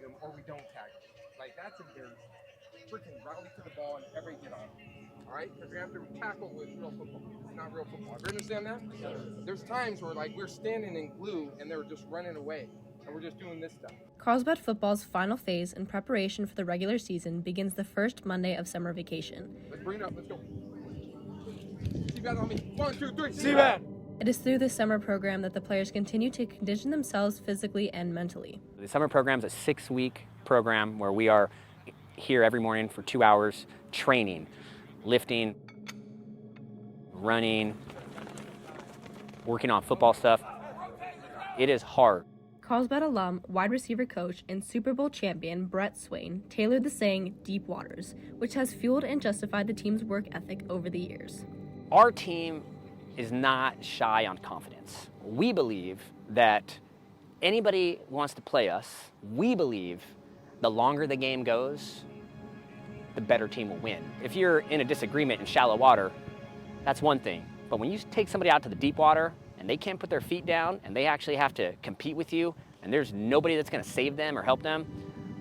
them or we don't tag them. Like, that's embarrassing. Freaking rally to the ball and every get on. All right? Because we have to tackle with real football. It's not real football. You understand that? There's times where, like, we're standing in glue and they're just running away. And we're just doing this stuff. Carlsbad football's final phase in preparation for the regular season begins the first Monday of summer vacation. Let's bring it up. Let's go. Chstv on me. 1, 2, 3. Chstv! It is through this summer program that the players continue to condition themselves physically and mentally. The summer program is a 6-week program where we are here every morning for 2 hours training, lifting, running, working on football stuff. It is hard. Carlsbad alum, wide receiver coach, and Super Bowl champion Brett Swain tailored the saying, "Deep Waters," which has fueled and justified the team's work ethic over the years. Our team is not shy on confidence. We believe that anybody wants to play us. We believe the longer the game goes, the better team will win. If you're in a disagreement in shallow water, that's one thing. But when you take somebody out to the deep water and they can't put their feet down and they actually have to compete with you and there's nobody that's gonna save them or help them,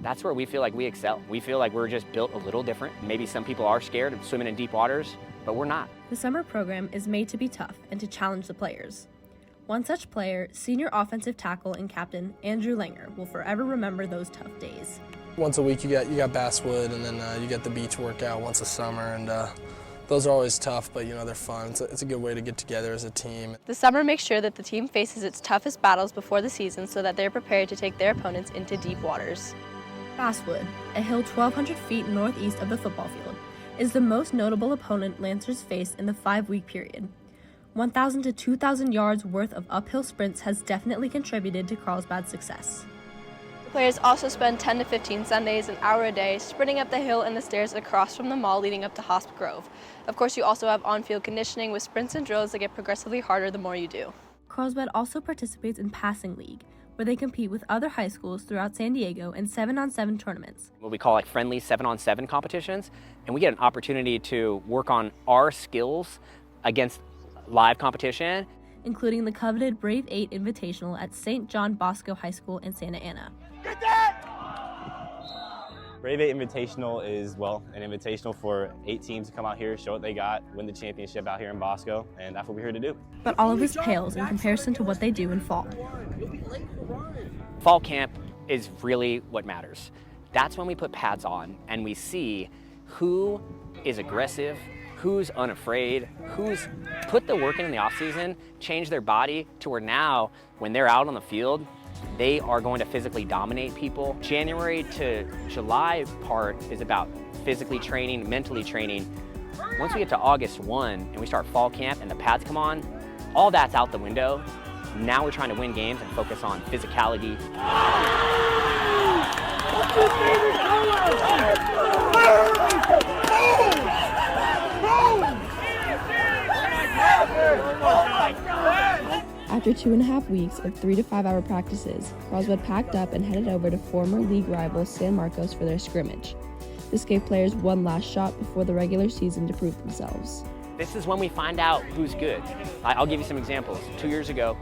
that's where we feel like we excel. We feel like we're just built a little different. Maybe some people are scared of swimming in deep waters, but we're not. The summer program is made to be tough and to challenge the players. One such player, senior offensive tackle and captain Andrew Langer, will forever remember those tough days. Once a week you got Basswood, and then you get the beach workout once a summer, and those are always tough, but they're fun. It's a good way to get together as a team. The summer makes sure that the team faces its toughest battles before the season so that they're prepared to take their opponents into deep waters. Basswood, a hill 1,200 feet northeast of the football field, is the most notable opponent Lancers faced in the 5-week period. 1,000 to 2,000 yards worth of uphill sprints has definitely contributed to Carlsbad's success. Players also spend 10 to 15 Sundays, an hour a day, sprinting up the hill and the stairs across from the mall leading up to Hosp Grove. Of course, you also have on-field conditioning with sprints and drills that get progressively harder the more you do. Carlsbad also participates in Passing League, where they compete with other high schools throughout San Diego in 7-on-7 tournaments. What we call like friendly 7-on-7 competitions, and we get an opportunity to work on our skills against live competition, including the coveted Brave 8 Invitational at St. John Bosco High School in Santa Ana. Brave 8 Invitational is, an invitational for 8 teams to come out here, show what they got, win the championship out here in Bosco, and that's what we're here to do. But all of this pales in comparison to what they do in fall. Fall camp is really what matters. That's when we put pads on and we see who is aggressive, who's unafraid, who's put the work in the off season, changed their body to where now when they're out on the field, they are going to physically dominate people. January to July part is about physically training, mentally training. Once we get to August 1 and we start fall camp and the pads come on, all that's out the window. Now we're trying to win games and focus on physicality. After 2.5 weeks of 3 to 5 hour practices, Carlsbad packed up and headed over to former league rival San Marcos for their scrimmage. This gave players one last shot before the regular season to prove themselves. This is when we find out who's good. I'll give you some examples. 2 years ago,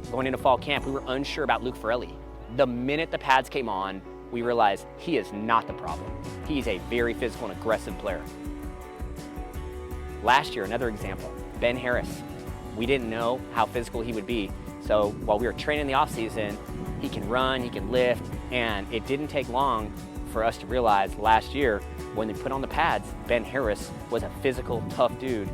going into fall camp, we were unsure about Luke Forelli. The minute the pads came on, we realized he is not the problem. He's a very physical and aggressive player. Last year, another example, Ben Harris. We didn't know how physical he would be. So while we were training in the off season, he can run, he can lift, and it didn't take long for us to realize last year when they put on the pads, Ben Harris was a physical, tough dude,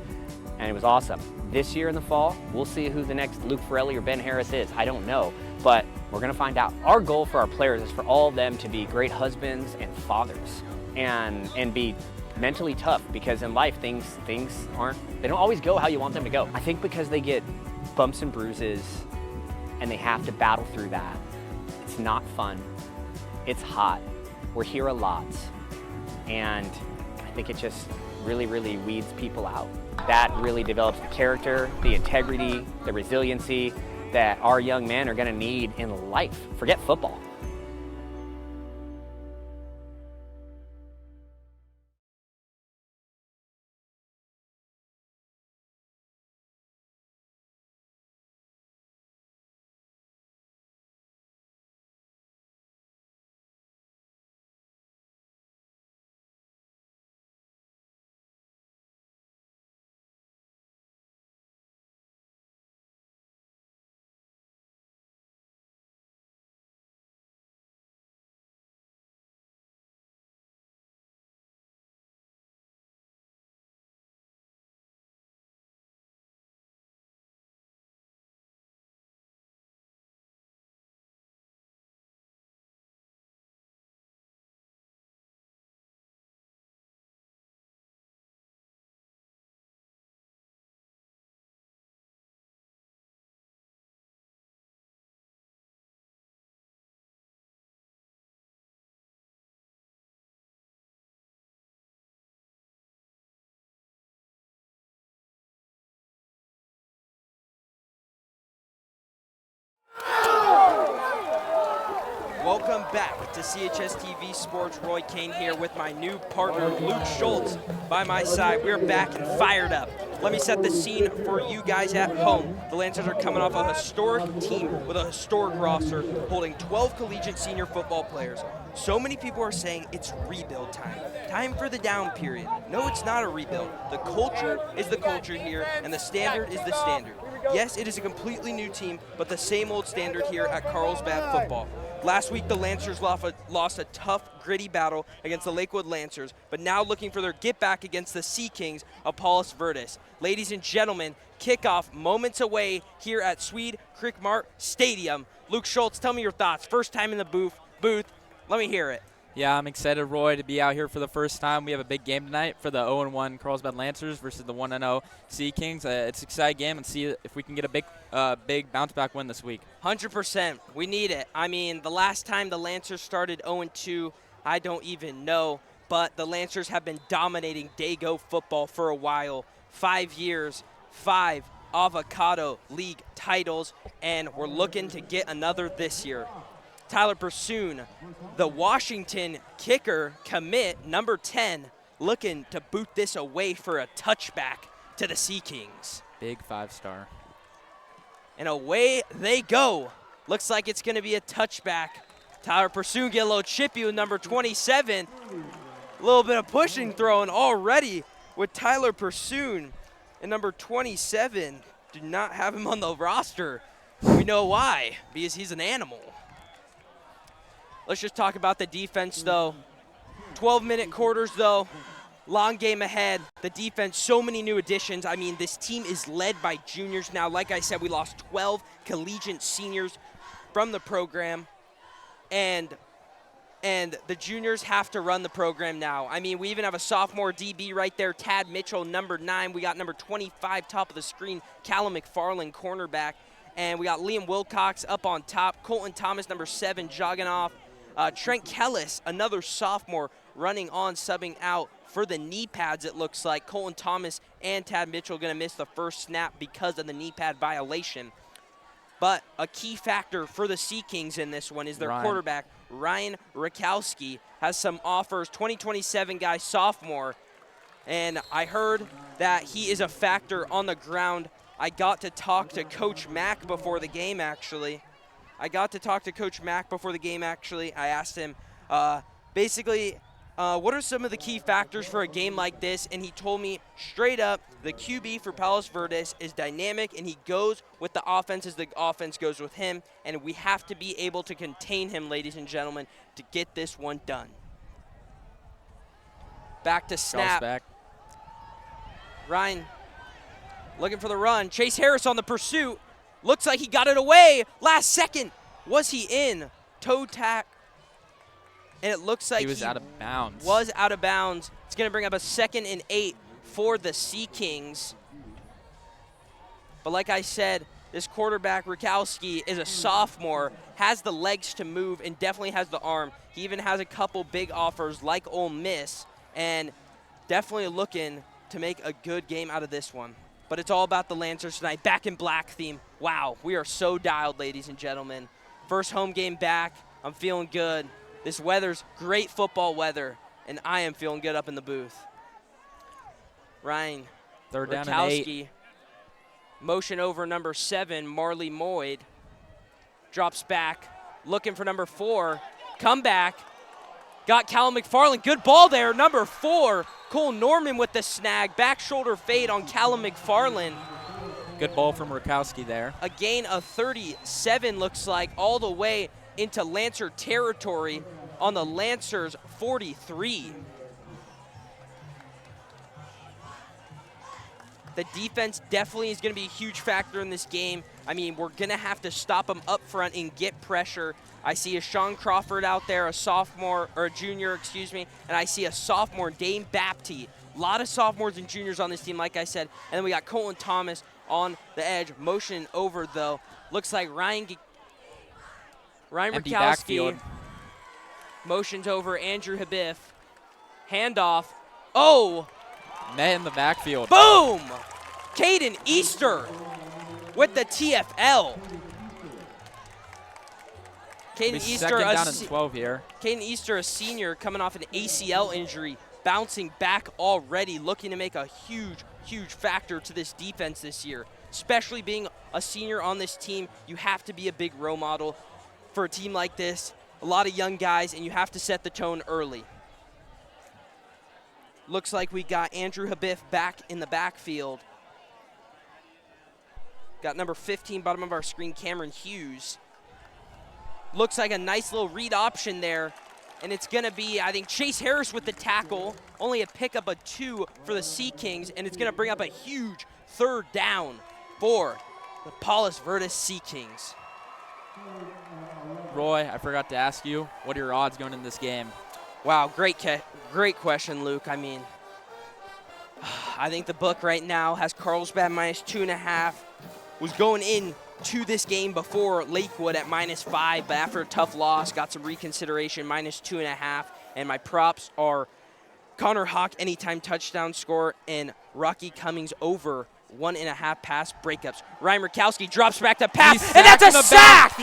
and it was awesome. This year in the fall, we'll see who the next Luke Forelli or Ben Harris is. I don't know, but we're gonna find out. Our goal for our players is for all of them to be great husbands and fathers and be mentally tough, because in life they don't always go how you want them to go. I think because they get bumps and bruises and they have to battle through that. It's not fun, it's hot, we're here a lot, and I think it just really, really weeds people out. That really develops the character, the integrity, the resiliency that our young men are gonna need in life. Forget football. Welcome back to CHSTV Sports. Roy Kane here with my new partner, Luke Schultz, by my side. We're back and fired up. Let me set the scene for you guys at home. The Lancers are coming off a historic team with a historic roster holding 12 collegiate senior football players. So many people are saying it's rebuild time. Time for the down period. No, it's not a rebuild. The culture is the culture here, and the standard is the standard. Yes, it is a completely new team, but the same old standard here at Carlsbad football. Last week, the Lancers lost a tough, gritty battle against the Lakewood Lancers, but now looking for their get-back against the Sea Kings of Palos Verdes. Ladies and gentlemen, kickoff moments away here at Swede Crickmart Stadium. Luke Schultz, tell me your thoughts. First time in the booth. Let me hear it. Yeah, I'm excited, Roy, to be out here for the first time. We have a big game tonight for the 0-1 Carlsbad Lancers versus the 1-0 Sea Kings. It's an exciting game, and see if we can get a big bounce-back win this week. 100%. We need it. I mean, the last time the Lancers started 0-2, I don't even know, but the Lancers have been dominating Dago football for a while. 5 years, 5 Avocado League titles, and we're looking to get another this year. Tyler Pursoon, the Washington kicker commit, number 10, looking to boot this away for a touchback to the Sea Kings. Big 5-star. And away they go. Looks like it's going to be a touchback. Tyler Pursoon get a little chippy with number 27. A little bit of pushing throwing already with Tyler Pursoon. And number 27, do not have him on the roster. We know why, because he's an animal. Let's just talk about the defense, though. 12-minute quarters, though. Long game ahead. The defense, so many new additions. I mean, this team is led by juniors now. Like I said, we lost 12 collegiate seniors from the program. And the juniors have to run the program now. I mean, we even have a sophomore DB right there, Tad Mitchell, number 9. We got number 25, top of the screen, Callum McFarland, cornerback. And we got Liam Wilcox up on top, Colton Thomas, number 7, jogging off. Trent Kellis, another sophomore, running on, subbing out for the knee pads, it looks like. Colton Thomas and Tad Mitchell going to miss the first snap because of the knee pad violation. But a key factor for the Sea Kings in this one is their quarterback, Ryan Rakowski, has some offers, 2027 guy, sophomore. And I heard that he is a factor on the ground. I got to talk to Coach Mack before the game, actually. I asked him, basically, what are some of the key factors for a game like this? And he told me straight up, the QB for Palos Verdes is dynamic, and he goes with the offense as the offense goes with him. And we have to be able to contain him, ladies and gentlemen, to get this one done. Back to snap. Back. Ryan looking for the run. Chase Harris on the pursuit. Looks like he got it away. Last second. Was he in? Toe tack. And it looks like he was out of bounds. It's going to bring up a 2nd and 8 for the Sea Kings. But like I said, this quarterback, Rakowski, is a sophomore, has the legs to move, and definitely has the arm. He even has a couple big offers like Ole Miss, and definitely looking to make a good game out of this one. But it's all about the Lancers tonight. Back in black theme. Wow, we are so dialed, ladies and gentlemen. First home game back. I'm feeling good. This weather's great football weather, and I am feeling good up in the booth. Ryan Third down and 8. Motion over number 7, Marley Moyd. Drops back, looking for number 4. Comeback. Got Callum McFarland. Good ball there. Number 4, Cole Norman with the snag. Back shoulder fade on Callum McFarland. Good ball from Rakowski there. A gain of 37 looks like, all the way into Lancer territory on the Lancers 43. The defense definitely is going to be a huge factor in this game. I mean, we're going to have to stop them up front and get pressure. I see a Sean Crawford out there, a sophomore, or a junior, excuse me, and I see a sophomore, Dane Bapty. A lot of sophomores and juniors on this team, like I said. And then we got Colton Thomas on the edge. Motion over, though. Looks like Ryan Rakowski. Motions over Andrew Habif. Handoff. Oh! Met in the backfield. Boom! Caden Easter with the TFL. Caden Easter, second down and 12 here. Caden Easter, a senior, coming off an ACL injury, bouncing back already, looking to make a huge, huge factor to this defense this year. Especially being a senior on this team, you have to be a big role model for a team like this. A lot of young guys, and you have to set the tone early. Looks like we got Andrew Habif back in the backfield. Got number 15, bottom of our screen, Cameron Hughes. Looks like a nice little read option there. And it's going to be, I think, Chase Harris with the tackle. Only a pickup of 2 for the Sea Kings, and it's going to bring up a huge 3rd down for the Palos Verdes Sea Kings. Roy, I forgot to ask you, what are your odds going in this game? Wow, great question, Luke. I mean, I think the book right now has Carlsbad minus 2.5. Was going in to this game before Lakewood at -5, but after a tough loss, got some reconsideration, minus 2.5. And my props are Connor Hawk anytime touchdown score and Rocky Cummings over 1.5 pass breakups. Ryan Murkowski drops back to pass, and that's a sack!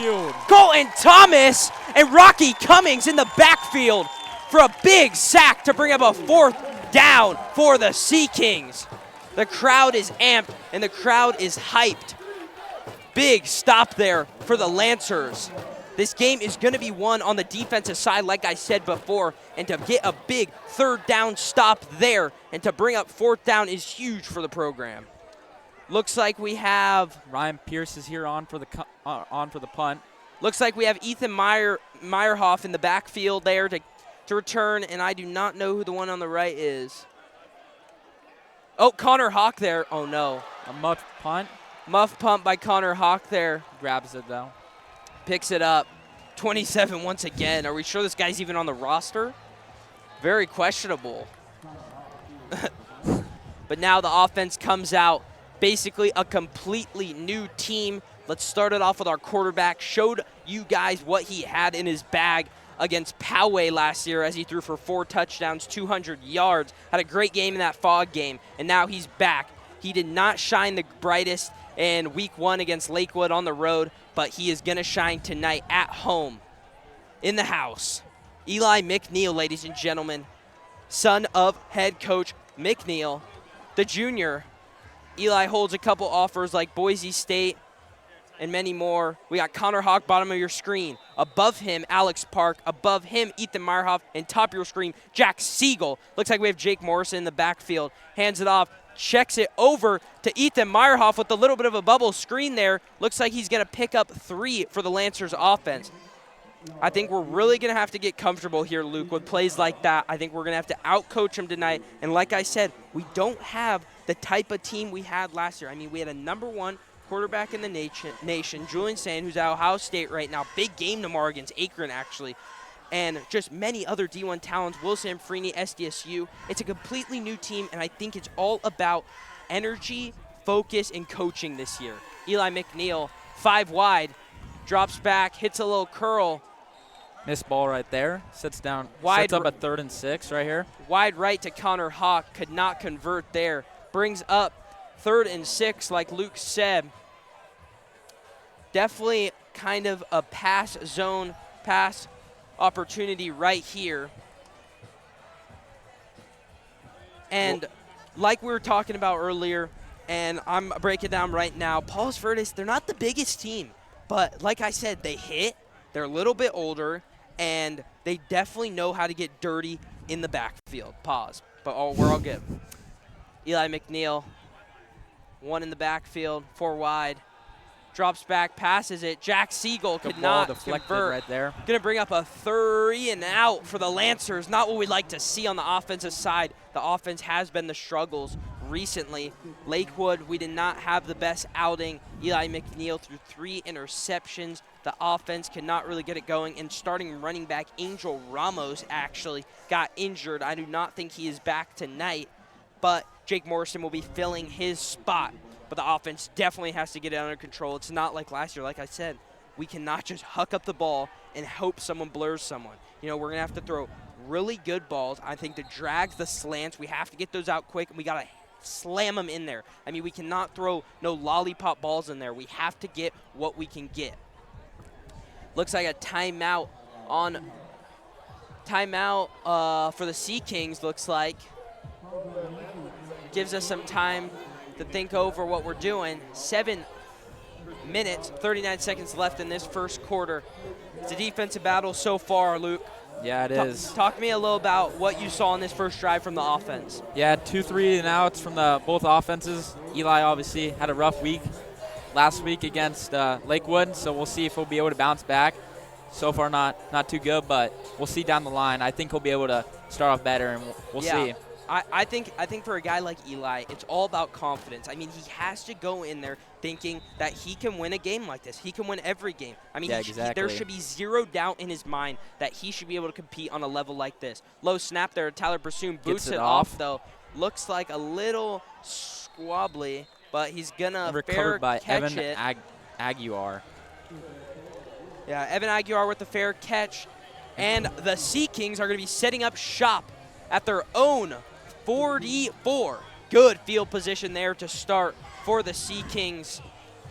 Colton Thomas and Rocky Cummings in the backfield for a big sack to bring up a 4th down for the Sea Kings. The crowd is amped, and the crowd is hyped. Big stop there for the Lancers. This game is going to be won on the defensive side, like I said before, and to get a big 3rd down stop there and to bring up 4th down is huge for the program. Looks like we have Ryan Pierce is here on for the punt. Looks like we have Ethan Meyerhoff in the backfield there to return, and I do not know who the one on the right is. Oh, Connor Hawk there. Oh, no. A muff punt. Muff punt by Connor Hawk there. Grabs it, though. Picks it up. 27 once again. Are we sure this guy's even on the roster? Very questionable. But now the offense comes out. Basically a completely new team. Let's start it off with our quarterback. Showed you guys what he had in his bag against Poway last year as he threw for 4 touchdowns, 200 yards. Had a great game in that Fog game, and now he's back. He did not shine the brightest in week 1 against Lakewood on the road, but he is going to shine tonight at home in the house. Eli McNeil, ladies and gentlemen, son of head coach McNeil, the junior. Eli holds a couple offers like Boise State and many more. We got Connor Hawk, bottom of your screen. Above him, Alex Park. Above him, Ethan Meyerhoff. And top of your screen, Jack Siegel. Looks like we have Jake Morrison in the backfield. Hands it off, checks it over to Ethan Meyerhoff with a little bit of a bubble screen there. Looks like he's going to pick up 3 for the Lancers offense. I think we're really going to have to get comfortable here, Luke, with plays like that. I think we're going to have to outcoach him tonight. And like I said, we don't have the type of team we had last year. I mean, we had a #1 quarterback in the nation, Julian Sand, who's at Ohio State right now. Big game tomorrow against Akron, actually. And just many other D1 talents, Wilson Freeney, SDSU. It's a completely new team, and I think it's all about energy, focus, and coaching this year. Eli McNeil, 5 wide, drops back, hits a little curl. Missed ball right there. Sets down. Wide sets up a 3rd and 6 right here. Wide right to Connor Hawk. Could not convert there. Brings up 3rd and 6, like Luke said. Definitely kind of a pass zone, pass opportunity right here. And like we were talking about earlier, and I'm breaking down right now, Palos Verdes, they're not the biggest team. But like I said, they hit. They're a little bit older, and they definitely know how to get dirty in the backfield. Pause. But we're all good. Eli McNeil, 1 in the backfield, 4 wide. Drops back, passes it. Jack Siegel could not convert. Right there. Going to bring up a 3 and out for the Lancers. Not what we'd like to see on the offensive side. The offense has been the struggles recently. Lakewood, we did not have the best outing. Eli McNeil threw 3 interceptions. The offense cannot really get it going. And starting running back Angel Ramos actually got injured. I do not think he is back tonight. But Jake Morrison will be filling his spot. But the offense definitely has to get it under control. It's not like last year. Like I said, we cannot just huck up the ball and hope someone blurs someone. You know, we're going to have to throw really good balls. I think the drags, the slants, we have to get those out quick, and we got to slam them in there. I mean, we cannot throw no lollipop balls in there. We have to get what we can get. Looks like a timeout for the Sea Kings, looks like. Gives us some time to think over what we're doing. 7 minutes, 39 seconds left in this first quarter. It's a defensive battle so far, Luke. Yeah, it is. Talk to me a little about what you saw in this first drive from the offense. Yeah, 2 3 and outs from both offenses. Eli obviously had a rough week last week against Lakewood, so we'll see if he'll be able to bounce back. So far, not too good, but we'll see down the line. I think he'll be able to start off better, and we'll see. I think for a guy like Eli, it's all about confidence. I mean, he has to go in there thinking that he can win a game like this. He can win every game. I mean, there should be zero doubt in his mind that he should be able to compete on a level like this. Low snap there. Tyler Pursoon boots it off, though. Looks like a little squabbly, but he's going to recovered by catch Evan it. Aguiar. Yeah, Evan Aguiar with the fair catch. And the Sea Kings are going to be setting up shop at their own 44. Good field position there to start for the Sea Kings.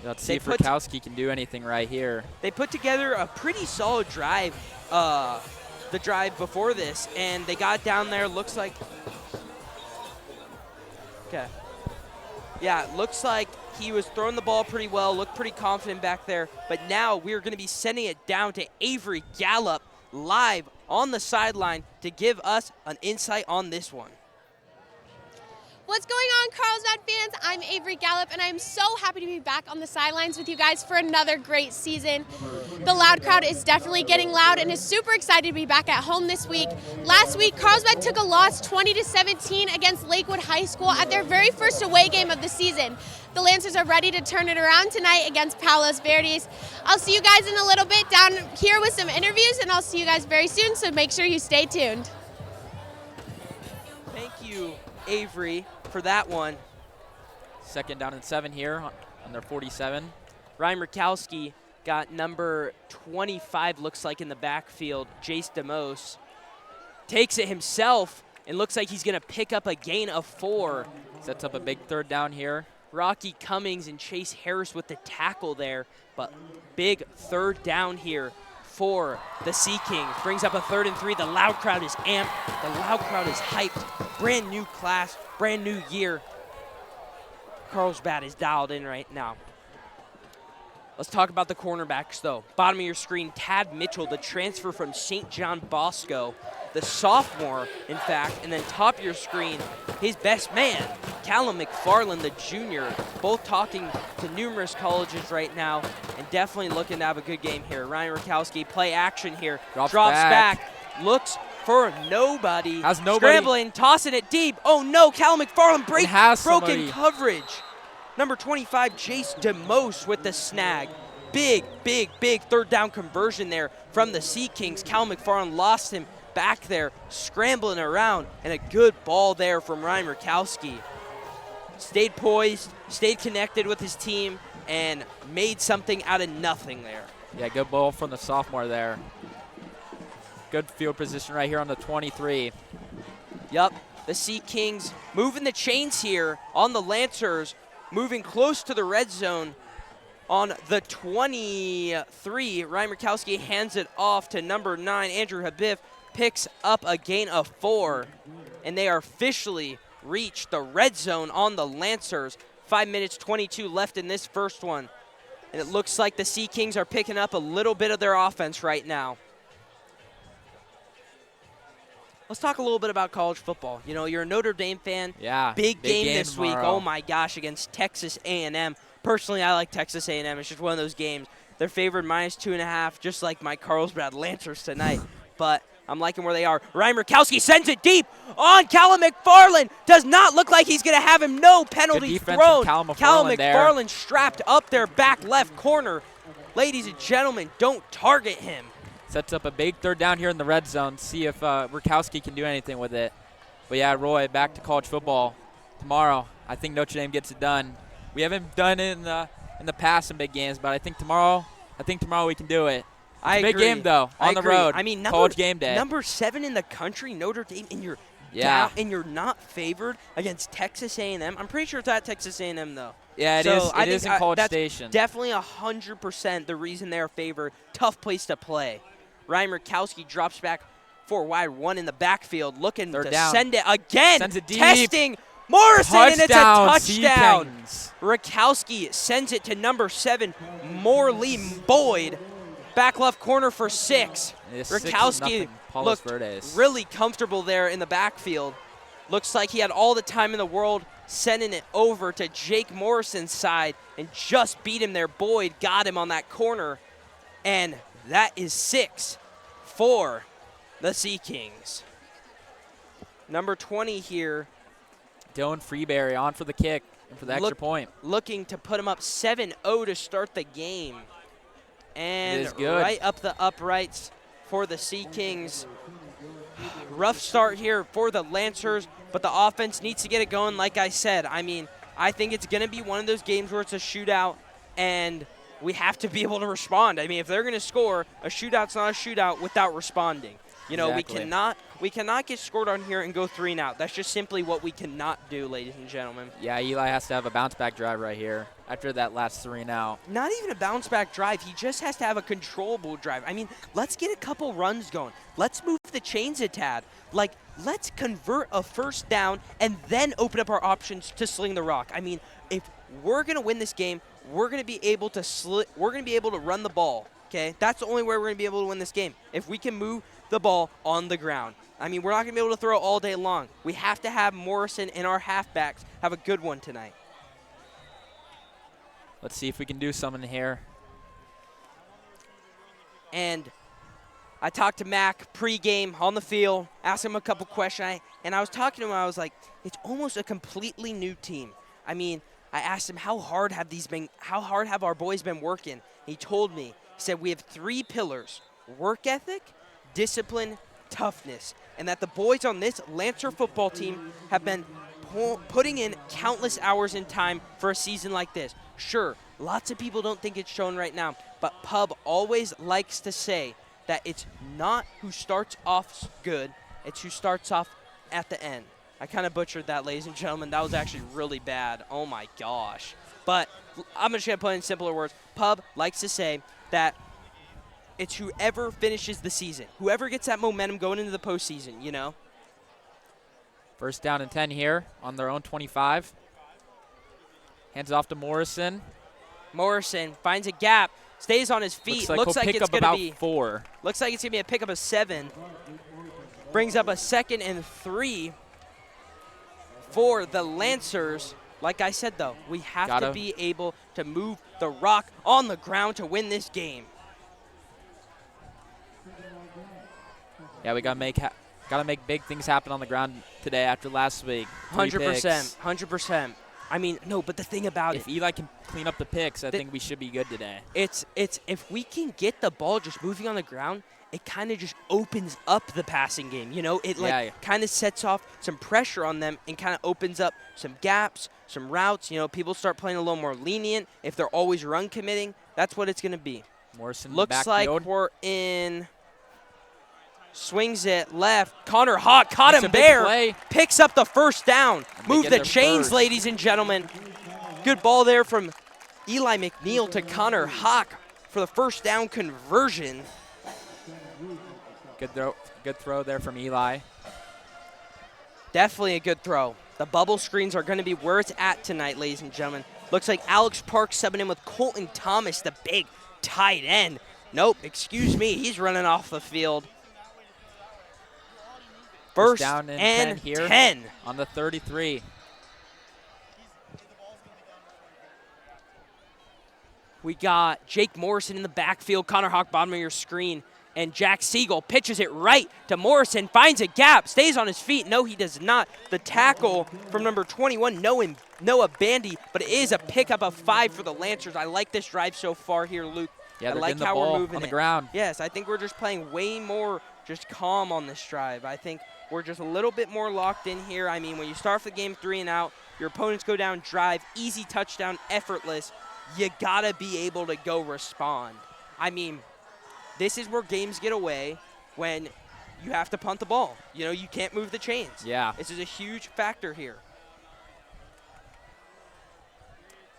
Let's see if Rakowski can do anything right here. They put together a pretty solid drive, the drive before this, and they got down there. Looks like, okay. Yeah, looks like he was throwing the ball pretty well, looked pretty confident back there. But now we're going to be sending it down to Avery Gallup live on the sideline to give us an insight on this one. What's going on, Carlsbad fans? I'm Avery Gallup, and I'm so happy to be back on the sidelines with you guys for another great season. The loud crowd is definitely getting loud and is super excited to be back at home this week. Last week, Carlsbad took a loss 20-17 against Lakewood High School at their very first away game of the season. The Lancers are ready to turn it around tonight against Palos Verdes. I'll see you guys in a little bit down here with some interviews, and I'll see you guys very soon, so make sure you stay tuned. Thank you, Avery, for that one. 2nd down and 7 here on their 47. Ryan Murkowski got number 25, looks like, in the backfield. Jace DeMose takes it himself and looks like he's going to pick up a gain of 4. Sets up a big 3rd down here. Rocky Cummings and Chase Harris with the tackle there, but big 3rd down here for the Sea Kings. Brings up a 3rd and 3. The loud crowd is amped. The loud crowd is hyped. Brand new class, brand new year. Carlsbad is dialed in right now. Let's talk about the cornerbacks, though. Bottom of your screen, Tad Mitchell, the transfer from St. John Bosco, the sophomore, in fact. And then top of your screen, his best man, Callum McFarland, the junior, both talking to numerous colleges right now and definitely looking to have a good game here. Ryan Rakowski, play action here. Drops back, looks for nobody. Has nobody. Scrambling, tossing it deep. Oh no, Callum McFarland broken coverage. Number 25, Jace DeMose with the snag. Big 3rd down conversion there from the Sea Kings. Cal McFarland lost him back there, scrambling around, and a good ball there from Ryan Murkowski. Stayed poised, stayed connected with his team, and made something out of nothing there. Yeah, good ball from the sophomore there. Good field position right here on the 23. Yup, the Sea Kings moving the chains here on the Lancers, moving close to the red zone on the 23. Ryan Murkowski hands it off to number 9, Andrew Habib, picks up a gain of 4, and they are officially reached the red zone on the Lancers. 5 minutes, 22 left in this first one, and it looks like the Sea Kings are picking up a little bit of their offense right now. Let's talk a little bit about college football. You know, you're a Notre Dame fan. Yeah. Big game this week. Tomorrow. Oh, my gosh, against Texas A&M. Personally, I like Texas A&M. It's just one of those games. They're favored -2.5, just like my Carlsbad Lancers tonight. But I'm liking where they are. Ryan Murkowski sends it deep on Callum McFarland. Does not look like he's going to have him. No penalty thrown. Callum McFarland strapped up their back left corner. Ladies and gentlemen, don't target him. Sets up a big 3rd down here in the red zone. See if Rakowski can do anything with it. But yeah, Roy, back to college football tomorrow. I think Notre Dame gets it done. We haven't done it in the past in big games, but I think tomorrow we can do it. I agree. Big game though, on the road. I mean, college game day. Number 7 in the country, Notre Dame, in your Yeah. down, and you're not favored against Texas A&M. I'm pretty sure it's at Texas A&M, though. Yeah, it So is. I It think is in College that's Station. definitely 100% the reason they're favored. Tough place to play. Ryan Murkowski drops back 4 wide, 1 in the backfield, looking Third to down. send it again. Sends it deep. Testing Morrison, and it's a touchdown. Sea Kings. Rakowski sends it to number 7, Morley Boyd. Back left corner for 6. It's Rakowski 6-0 Palos looked Verdes. really comfortable there in the backfield. Looks like he had all the time in the world, sending it over to Jake Morrison's side and just beat him there. Boyd got him on that corner, and that is 6 for the Sea Kings. Number 20 here. Dylan Freeberry on for the kick and for the extra point. Looking to put him up 7-0 to start the game. And It is good. right up the uprights for the Sea Kings. Rough start here for the Lancers, but the offense needs to get it going like I said. I mean, I think it's going to be one of those games where it's a shootout, and we have to be able to respond. I mean, if they're going to score, a shootout's not a shootout without responding. You know, Exactly. we cannot get scored on here and go 3 and out. That's just simply what we cannot do, ladies and gentlemen. Yeah, Eli has to have a bounce-back drive right here after that last 3 and out. Not even a bounce-back drive. He just has to have a controllable drive. I mean, let's get a couple runs going. Let's move the chains a tad. Like, let's convert a first down and then open up our options to sling the rock. I mean, if we're going to win this game, we're going to be able to run the ball, okay? That's the only way we're going to be able to win this game. If we can move the ball on the ground. I mean, we're not going to be able to throw all day long. We have to have Morrison and our halfbacks have a good one tonight. Let's see if we can do something here. And I talked to Mac pregame on the field, asked him a couple questions, and I was talking to him. I was like, it's almost a completely new team. I mean, I asked him how hard have our boys been working? He told me, he said we have 3 pillars: work ethic, discipline, toughness, and that the boys on this Lancer football team have been putting in countless hours in time for a season like this. Sure, lots of people don't think it's shown right now, but Pub always likes to say that it's not who starts off good, it's who starts off at the end. I kind of butchered that, ladies and gentlemen. That was actually really bad. Oh my gosh. But I'm just going to put it in simpler words. Pub likes to say that it's whoever finishes the season, whoever gets that momentum going into the postseason, you know? First down and 10 here on their own 25. Hands off to Morrison. Morrison finds a gap, stays on his feet. Looks like it's going to be 4. Looks like it's going to be a pickup of 7. Brings up a 2nd and 3 for the Lancers. Like I said, though, we have to be able to move the rock on the ground to win this game. Yeah, we gotta make big things happen on the ground today after last week. 100%, 100%. I mean, no, but the thing about if Eli can clean up the picks, I think we should be good today. It's if we can get the ball just moving on the ground, it kind of just opens up the passing game. You know, it kind of sets off some pressure on them and kind of opens up some gaps, some routes. You know, people start playing a little more lenient if they're always run committing. That's what it's going to be. Morrison looks like we're in. Swings it left. Connor Hawk caught him there. Picks up the first down. Move the chains, ladies and gentlemen. Good ball there from Eli McNeil to Connor Hawk for the first down conversion. Good throw there from Eli. Definitely a good throw. The bubble screens are going to be where it's at tonight, ladies and gentlemen. Looks like Alex Park subbing in with Colton Thomas, the big tight end. Nope, excuse me, he's running off the field. First down and 10 on the 33. We got Jake Morrison in the backfield, Connor Hawk bottom of your screen, and Jack Siegel pitches it right to Morrison, finds a gap, stays on his feet. No, he does not. The tackle from number 21, Noah Bandy, but it is a pickup of 5 for the Lancers. I like this drive so far here, Luke. Yeah, I like the how ball we're moving on the ground. Yes, I think we're just playing way more just calm on this drive. I think we're just a little bit more locked in here. I mean, when you start the game 3 and out, your opponents go down, drive, easy touchdown, effortless. You gotta be able to go respond. I mean, this is where games get away when you have to punt the ball. You know, you can't move the chains. Yeah. This is a huge factor here.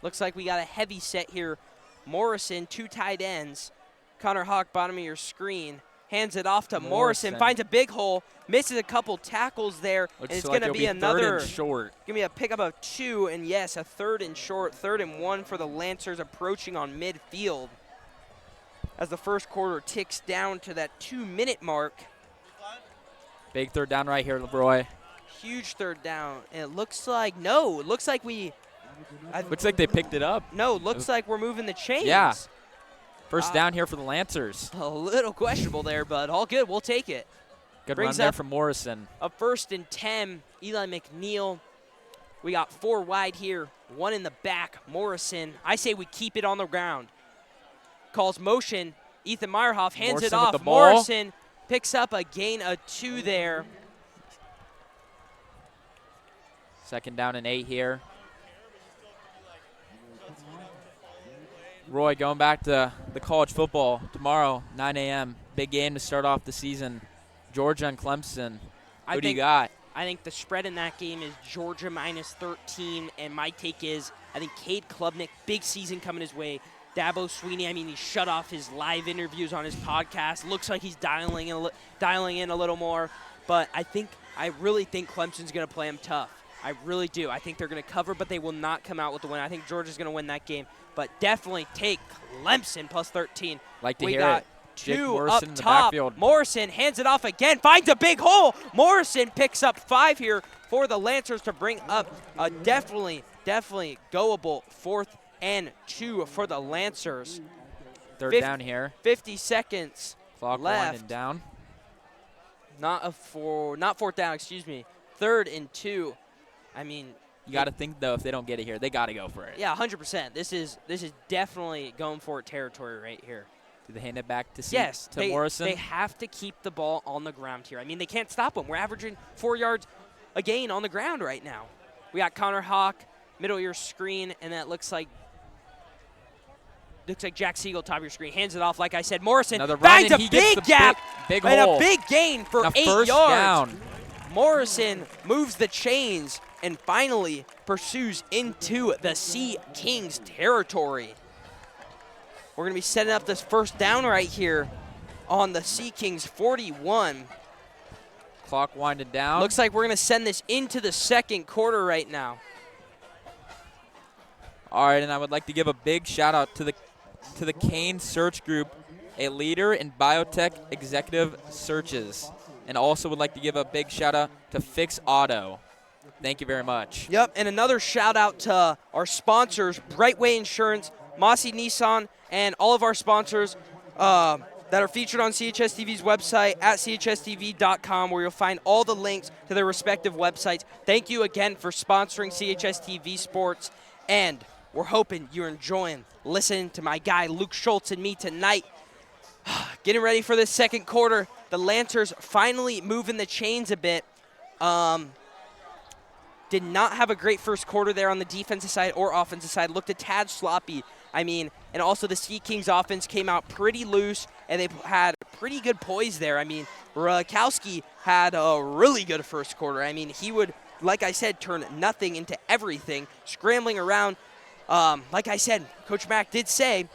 Looks like we got a heavy set here. Morrison, 2 tight ends. Connor Hawk, bottom of your screen. Hands it off to Morrison. Finds a big hole. Misses a couple tackles there. Looks and it's like going to it'll be another. 3rd and short. Give me a pickup of 2, and yes, a 3rd and short. 3rd and 1 for the Lancers approaching on midfield. As the first quarter ticks down to that 2-minute mark. Big 3rd down right here, Roy. Huge 3rd down. And it looks like, no, it looks like we. Looks like they picked it up. No, looks like we're moving the chains. Yeah. First down here for the Lancers. A little questionable there, but all good. We'll take it. Good Brings run there up from Morrison. A 1st and 10. Eli McNeil. We got 4 wide here. 1 in the back. Morrison. I say we keep it on the ground. Calls motion. Ethan Meyerhoff hands Morrison it off. with the ball. Morrison picks up a gain of 2 there. 2nd down and 8 here. Roy, going back to the college football tomorrow, 9 a.m. Big game to start off the season. Georgia and Clemson. Who do you got? I think the spread in that game is Georgia -13, and my take is I think Cade Klubnik, big season coming his way. Dabo Sweeney, I mean, he shut off his live interviews on his podcast. Looks like he's dialing in a little more, but I really think Clemson's going to play him tough. I really do. I think they're going to cover, but they will not come out with the win. I think Georgia's going to win that game, but definitely take Clemson +13. Like to we hear got it. Jake 2 Morrison up in the top. backfield. Morrison hands it off again, finds a big hole. Morrison picks up 5 here for the Lancers to bring up a definitely goable 4th and 2 for the Lancers. 3rd down here. 50 seconds Clock left. winding down. Not 4th down, excuse me. 3rd and 2. I mean, You got to think, though, if they don't get it here, they got to go for it. yeah, 100%. This is definitely going for it territory right here. Do they hand it back to Yes, Morrison? They have to keep the ball on the ground here. I mean, they can't stop them. We're averaging 4 yards a gain on the ground right now. We got Connor Hawk, middle of your screen, and that looks like Jack Siegel, top of your screen. Hands it off, like I said. Morrison Another run, finds a and he gets big the gap big and hole. a big gain for Now 8 first yards. down. Morrison moves the chains and finally pursues into the Sea Kings territory. We're going to be setting up this 1st down right here on the Sea Kings 41. Clock winding down. Looks like we're going to send this into the 2nd quarter right now. All right, and I would like to give a big shout out to the Kane Search Group, a leader in biotech executive searches, and also would like to give a big shout out to Fix Auto. Thank you very much. Yep, and another shout out to our sponsors, Brightway Insurance, Mossy Nissan, and all of our sponsors that are featured on CHSTV's website at chstv.com, where you'll find all the links to their respective websites. Thank you again for sponsoring CHSTV Sports, and we're hoping you're enjoying listening to my guy Luke Schultz and me tonight. Getting ready for this 2nd quarter. The Lancers finally moving the chains a bit. Did not have a great first quarter there on the defensive side or offensive side. Looked a tad sloppy. I mean, and also the Sea Kings offense came out pretty loose, and they had pretty good poise there. I mean, Rakowski had a really good first quarter. I mean, he would, like I said, turn nothing into everything, scrambling around. Like I said, Coach Mack did say,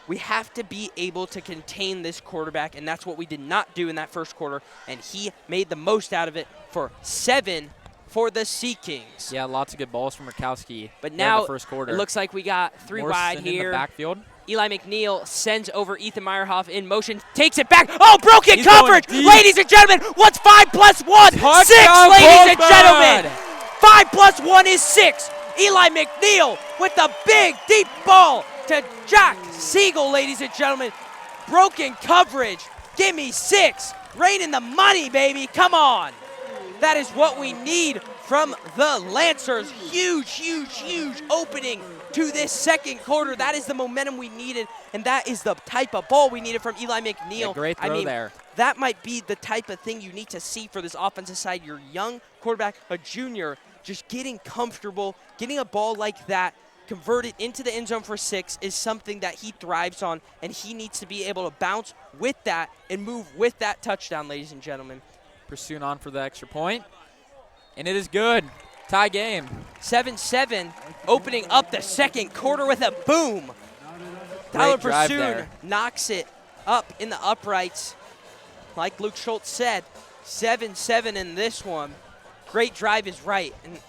we have to be able to contain this quarterback, and that's what we did not do in that first quarter, and he made the most out of it for 7 for the Sea Kings. Yeah, lots of good balls from Rakowski. But in now the first quarter. It looks like we got 3 Morrison wide in here. the backfield. Eli McNeil sends over Ethan Meyerhoff in motion, takes it back. Oh, broken He's coverage! going deep. Ladies and gentlemen, what's 5 + 1? 6, Touchdown, ladies and Carlsbad. gentlemen. 5 + 1 is 6. Eli McNeil with the big, deep ball to Jack Siegel, ladies and gentlemen. Broken coverage. Give me 6. Rain in the money, baby. Come on. That is what we need from the Lancers. Huge, huge, huge opening to this 2nd quarter. That is the momentum we needed, and that is the type of ball we needed from Eli McNeil. Yeah, great throw there. That might be the type of thing you need to see for this offensive side. Your young quarterback, a junior, just getting comfortable, getting a ball like that, converted into the end zone for 6 is something that he thrives on, and he needs to be able to bounce with that and move with that touchdown, ladies and gentlemen. Pursuing on for the extra point, and it is good. Tie game. 7-7, opening up the second quarter with a boom. Tyler Pursuit knocks it up in the uprights. Like Luke Schultz said, 7-7 in this one. Great drive is right. And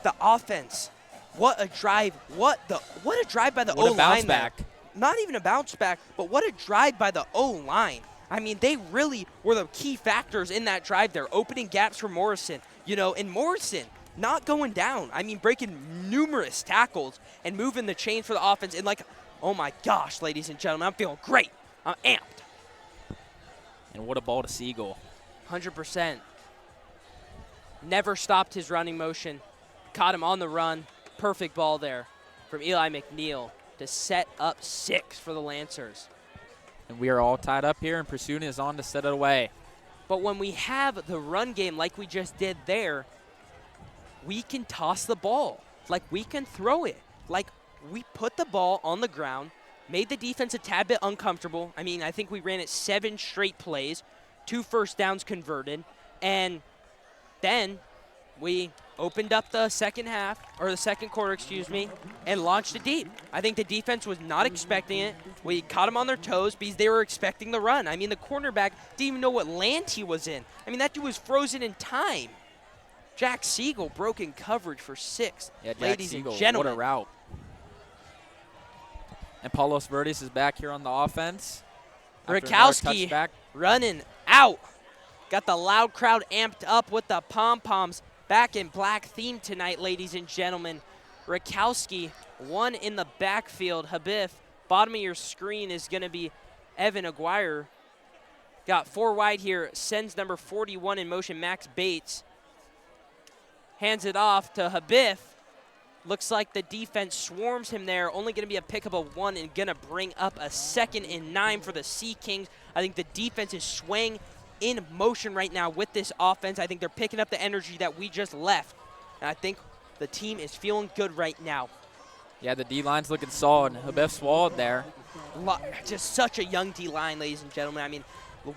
the offense, what a drive. What a drive by the O-line. What a bounce back. Not even a bounce back, but what a drive by the O-line. I mean, they really were the key factors in that drive there, opening gaps for Morrison. And Morrison not going down. I mean, breaking numerous tackles and moving the chains for the offense. And oh my gosh, ladies and gentlemen, I'm feeling great. I'm amped. And what a ball to Siegel. 100%. Never stopped his running motion. Caught him on the run. Perfect ball there from Eli McNeil to set up 6 for the Lancers. And we are all tied up here, and Pursuit is on to set it away. But when we have the run game like we just did there, we can toss the ball. We can throw it. We put the ball on the ground, made the defense a tad bit uncomfortable. I mean, I think we ran it 7 straight plays, 2 first downs converted, and then we opened up the second quarter, and launched it deep. I think the defense was not expecting it. We caught them on their toes because they were expecting the run. I mean, the cornerback didn't even know what land he was in. I mean, that dude was frozen in time. Jack Siegel broken coverage for 6. Yeah, Jack ladies Siegel, and gentlemen. what a route. And Palos Verdes is back here on the offense. Rakowski running out. Got the loud crowd amped up with the pom-poms. Back in black theme tonight, ladies and gentlemen. Rakowski, 1 in the backfield. Habib, bottom of your screen is going to be Evan Aguirre. Got 4 wide here. Sends number 41 in motion, Max Bates. Hands it off to Habib. Looks like the defense swarms him there. Only going to be a pickup of 1 and going to bring up a 2nd and 9 for the Sea Kings. I think the defense is swaying in motion right now with this offense. I think they're picking up the energy that we just left. And I think the team is feeling good right now. Yeah, the D-line's looking solid. Habib swallowed there. Just such a young D-line, ladies and gentlemen. I mean,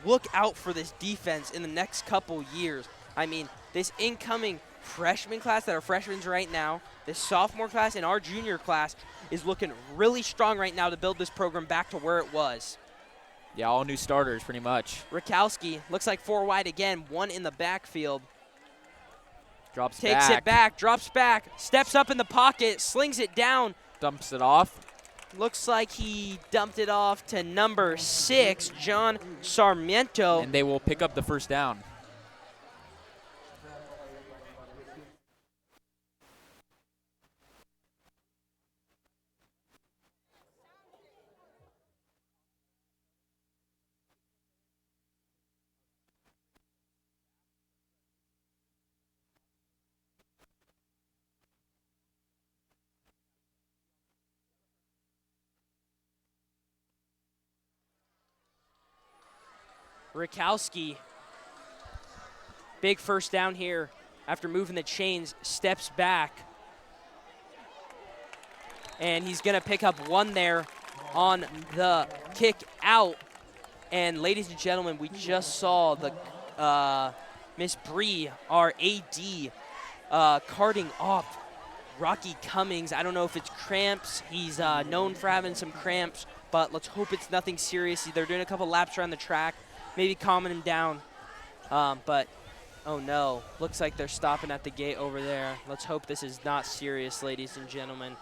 look out for this defense in the next couple years. I mean, this incoming freshman class that are freshmen right now, this sophomore class and our junior class is looking really strong right now to build this program back to where it was. Yeah, all new starters pretty much. Rakowski looks like 4 wide again, 1 in the backfield. Takes it back, drops back, steps up in the pocket, slings it down. Dumps it off. Looks like he dumped it off to number 6, John Sarmiento. And they will pick up the first down. Rakowski, big first down here after moving the chains, steps back. And he's going to pick up 1 there on the kick out. And ladies and gentlemen, we just saw the Miss Bree, our AD, carting off Rocky Cummings. I don't know if it's cramps. He's known for having some cramps, but let's hope it's nothing serious. They're doing a couple laps around the track, maybe calming him down. But, oh no, looks like they're stopping at the gate over there. Let's hope this is not serious, ladies and gentlemen.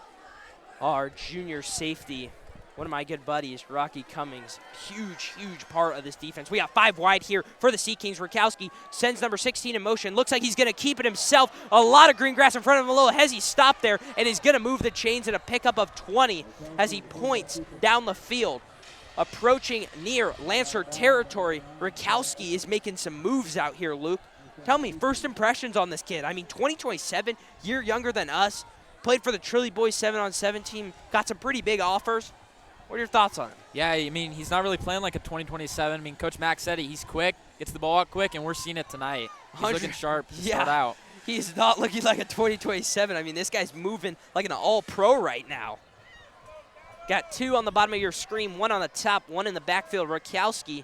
Our junior safety, one of my good buddies, Rocky Cummings, huge, huge part of this defense. We got 5 wide here for the Sea Kings. Rakowski sends number 16 in motion. Looks like he's going to keep it himself. A lot of green grass in front of him. A little hezzy stop there, and he's going to move the chains at a pickup of 20 as he points down the field. Approaching near Lancer territory, Rakowski is making some moves out here, Luke. Tell me, first impressions on this kid. I mean, 2027, year younger than us, played for the Trilly Boys 7-on-7 team, got some pretty big offers. What are your thoughts on him? Yeah, I mean, he's not really playing like a 2027. I mean, Coach Mack said he's quick, gets the ball out quick, and we're seeing it tonight. He's looking sharp to start out. He's not looking like a 2027. I mean, this guy's moving like an all-pro right now. Got 2 on the bottom of your screen, 1 on the top, 1 in the backfield. Rakowski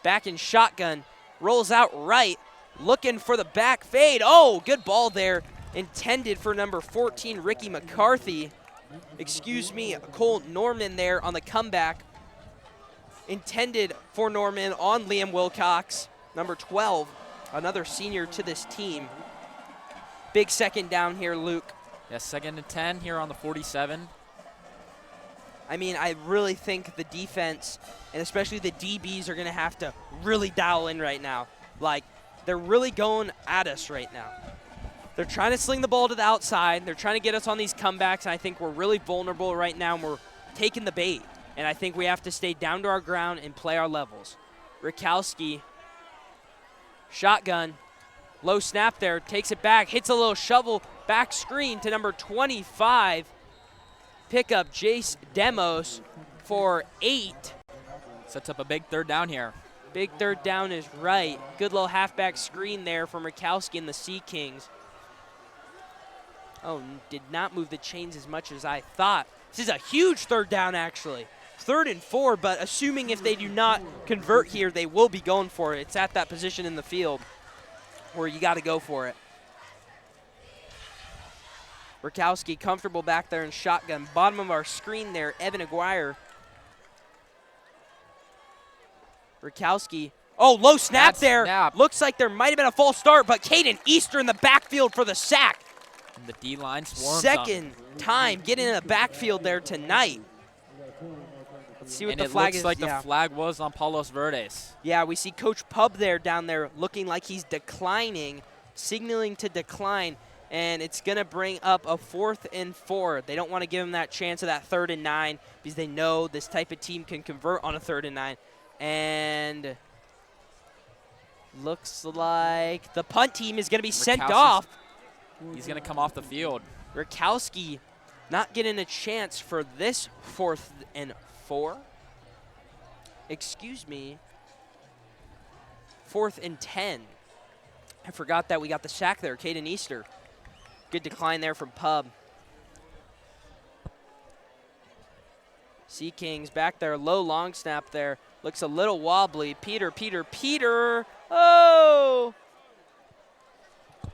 back in shotgun, rolls out right, looking for the back fade. Oh, good ball there, intended for number 14, Ricky McCarthy. Excuse me, Cole Norman there on the comeback. Intended for Norman on Liam Wilcox, number 12, another senior to this team. Big second down here, Luke. Yeah, 2nd and 10 here on the 47. I mean, I really think the defense, and especially the DBs, are going to have to really dial in right now. Like, they're really going at us right now. They're trying to sling the ball to the outside. They're trying to get us on these comebacks, and I think we're really vulnerable right now, and we're taking the bait. And I think we have to stay down to our ground and play our levels. Rakowski, shotgun, low snap there, takes it back, hits a little shovel, back screen to number 25. Pick up Jace Demos for 8. Sets up a big 3rd down here. Big 3rd down is right. Good little halfback screen there from Rakowski and the Sea Kings. Oh, did not move the chains as much as I thought. This is a huge 3rd down, actually. 3rd and 4, but assuming if they do not convert here, they will be going for it. It's at that position in the field where you got to go for it. Rakowski comfortable back there in shotgun. Bottom of our screen there, Evan Aguirre. Rakowski. Oh, low snap there. Snap. Looks like there might have been a false start, but Caden Easter in the backfield for the sack. And the D-line swarms Second time getting in the backfield there tonight. Let's see what and the it flag looks is. like the flag was on Palos Verdes. Yeah, we see Coach Pub there down there looking like he's declining, signaling to decline, and it's going to bring up a 4th and 4. They don't want to give him that chance of that 3rd and 9 because they know this type of team can convert on a 3rd and 9. And looks like the punt team is going to be sent off. He's going to come off the field. Rakowski not getting a chance for this 4th and 4. Excuse me. 4th and 10. I forgot that we got the sack there, Caden Easter. Good decline there from Pub. Sea Kings back there, low long snap there. Looks a little wobbly. Peter. Oh!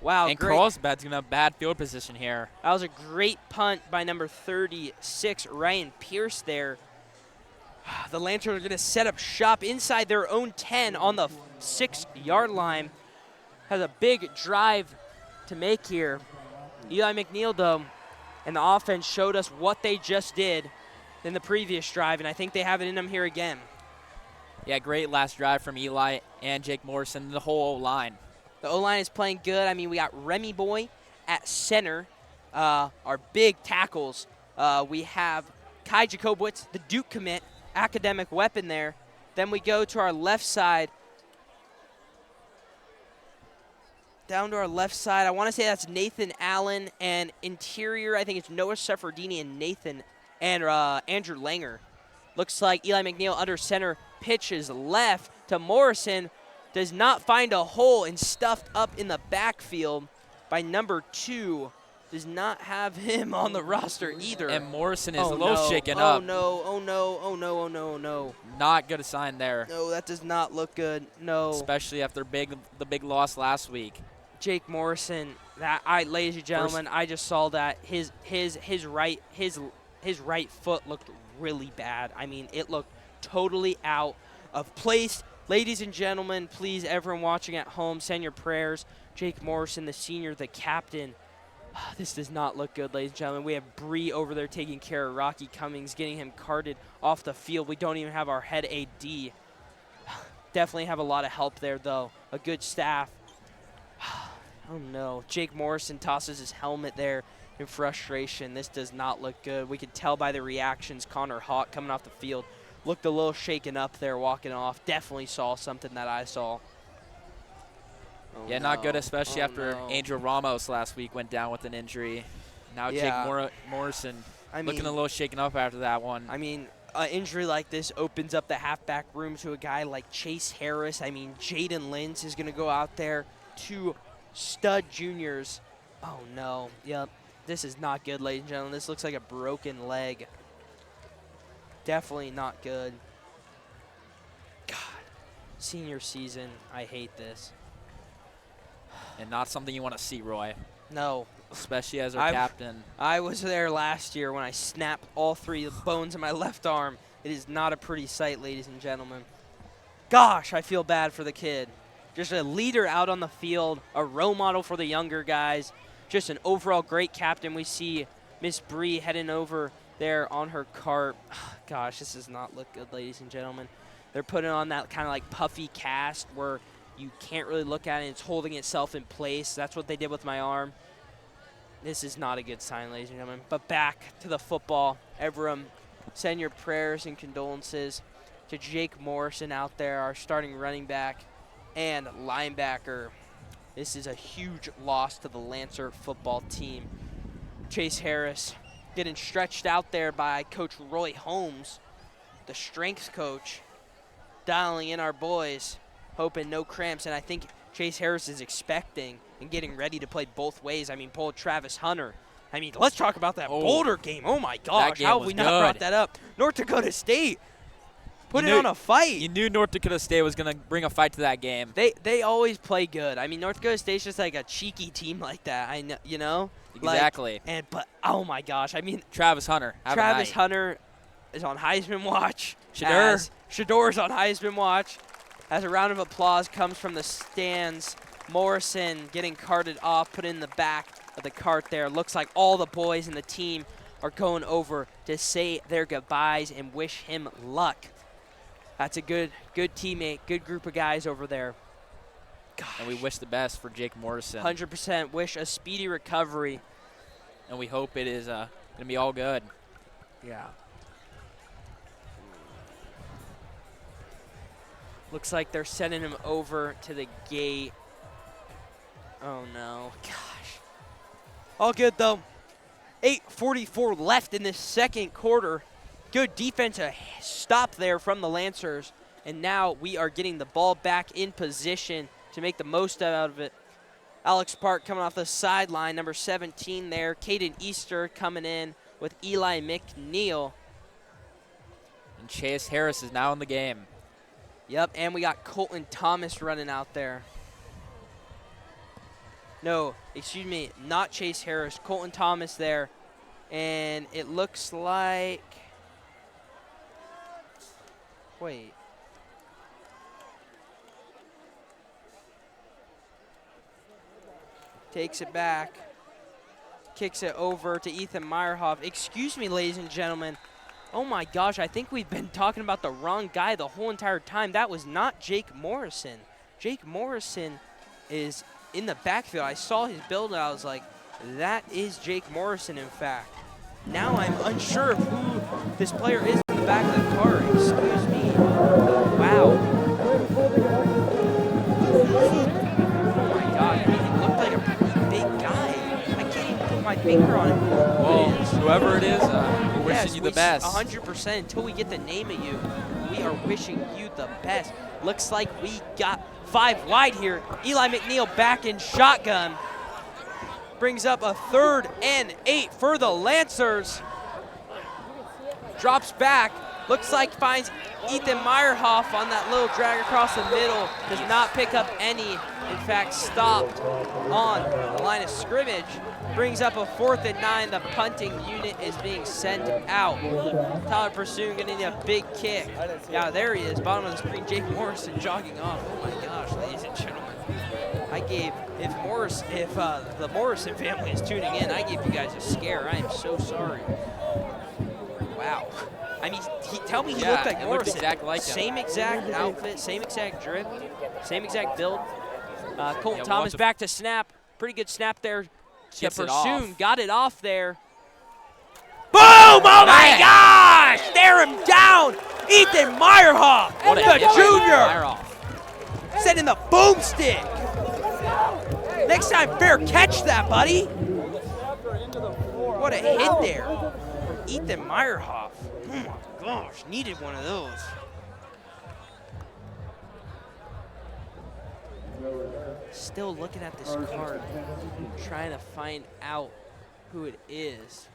Wow, and great. Carlsbad's going to have bad field position here. That was a great punt by number 36, Ryan Pierce there. The Lancers are going to set up shop inside their own 10 on the 6-yard line. Has a big drive to make here. Eli McNeil, though, and the offense showed us what they just did in the previous drive, and I think they have it in them here again. Yeah, great last drive from Eli and Jake Morrison, the whole O-line. The O-line is playing good. I mean, we got Remy Boy at center, our big tackles. We have Kai Jacobowitz, the Duke commit, academic weapon there. Then we go to our left side. Down to our left side, I want to say that's Nathan Allen, and interior, I think it's Noah Seferdini and Andrew Langer. Looks like Eli McNeil under center, pitches left to Morrison, does not find a hole and stuffed up in the backfield by number 2. Does not have him on the roster either. And Morrison is a little shaken up. Oh no. Not good a sign there. No, that does not look good. No. Especially after the big loss last week. Jake Morrison, ladies and gentlemen, I just saw that his right foot looked really bad. I mean, it looked totally out of place. Ladies and gentlemen, please, everyone watching at home, send your prayers. Jake Morrison, the senior, the captain. This does not look good, ladies and gentlemen. We have Bree over there taking care of Rocky Cummings, getting him carted off the field. We don't even have our head AD. Definitely have a lot of help there, though. A good staff. Oh, no. Jake Morrison tosses his helmet there in frustration. This does not look good. We could tell by the reactions. Connor Hawk coming off the field looked a little shaken up there walking off. Definitely saw something that I saw. Oh, yeah, no. not good, especially after Angel Ramos last week went down with an injury. Now Jake Morrison looking a little shaken up after that one. I mean, an injury like this opens up the halfback room to a guy like Chase Harris. I mean, Jaden Lins is going to go out there to stud juniors. Oh, no. Yep. This is not good, ladies and gentlemen. This looks like a broken leg. Definitely not good. God. Senior season. I hate this. And not something you want to see, Roy. No. Especially as our captain. I was there last year when I snapped all 3 bones in my left arm. It is not a pretty sight, ladies and gentlemen. Gosh, I feel bad for the kid. Just a leader out on the field, a role model for the younger guys, just an overall great captain. We see Miss Bree heading over there on her cart. Gosh, this does not look good, ladies and gentlemen. They're putting on that kind of like puffy cast where you can't really look at it. It's holding itself in place. That's what they did with my arm. This is not a good sign, ladies and gentlemen. But back to the football. Everyone, send your prayers and condolences to Jake Morrison out there, our starting running back and linebacker. This is a huge loss to the Lancer football team. Chase Harris getting stretched out there by Coach Roy Holmes, the strength coach, dialing in our boys, hoping no cramps. And I think Chase Harris is expecting and getting ready to play both ways. I mean, pull Travis Hunter. I mean, let's talk about that Boulder game. Oh, my gosh. How have we not brought that up? North Dakota State put it on a fight. You knew North Dakota State was going to bring a fight to that game. They always play good. I mean, North Dakota State's just like a cheeky team like that. I know, you know. Exactly. But oh my gosh, I mean, Travis Hunter. Travis Hunter is on Heisman watch. Shador's on Heisman watch. As a round of applause comes from the stands, Morrison getting carted off, put in the back of the cart there. Looks like all the boys in the team are going over to say their goodbyes and wish him luck. That's a good teammate, good group of guys over there. Gosh. And we wish the best for Jake Morrison. 100% wish a speedy recovery. And we hope it is going to be all good. Yeah. Looks like they're sending him over to the gate. Oh, no. Gosh. All good, though. 8:44 left in this second quarter. Good defensive stop there from the Lancers. And now we are getting the ball back in position to make the most out of it. Alex Park coming off the sideline, number 17 there. Caden Easter coming in with Eli McNeil. And Chase Harris is now in the game. Yep, and we got Colton Thomas running out there. No, excuse me, not Chase Harris. Colton Thomas there. And it looks like... Wait. Takes it back. Kicks it over to Ethan Meyerhoff. Excuse me, ladies and gentlemen. Oh my gosh, I think we've been talking about the wrong guy the whole entire time. That was not Jake Morrison. Jake Morrison is in the backfield. I saw his build and I was like, that is Jake Morrison, in fact. Now I'm unsure of who this player is in the back of the car. Excuse me. Wow. Oh my God, I mean, he looked like a pretty big guy. I can't even put my finger on him. Well, whoever it is, we're wishing you the best. 100%. Until we get the name of you, we are wishing you the best. Looks like we got 5 wide here. Eli McNeil back in shotgun. Brings up a 3rd and 8 for the Lancers. Drops back. Looks like finds Ethan Meyerhoff on that little drag across the middle. Does not pick up any. In fact, stopped on the line of scrimmage. Brings up a 4th and 9. The punting unit is being sent out. Tyler Pursuit gonna need a big kick. Yeah, there he is. Bottom of the screen, Jake Morrison jogging off. Oh my gosh, ladies and gentlemen. I gave, if the Morrison family is tuning in, I gave you guys a scare. I am so sorry. Wow. I mean, tell me he looked like Morrison. Exactly like same exact outfit, same exact drip, same exact build. Colton Thomas back to snap. Pretty good snap there. Pursuit got it off there. Boom! Oh my gosh! Stare him down! Ethan Meyerhoff, the junior, sending the boomstick. Next time, fair catch that, buddy. What a hit there from Ethan Meyerhoff. Oh my gosh, needed one of those. Still looking at this card, trying to find out who it is.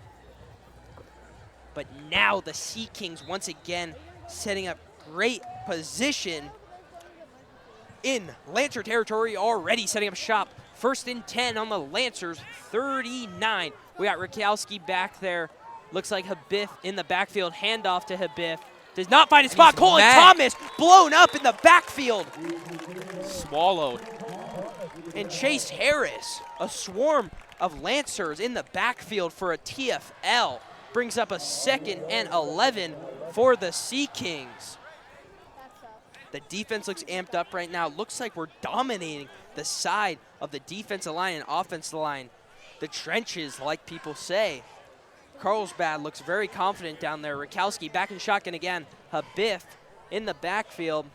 But now the Sea Kings once again setting up great position in Lancer territory, already setting up shop. 1st and 10 on the Lancers, 39. We got Rakowski back there. Looks like Habib in the backfield. Handoff to Habib. Does not find a spot. Colin Thomas blown up in the backfield. Swallowed. And Chase Harris, a swarm of Lancers in the backfield for a TFL. Brings up a 2nd and 11 for the Sea Kings. The defense looks amped up right now. Looks like we're dominating the side of the defensive line and offensive line. The trenches, like people say. Carlsbad looks very confident down there. Rakowski back in shotgun again. Habib in the backfield.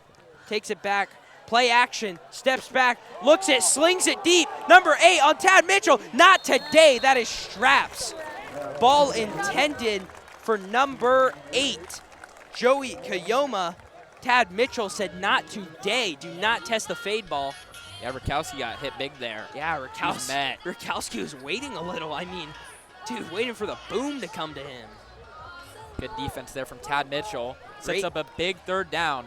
Takes it back. Play action. Steps back. Looks it. Slings it deep. Number 8 on Tad Mitchell. Not today. That is Straps. Ball intended for number 8. Joey Kayoma. Tad Mitchell said not today. Do not test the fade ball. Yeah, Rakowski got hit big there. Yeah, Rakowski was waiting a little. I mean, dude, waiting for the boom to come to him. Good defense there from Tad Mitchell. Sets up a big 3rd down.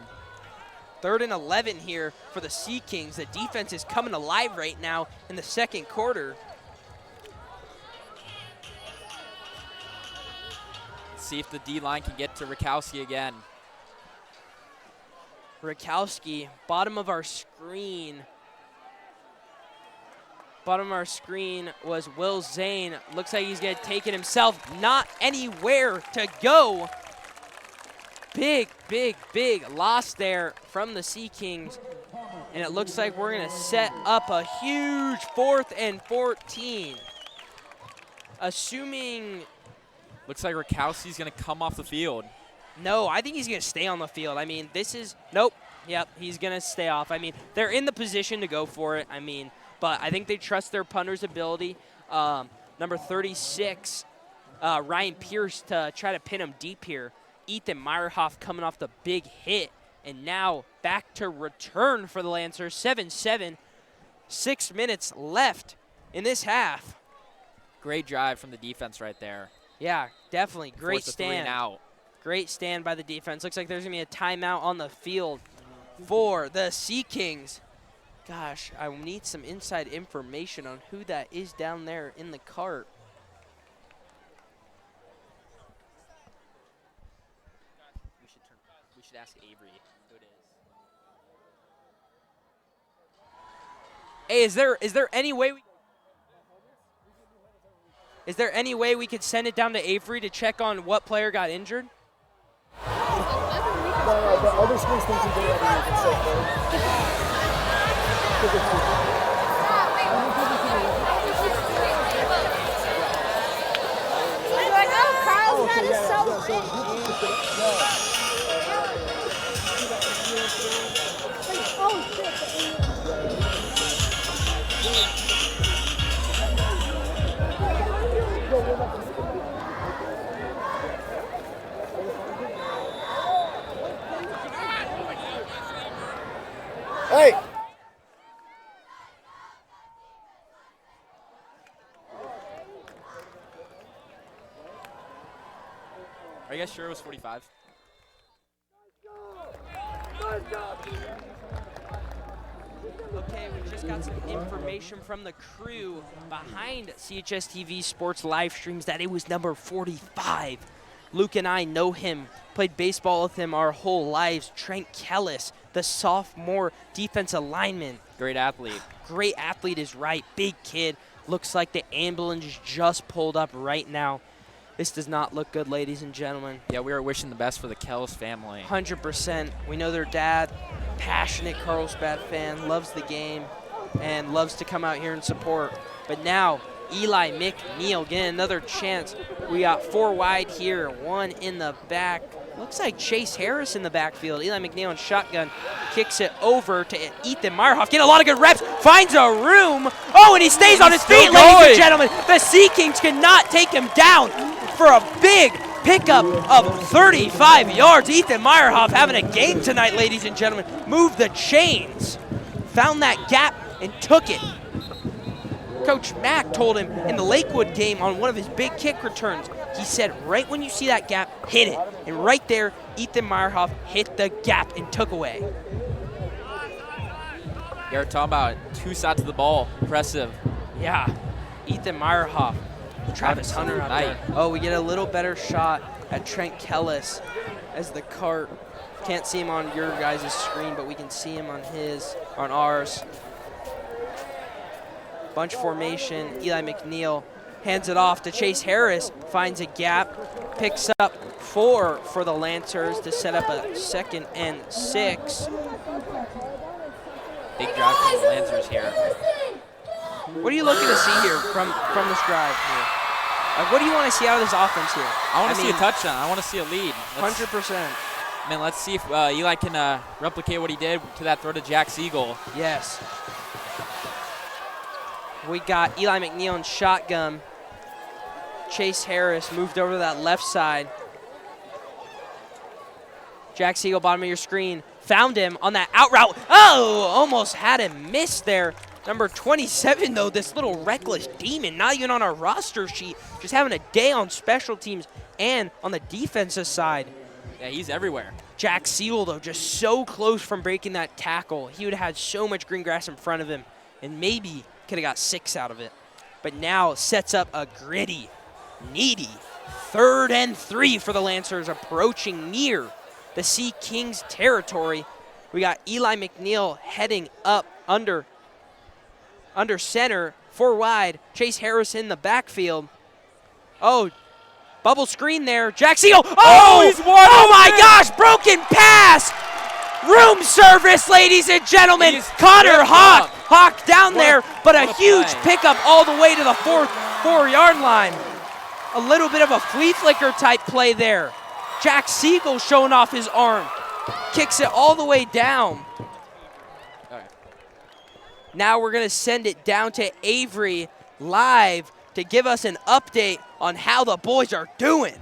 3rd and 11 here for the Sea Kings. The defense is coming alive right now in the 2nd quarter. Let's see if the D-line can get to Rakowski again. Rakowski, bottom of our screen. Bottom of our screen was Will Zane. Looks like he's going to take it himself. Not anywhere to go. Big loss there from the Sea Kings. And it looks like we're going to set up a huge 4th and 14. Assuming... Looks like Rakowski's going to come off the field. No, I think he's going to stay on the field. I mean, this is... Nope. Yep, he's going to stay off. I mean, they're in the position to go for it. I mean... But I think they trust their punter's ability. Number 36, Ryan Pierce, to try to pin him deep here. Ethan Meyerhoff coming off the big hit. And now back to return for the Lancers. 7-7, 6 minutes left in this half. Great drive from the defense right there. Yeah, definitely. Great stand. 3 and out. Great stand by the defense. Looks like there's going to be a timeout on the field for the Sea Kings. Gosh, I need some inside information on who that is down there in the cart. We should ask Avery who it is. Hey, is there any way we could send it down to Avery to check on what player got injured? The other schools think you did everything. Carlsbad is so big. Oh, shit. Hey! Are you guys sure it was 45? Okay, we just got some information from the crew behind CHSTV Sports live streams that it was number 45. Luke and I know him, played baseball with him our whole lives. Trent Kellis, the sophomore defensive lineman. Great athlete. Great athlete is right. Big kid. Looks like the ambulance just pulled up right now. This does not look good, ladies and gentlemen. Yeah, we are wishing the best for the Kellis family. 100%. We know their dad, passionate Carlsbad fan, loves the game and loves to come out here and support. But now, Eli McNeil getting another chance. We got 4 wide here, 1 in the back. Looks like Chase Harris in the backfield. Eli McNeil in shotgun kicks it over to Ethan Meyerhoff. Getting a lot of good reps, finds a room. Oh, and he stays on his feet, ladies and gentlemen. The Sea Kings cannot take him down for a big pickup of 35 yards. Ethan Meyerhoff having a game tonight, ladies and gentlemen. Move the chains. found that gap and took it. Coach Mack told him in the Lakewood game on one of his big kick returns, he said, right when you see that gap, hit it. And right there, Ethan Meyerhoff hit the gap and took away. You're talking about two sides of the ball. Impressive. Yeah, Ethan Meyerhoff, Travis Hunter out there. Oh, we get a little better shot at Trent Kellis as the cart. Can't see him on your guys' screen, but we can see him on ours. Bunch formation, Eli McNeil hands it off to Chase Harris, finds a gap, picks up 4 for the Lancers to set up a 2nd and 6. Big drive for the Lancers here. What are you looking to see here from this drive here? Like, what do you want to see out of this offense here? I want to see a touchdown. I want to see a lead. 100%. Man, let's see if Eli can replicate what he did to that throw to Jack Siegel. Yes. We got Eli McNeil in shotgun. Chase Harris moved over to that left side. Jack Siegel, bottom of your screen, found him on that out route. Oh, almost had him miss there. Number 27, though, this little reckless demon, not even on our roster sheet, just having a day on special teams and on the defensive side. Yeah, he's everywhere. Jack Siegel, though, just so close from breaking that tackle. He would have had so much green grass in front of him and maybe could have got 6 out of it. But now sets up a gritty, needy 3rd and 3 for the Lancers, approaching near the Sea Kings territory. We got Eli McNeil heading up under center, 4 wide. Chase Harris in the backfield. Oh, bubble screen there. Jack Siegel. Oh my gosh, broken pass. Room service, ladies and gentlemen. Connor Hawk down there, but a huge pickup all the way to the 4-yard line. A little bit of a flea flicker type play there. Jack Siegel showing off his arm. Kicks it all the way down. Now we're going to send it down to Avery live to give us an update on how the boys are doing.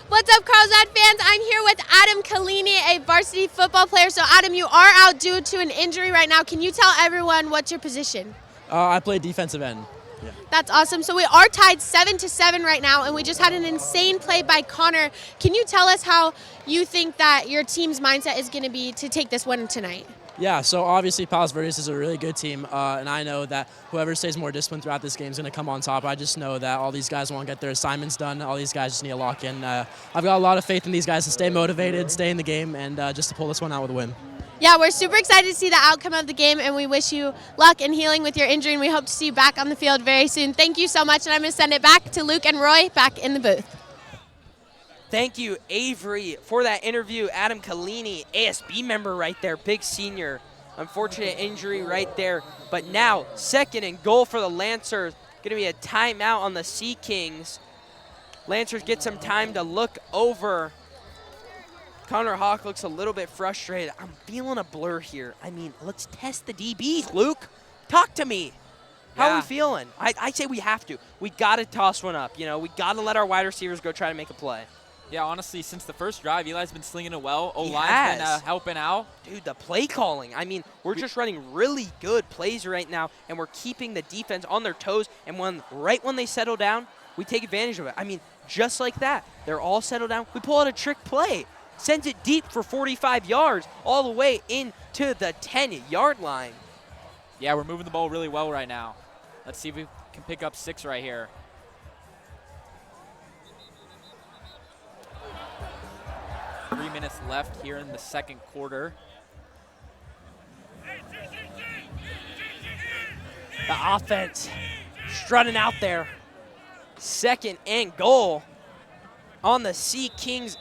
What's up, Carlsbad fans? I'm here with Adam Kalini, a varsity football player. So, Adam, you are out due to an injury right now. Can you tell everyone what's your position? I play defensive end. Yeah. That's awesome. So we are tied 7-7 right now, and we just had an insane play by Connor. Can you tell us how you think that your team's mindset is going to be to take this win tonight? Yeah, so obviously Palos Verdes is a really good team, and I know that whoever stays more disciplined throughout this game is going to come on top. I just know that all these guys want to get their assignments done. All these guys just need to lock in. I've got a lot of faith in these guys to stay motivated, stay in the game, and just to pull this one out with a win. Yeah, we're super excited to see the outcome of the game, and we wish you luck and healing with your injury, and we hope to see you back on the field very soon. Thank you so much, and I'm going to send it back to Luke and Roy back in the booth. Thank you, Avery, for that interview. Adam Kalini, ASB member right there, big senior. Unfortunate injury right there. But now, 2nd and goal for the Lancers. Going to be a timeout on the Sea Kings. Lancers get some time to look over. Connor Hawk looks a little bit frustrated. I'm feeling a blur here. I mean, let's test the DBs, Luke. Talk to me. How are we feeling? I say we have to. We got to toss one up. You know, we got to let our wide receivers go try to make a play. Yeah, honestly, since the first drive, Eli's been slinging it well. O-line's been helping out. Dude, the play calling. I mean, we're just running really good plays right now, and we're keeping the defense on their toes. And right when they settle down, we take advantage of it. I mean, just like that. They're all settled down. We pull out a trick play. Sends it deep for 45 yards, all the way into the 10-yard line. Yeah, we're moving the ball really well right now. Let's see if we can pick up 6 right here. Three minutes left here in the second quarter. The offense strutting out there. 2nd and goal on the Sea Kings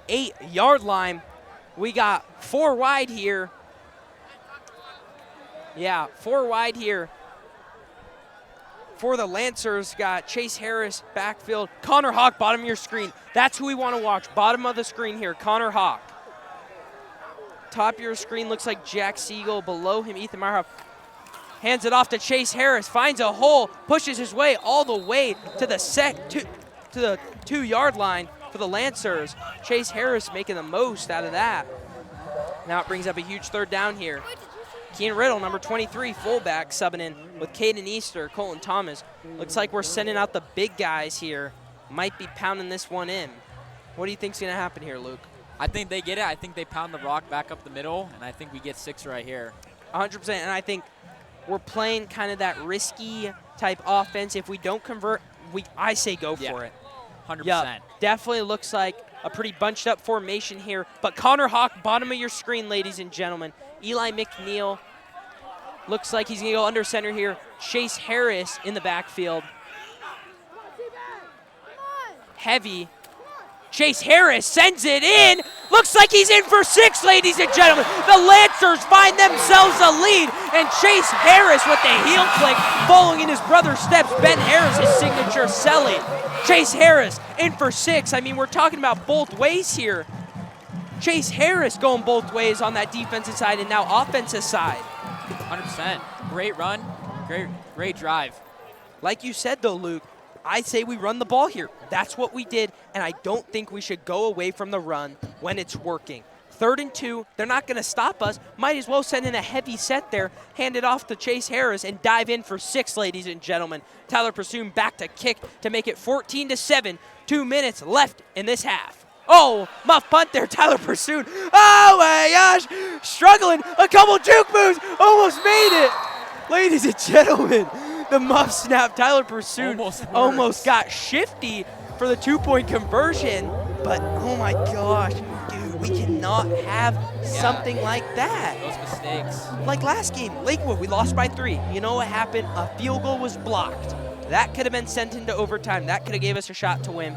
8-yard line. We got 4 wide here. Yeah, 4 wide here. For the Lancers, got Chase Harris, backfield. Connor Hawk, bottom of your screen. That's who we want to watch. Bottom of the screen here, Connor Hawk. Top of your screen looks like Jack Siegel. Below him, Ethan Meyerhoff. Hands it off to Chase Harris. Finds a hole, pushes his way all the way to the 2-yard line for the Lancers. Chase Harris making the most out of that. Now it brings up a huge third down here. Keenan Riddle, number 23, fullback, subbing in with Caden Easter, Colton Thomas. Looks like we're sending out the big guys here. Might be pounding this one in. What do you think's going to happen here, Luke? I think they get it. I think they pound the rock back up the middle, and I think we get 6 right here. 100%, and I think we're playing kind of that risky type offense. If we don't convert, I say go for it. 100%. Yeah, definitely looks like a pretty bunched up formation here. But Connor Hawk, bottom of your screen, ladies and gentlemen. Eli McNeil looks like he's going to go under center here. Chase Harris in the backfield. Heavy. Chase Harris sends it in. Looks like he's in for 6, ladies and gentlemen. The Lancers find themselves a lead, and Chase Harris with the heel click, following in his brother's steps. Ben Harris, his signature selling. Chase Harris in for 6. I mean, we're talking about both ways here. Chase Harris going both ways on that defensive side and now offensive side. 100%. Great run, great drive. Like you said, though, Luke, I say we run the ball here. That's what we did, and I don't think we should go away from the run when it's working. 3rd and 2, they're not going to stop us. Might as well send in a heavy set there, hand it off to Chase Harris, and dive in for 6, ladies and gentlemen. Tyler Pursoon back to kick to make it 14-7. 2 minutes left in this half. Oh, muff punt there, Tyler Pursoon. Oh my gosh, struggling. A couple juke moves, almost made it. Ladies and gentlemen, the muff snap, Tyler Pursoon almost got shifty for the 2-point conversion. But oh my gosh, dude, we cannot have something like that. Those mistakes. Like last game, Lakewood, we lost by 3. You know what happened? A field goal was blocked. That could have been sent into overtime. That could have gave us a shot to win.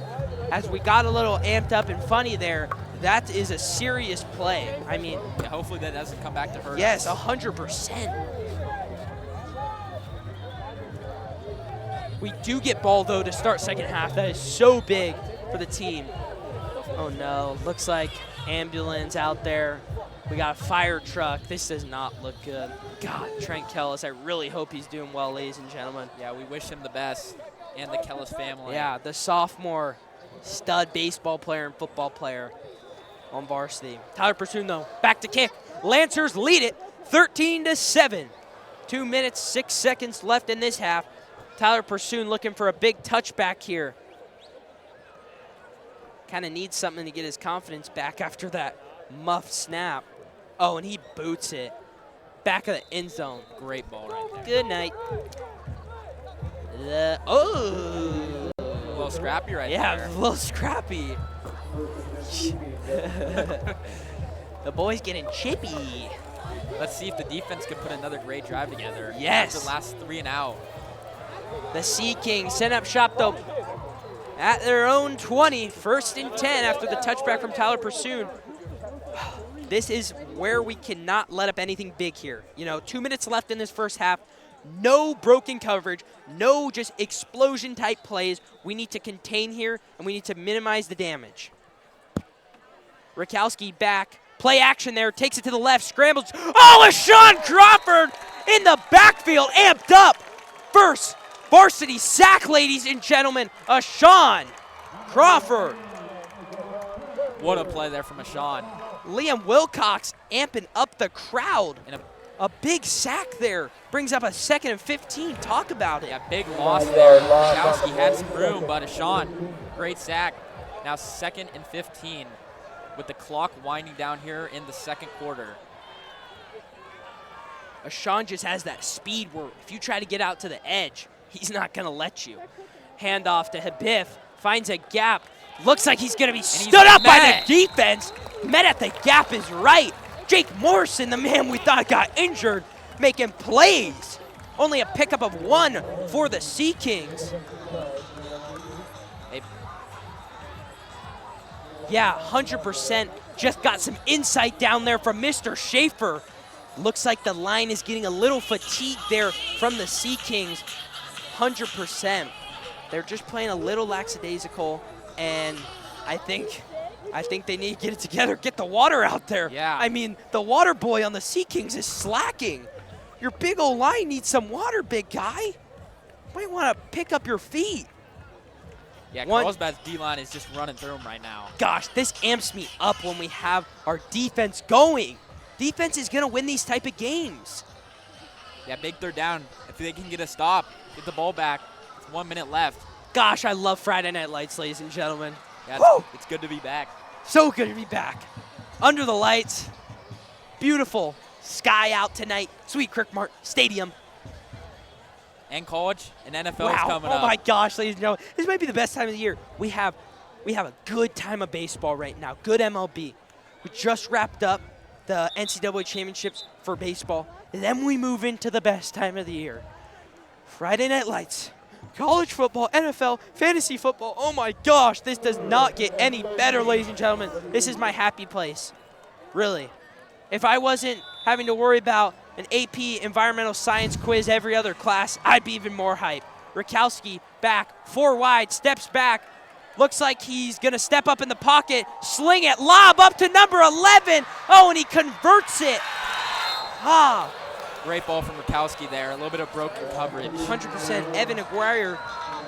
As we got a little amped up and funny there, that is a serious play. I mean, yeah, hopefully that doesn't come back to hurt us. Yes, 100%. We do get ball, though, to start second half. That is so big for the team. Oh, no. Looks like ambulance out there. We got a fire truck. This does not look good. God, Trent Kellis, I really hope he's doing well, ladies and gentlemen. Yeah, we wish him the best, and the Kellis family. Yeah, the sophomore stud baseball player and football player on varsity. Tyler Pursoon, though, back to kick. Lancers lead it 13-7. 2 minutes, 6 seconds left in this half. Tyler Pursoon looking for a big touchback here. Kind of needs something to get his confidence back after that muff snap. Oh, and he boots it. Back of the end zone. Great ball right there. Good night. Oh. A little scrappy right there. Yeah, a little scrappy. The boy's getting chippy. Let's see if the defense can put another great drive together. Yes. After the last 3 and out. The Sea Kings set up shop, though, at their own 20. 1st and 10 after the touchback from Tyler Pursoon. This is where we cannot let up anything big here. You know, 2 minutes left in this first half. No broken coverage. No just explosion-type plays. We need to contain here, and we need to minimize the damage. Rakowski back. Play action there. Takes it to the left. Scrambles. Oh, a Sean Crawford in the backfield. Amped up. First varsity sack, ladies and gentlemen. A Sean Crawford. What a play there from Ashawn. Liam Wilcox amping up the crowd. And a big sack there. Brings up a 2nd and 15. Talk about it. Yeah, big loss there. Rakowski had some room, but Ashawn, great sack. Now 2nd and 15 with the clock winding down here in the 2nd quarter. Ashawn just has that speed where if you try to get out to the edge, he's not going to let you. Handoff to Habif. Finds a gap. Looks like he's going to be stood up by the defense. Met at the gap is right. Jake Morrison, the man we thought got injured, making plays. Only a pickup of 1 for the Sea Kings. Yeah, 100%. Just got some insight down there from Mr. Schaefer. Looks like the line is getting a little fatigued there from the Sea Kings. 100%. They're just playing a little lackadaisical, and I think they need to get it together, get the water out there. Yeah. I mean, the water boy on the Sea Kings is slacking. Your big old line needs some water, big guy. Might want to pick up your feet. Yeah, Carlsbad's D-line is just running through him right now. Gosh, this amps me up when we have our defense going. Defense is going to win these type of games. Yeah, big third down. If they can get a stop, get the ball back. It's 1 minute left. Gosh, I love Friday Night Lights, ladies and gentlemen. Yeah, it's good to be back. So good to be back. Under the lights. Beautiful sky out tonight. Sweet Crickmart Stadium. And college and NFL Wow. is coming Oh up. my gosh, ladies and gentlemen. This might be the best time of the year. We have a good time of baseball right now. Good MLB. We just wrapped up the NCAA championships for baseball. And then we move into the best time of the year. Friday Night Lights. College football, NFL, fantasy football. Oh my gosh, this does not get any better, ladies and gentlemen. This is my happy place. Really. If I wasn't having to worry about an AP environmental science quiz every other class, I'd be even more hyped. Rakowski back, 4 wide, steps back. Looks like he's going to step up in the pocket, sling it, lob up to number 11. Oh, and he converts it. Ah. Great ball from Rakowski there. A little bit of broken coverage. 100%. Evan Aguirre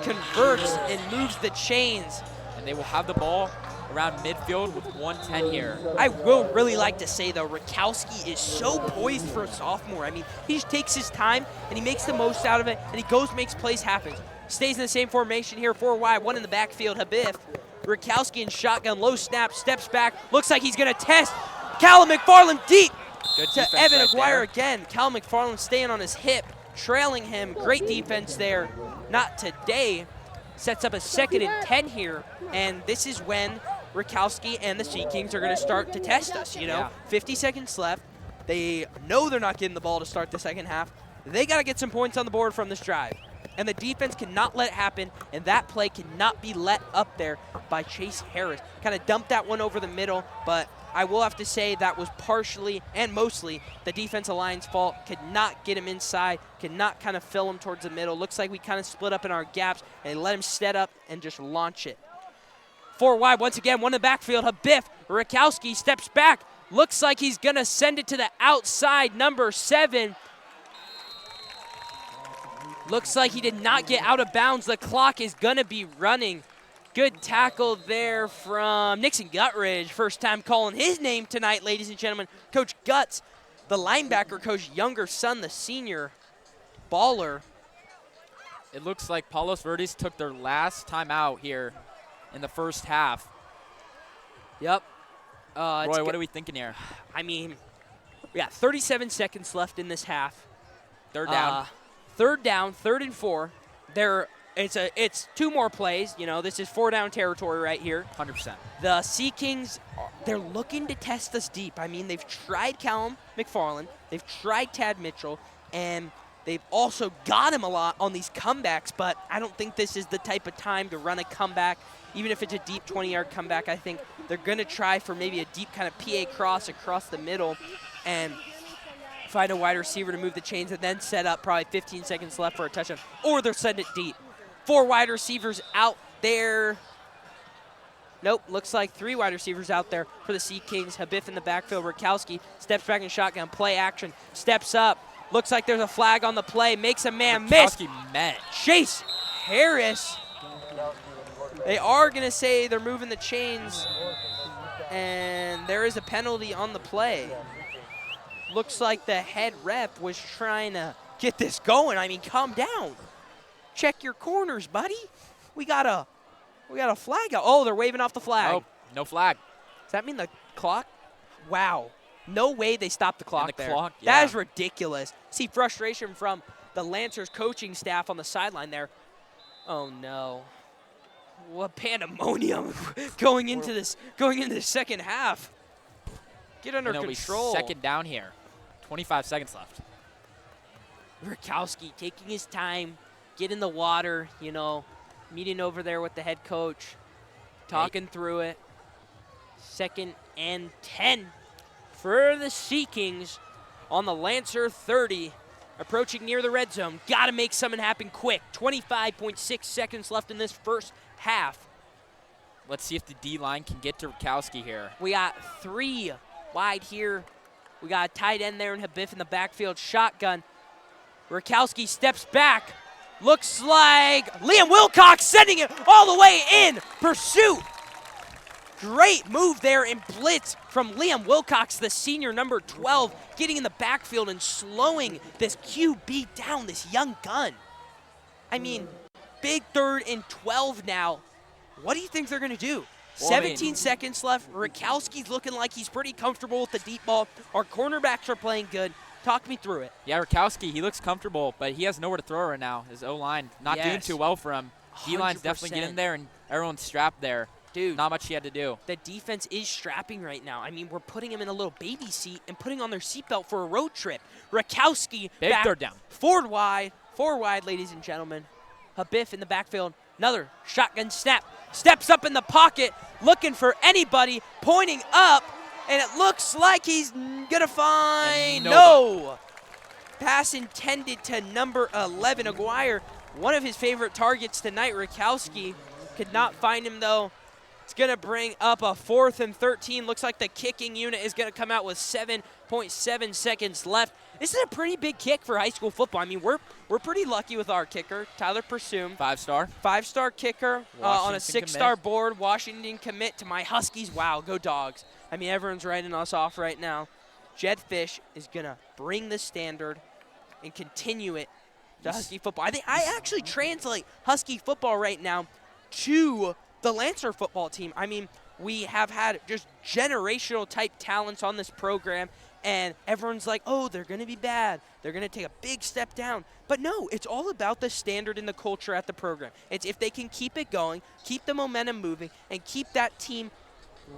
converts and moves the chains. And they will have the ball around midfield with 1:10 here. I will really like to say, though, Rakowski is so poised for a sophomore. I mean, he just takes his time, and he makes the most out of it, and he goes, makes plays happen. Stays in the same formation here, 4 wide, 1 in the backfield, Habif. Rakowski in shotgun, low snap, steps back. Looks like he's going to test. Callum McFarland deep. Good To defense Evan right Aguirre there. again. Callum McFarland staying on his hip, trailing him. Great defense there. Not today. Sets up a 2nd and 10 here, and this is when Rakowski and the Sea Kings are going to start to test us, you know. Yeah. 50 seconds left. They know they're not getting the ball to start the second half. They got to get some points on the board from this drive. And the defense cannot let it happen, and that play cannot be let up there by Chase Harris. Kind of dumped that one over the middle, but I will have to say that was partially and mostly the defensive line's fault. Could not get him inside, could not kind of fill him towards the middle. Looks like we kind of split up in our gaps and let him set up and just launch it. 4 wide, once again, 1 in the backfield. Habif, Rakowski steps back. Looks like he's going to send it to the outside, number 7. Looks like he did not get out of bounds. The clock is going to be running. Good tackle there from Nixon Gutridge. First time calling his name tonight, ladies and gentlemen. Coach Guts, the linebacker coach, younger son, the senior baller. It looks like Palos Verdes took their last time out here in the first half. Yep. Roy, what are we thinking here? I mean, we got 37 seconds left in this half. Third down. Third down, 3rd and 4. It's 2 more plays. You know, this is 4 down territory right here. 100%. The Sea Kings, they're looking to test us deep. I mean, they've tried Callum McFarland. They've tried Tad Mitchell. And they've also got him a lot on these comebacks. But I don't think this is the type of time to run a comeback. Even if it's a deep 20-yard comeback, I think they're going to try for maybe a deep kind of PA cross across the middle and find a wide receiver to move the chains and then set up probably 15 seconds left for a touchdown. Or they'll send it deep. 4 wide receivers out there. Nope, looks like 3 wide receivers out there for the Sea Kings. Habif in the backfield. Rakowski steps back in shotgun. Play action. Steps up. Looks like there's a flag on the play. Makes a man miss. Rakowski met. Chase Harris. They are going to say they're moving the chains. And there is a penalty on the play. Looks like the head ref was trying to get this going. I mean, calm down. Check your corners, buddy. We got a flag out. Oh, they're waving off the flag. Oh, no flag. Does that mean the clock? Wow. No way they stopped the clock the there. clock, That yeah. is ridiculous. See frustration from the Lancers coaching staff on the sideline there. Oh, no. What pandemonium going into the second half. Get under control. 2nd down here. 25 seconds left. Rakowski taking his time, get in the water, you know, meeting over there with the head coach, talking through it. 2nd and 10 for the Sea Kings on the Lancer 30, approaching near the red zone. Got to make something happen quick. 25.6 seconds left in this first half. Let's see if the D-line can get to Rakowski here. We got 3 wide here. We got a tight end there in Habif in the backfield. Shotgun. Rakowski steps back. Looks like Liam Wilcox sending it all the way in pursuit. Great move there and blitz from Liam Wilcox, the senior, number 12, getting in the backfield and slowing this QB down, this young gun. I mean, big 3rd and 12 now. What do you think they're going to do? Well, 17 seconds left. Rakowski's looking like he's pretty comfortable with the deep ball. Our cornerbacks are playing good. Talk me through it. Yeah, Rakowski, he looks comfortable, but he has nowhere to throw right now. His O-line not doing too well for him. D-line's definitely getting there, and everyone's strapped there. Dude, not much he had to do. The defense is strapping right now. I mean, we're putting him in a little baby seat and putting on their seatbelt for a road trip. Rakowski Big back, 3rd down. Four wide, ladies and gentlemen. Habif in the backfield. Another shotgun snap. Steps up in the pocket, looking for anybody, pointing up, and it looks like he's gonna find no. Pass intended to number 11, Aguirre. One of his favorite targets tonight, Rakowski. Could not find him, though. It's going to bring up a 4th and 13. Looks like the kicking unit is going to come out with 7.7 seconds left. This is a pretty big kick for high school football. I mean, we're pretty lucky with our kicker, Tyler Pursume. 5-star. 5-star kicker on a 6-star commit. board. Washington commit to my Huskies. Wow, go Dogs. I mean, everyone's writing us off right now. Jed Fish is going to bring the standard and continue it to Husky football. I actually translate Husky football right now to the Lancer football team. I mean, we have had just generational type talents on this program, and everyone's like, oh, they're going to be bad. They're going to take a big step down. But no, it's all about the standard and the culture at the program. It's if they can keep it going, keep the momentum moving, and keep that team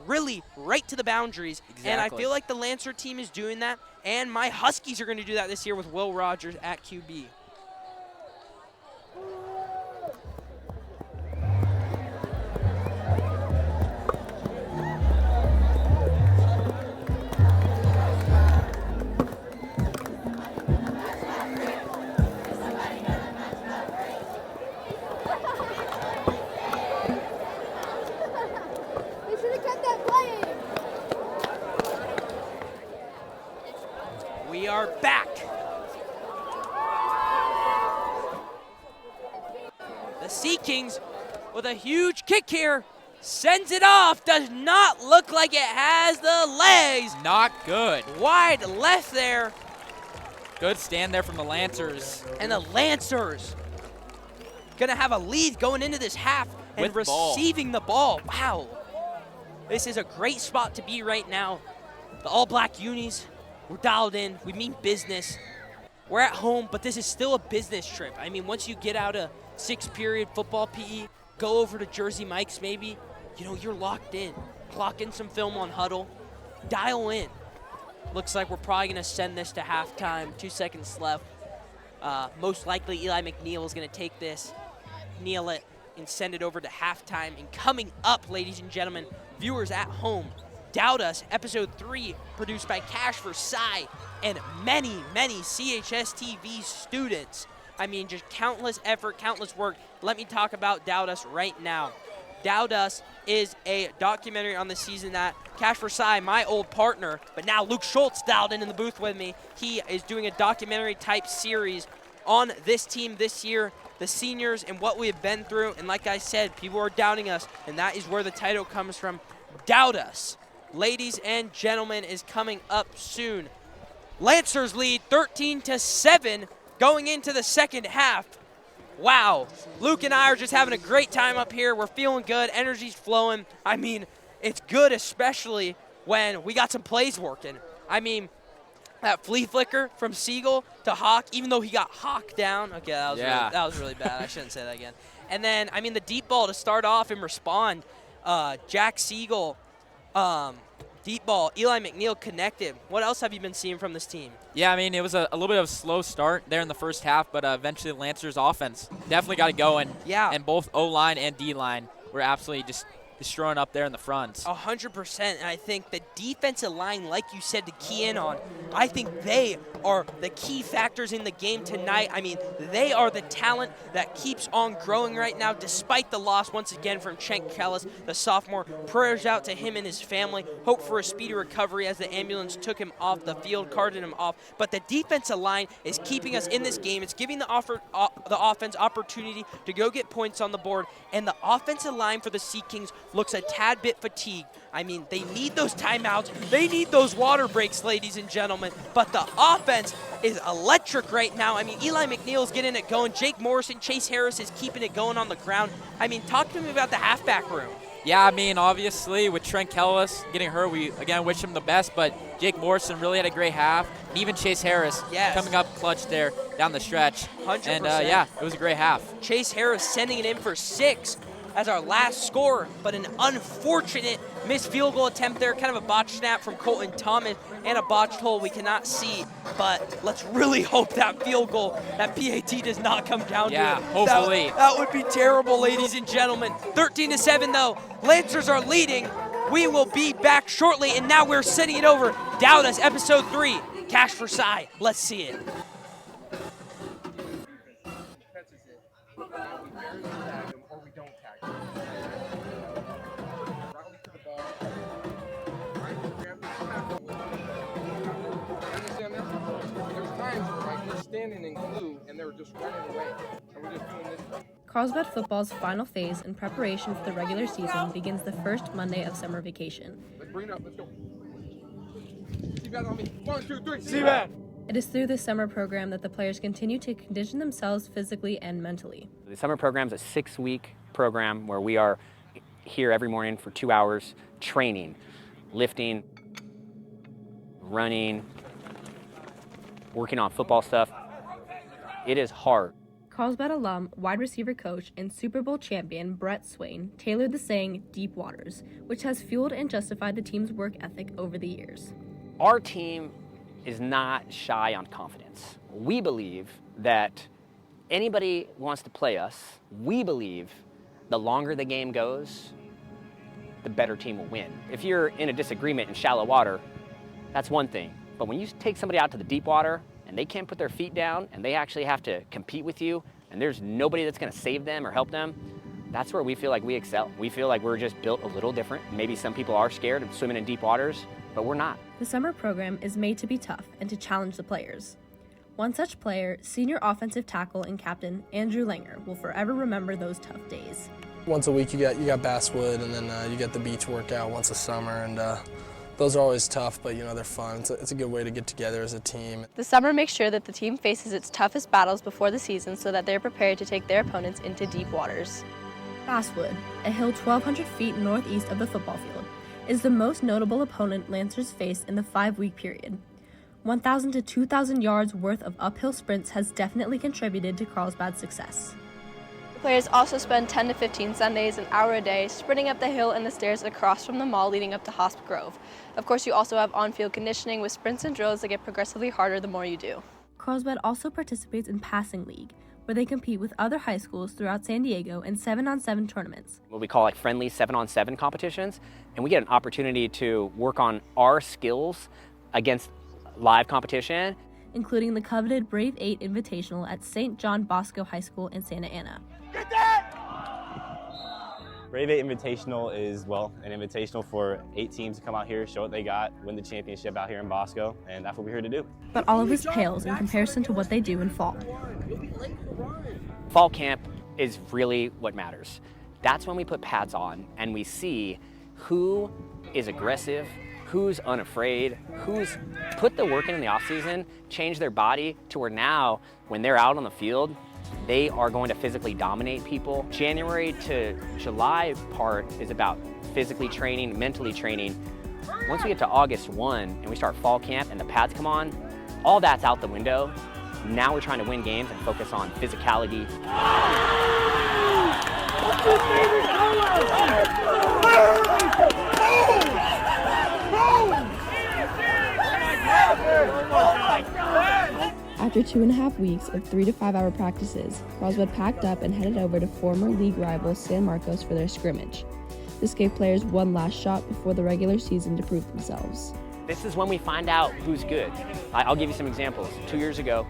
really right to the boundaries. Exactly. And I feel like the Lancer team is doing that, and my Huskies are going to do that this year with Will Rogers at QB. We are back. The Sea Kings with a huge kick here. Sends it off. Does not look like it has the legs. Not good. Wide left there. Good stand there from the Lancers. And the Lancers going to have a lead going into this half and With ball. receiving the ball. Wow. This is a great spot to be right now. The all-black unis, we're dialed in. We mean business. We're at home, but this is still a business trip. I mean, once you get out of 6-period football PE, go over to Jersey Mike's maybe, you know, you're locked in. Clock in some film on Huddle. Dial in. Looks like we're probably going to send this to halftime. 2 seconds left. Most likely Eli McNeil is going to take this, kneel it, and send it over to halftime. And coming up, ladies and gentlemen, viewers at home, Doubt Us, Episode 3, produced by Cash for Cy and many, many CHS TV students. I mean, just countless effort, countless work. Let me talk about Doubt Us right now. Doubt Us is a documentary on the season that Cash for Cy, my old partner, but now Luke Schultz dialed in the booth with me. He is doing a documentary-type series on this team this year, the seniors and what we have been through. And like I said, people are doubting us, and that is where the title comes from. Doubt Us, ladies and gentlemen, is coming up soon. Lancers lead 13-7 going into the second half. Wow, Luke and I are just having a great time up here. We're feeling good, energy's flowing. I mean, it's good especially when we got some plays working. I mean, that flea flicker from Siegel to Hawk, even though he got Hawk down. Okay, that was really bad. I shouldn't say that again. And then, I mean, the deep ball to start off and respond. Jack Siegel, deep ball, Eli McNeil connected. What else have you been seeing from this team? Yeah, I mean, it was a little bit of a slow start there in the first half, but eventually the Lancers offense definitely got it going. Yeah. And both O-line and D-line were absolutely just destroying up there in the front. 100%, and I think the defensive line, like you said, to key in on, I think they are the key factors in the game tonight. I mean, they are the talent that keeps on growing right now, despite the loss once again from Cenk Kellis, the sophomore. Prayers out to him and his family. Hope for a speedy recovery as the ambulance took him off the field, carted him off. But the defensive line is keeping us in this game. It's giving the offense opportunity to go get points on the board, and the offensive line for the Sea Kings looks a tad bit fatigued. I mean, they need those timeouts. They need those water breaks, ladies and gentlemen. But the offense is electric right now. I mean, Eli McNeil's getting it going. Jake Morrison, Chase Harris is keeping it going on the ground. I mean, talk to me about the halfback room. Yeah, I mean, obviously, with Trent Kellis getting hurt, we, again, wish him the best, but Jake Morrison really had a great half. And even Chase Harris coming up clutch there down the stretch. 100%. And, yeah, it was a great half. Chase Harris sending it in for 6 as our last score, but an unfortunate missed field goal attempt there, kind of a botched snap from Colton Thomas and a botched hole we cannot see, but let's really hope that field goal, that PAT does not come down to it. Yeah, hopefully. That would be terrible, ladies and gentlemen. 13-7 though, Lancers are leading. We will be back shortly, and now we're sending it over. Dallas, episode 3, Cash for Cy. Let's see it. Or we don't tag them. Rally to the ball. Right? We have to tackle with them. Understand that? There's times where like we're standing in glue and they're just running away. And we're just doing this. Carlsbad football's final phase in preparation for the regular season begins the first Monday of summer vacation. Let's bring it up. Let's go. See-bat on me. 1, 2, 3. See-bat. It is through this summer program that the players continue to condition themselves physically and mentally. The summer program is a 6-week program where we are here every morning for 2 hours training, lifting, running, working on football stuff. It is hard. Carlsbad alum, wide receiver coach, and Super Bowl champion Brett Swain tailored the saying, "Deep Waters," which has fueled and justified the team's work ethic over the years. Our team is not shy on confidence. We believe that anybody who wants to play us, we believe the longer the game goes, the better team will win. If you're in a disagreement in shallow water, that's one thing. But when you take somebody out to the deep water and they can't put their feet down and they actually have to compete with you and there's nobody that's gonna save them or help them, that's where we feel like we excel. We feel like we're just built a little different. Maybe some people are scared of swimming in deep waters, but we're not. The summer program is made to be tough and to challenge the players. One such player, senior offensive tackle and captain Andrew Langer, will forever remember those tough days. Once a week you got Basswood, and then you get the beach workout once a summer, and those are always tough, but they're fun. It's a good way to get together as a team. The summer makes sure that the team faces its toughest battles before the season so that they're prepared to take their opponents into deep waters. Basswood, a hill 1,200 feet northeast of the football field, is the most notable opponent Lancers face in the 5-week period. 1,000 to 2,000 yards worth of uphill sprints has definitely contributed to Carlsbad's success. The players also spend 10 to 15 Sundays, an hour a day, sprinting up the hill and the stairs across from the mall leading up to Hosp Grove. Of course, you also have on-field conditioning with sprints and drills that get progressively harder the more you do. Carlsbad also participates in Passing League, where they compete with other high schools throughout San Diego in 7-on-7 tournaments. What we call like friendly 7-on-7 competitions, and we get an opportunity to work on our skills against live competition, including the coveted Brave 8 Invitational at St. John Bosco High School in Santa Ana. Brave 8 Invitational is, well, an invitational for 8 teams to come out here, show what they got, win the championship out here in Bosco, and that's what we're here to do. But all of this pales in comparison to what they do in fall. Fall camp is really what matters. That's when we put pads on and we see who is aggressive, who's unafraid, who's put the work in the offseason, changed their body to where now, when they're out on the field, they are going to physically dominate people. January to July part is about physically training, mentally training. Once we get to August 1 and we start fall camp and the pads come on, all that's out the window. Now we're trying to win games and focus on physicality. After 2.5 weeks of 3 to 5 hour practices, Carlsbad packed up and headed over to former league rival San Marcos for their scrimmage. This gave players one last shot before the regular season to prove themselves. This is when we find out who's good. I'll give you some examples. 2 years ago,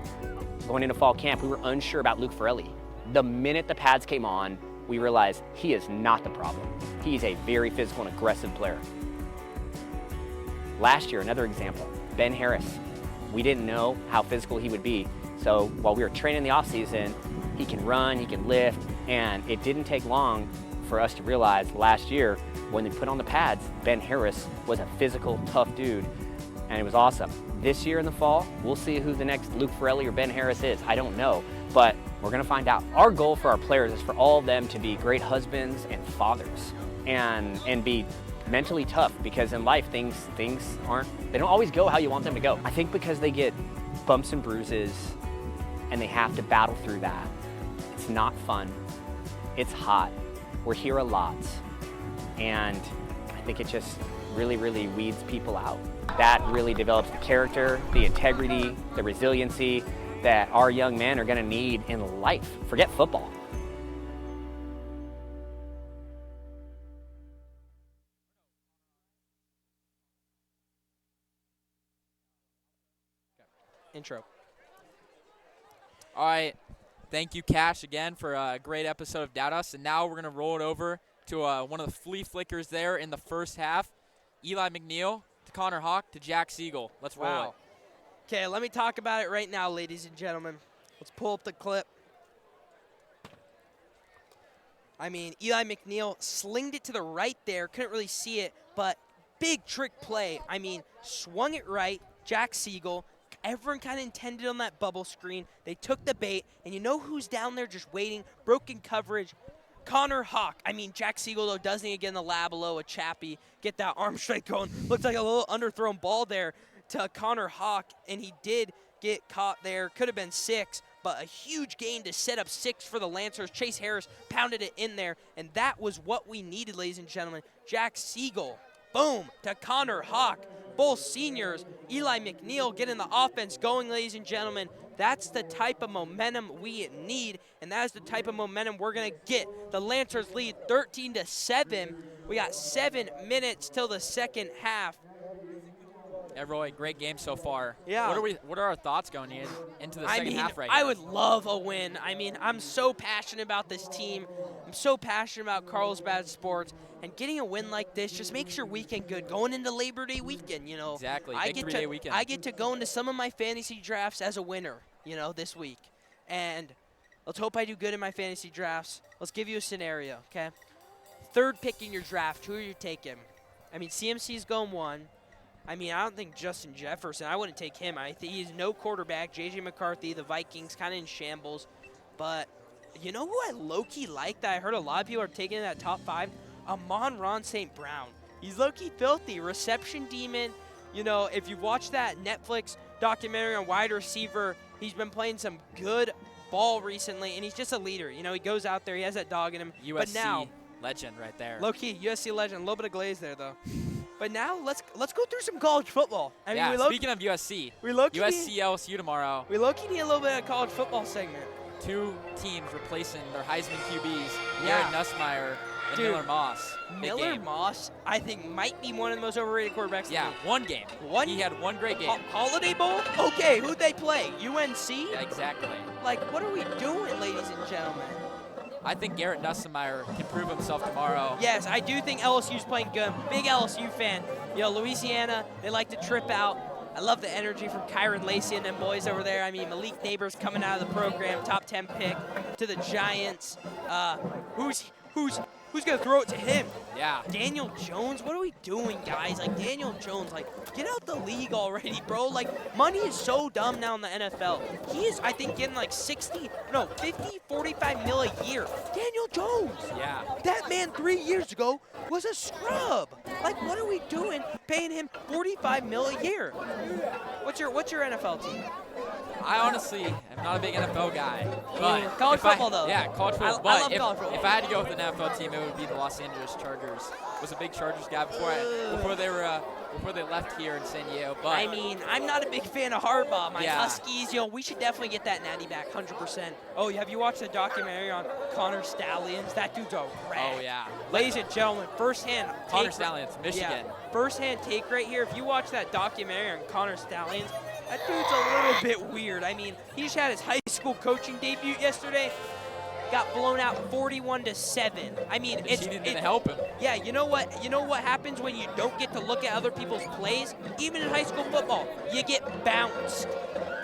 going into fall camp, we were unsure about Luke Forelli. The minute the pads came on, we realized he is not the problem. He's a very physical and aggressive player. Last year, another example, Ben Harris. We didn't know how physical he would be. So while we were training in the offseason, he can run, he can lift, and it didn't take long for for us to realize last year when they put on the pads, Ben Harris was a physical, tough dude, and it was awesome. This year in the fall, we'll see who the next Luke Ferrelli or Ben Harris is. I don't know, but we're gonna find out. Our goal for our players is for all of them to be great husbands and fathers and be mentally tough, because in life they don't always go how you want them to go. I think because they get bumps and bruises and they have to battle through that. It's not fun, it's hot, we're here a lot, and I think it just really, really weeds people out. That really develops the character, the integrity, the resiliency that our young men are gonna need in life. Forget football. Intro. All right. Thank you, Cash, again for a great episode of Doubt Us. And now we're going to roll it over to one of the flea flickers there in the first half. Eli McNeil to Connor Hawk to Jack Siegel. Let's roll it. Okay, let me talk about it right now, ladies and gentlemen. Let's pull up the clip. I mean, Eli McNeil slinged it to the right there. Couldn't really see it, but big trick play. I mean, swung it right. Jack Siegel. Everyone kind of intended on that bubble screen. They took the bait, and you know who's down there just waiting? Broken coverage. Connor Hawk. I mean, Jack Siegel, though, doesn't even get in the lab below a Chappie. Get that arm strike going. Looked like a little underthrown ball there to Connor Hawk, and he did get caught there. Could have been 6, but a huge gain to set up 6 for the Lancers. Chase Harris pounded it in there, and that was what we needed, ladies and gentlemen. Jack Siegel, boom, to Connor Hawk. Both seniors, Eli McNeil getting the offense going, ladies and gentlemen. That's the type of momentum we need, and that is the type of momentum we're going to get. The Lancers lead 13-7. We got 7 minutes till the second half. Yeah, Roy, great game so far. Yeah. What are our thoughts going into the second half right now? I would love a win. I mean, I'm so passionate about this team. I'm so passionate about Carlsbad sports. And getting a win like this just makes your weekend good. Going into Labor Day weekend, you know. Exactly, Victory Day weekend. I get to go into some of my fantasy drafts as a winner, you know, this week. And let's hope I do good in my fantasy drafts. Let's give you a scenario, okay? 3rd pick in your draft, who are you taking? I mean, CMC's going 1. I mean, I don't think Justin Jefferson, I wouldn't take him. I think he's no quarterback. J.J. McCarthy, the Vikings, kind of in shambles. But you know who I low-key like that I heard a lot of people are taking in that top 5? Amon-Ra St. Brown. He's low-key filthy, reception demon. You know, if you watch that Netflix documentary on wide receiver, he's been playing some good ball recently, and he's just a leader. You know, he goes out there, he has that dog in him. USC but now, legend right there. Low-key, USC legend, a little bit of glaze there, though. But now, let's go through some college football. I mean, speaking of USC, USC LSU tomorrow. We low-key need a little bit of college football segment. 2 teams replacing their Heisman QBs, Jared Nussmeier and Miller Moss. Miller Moss, I think, might be one of the most overrated quarterbacks in the league. One game. He had one great game. Holiday Bowl? Okay, who'd they play? UNC? Yeah, exactly. Like, what are we doing, ladies and gentlemen? I think Garrett Nussmeier can prove himself tomorrow. Yes, I do think LSU's playing good. Big LSU fan. You know, Louisiana, they like to trip out. I love the energy from Kyron Lacey and them boys over there. I mean, Malik Neighbors coming out of the program, top 10 pick to the Giants. Who's going to throw it to him? Yeah. Daniel Jones? What are we doing, guys? Like, Daniel Jones, like, get out the league already, bro. Like, money is so dumb now in the NFL. He is, I think, getting like 50, 45 mil a year. Daniel Jones. Yeah. That man 3 years ago was a scrub. Like, what are we doing paying him 45 mil a year? What's your NFL team? I honestly am not a big NFL guy. But college football, though. Yeah, college football. I love college football. If I had to go with an NFL team, it would be the Los Angeles Chargers. Was a big Chargers guy before they left here in San Diego. But I mean, I'm not a big fan of Harbaugh. My Huskies, you know, we should definitely get that natty back, 100%. Oh, have you watched the documentary on Connor Stallions? That dude's a rat. Oh yeah. Ladies and gentlemen, firsthand. Connor Stallions, Michigan. Yeah, firsthand take right here. If you watch that documentary on Connor Stallions, that dude's a little bit weird. I mean, he just had his high school coaching debut yesterday. got blown out 41-7. I mean, The cheating didn't help him. Yeah, you know what? You know what happens when you don't get to look at other people's plays? Even in high school football, you get bounced.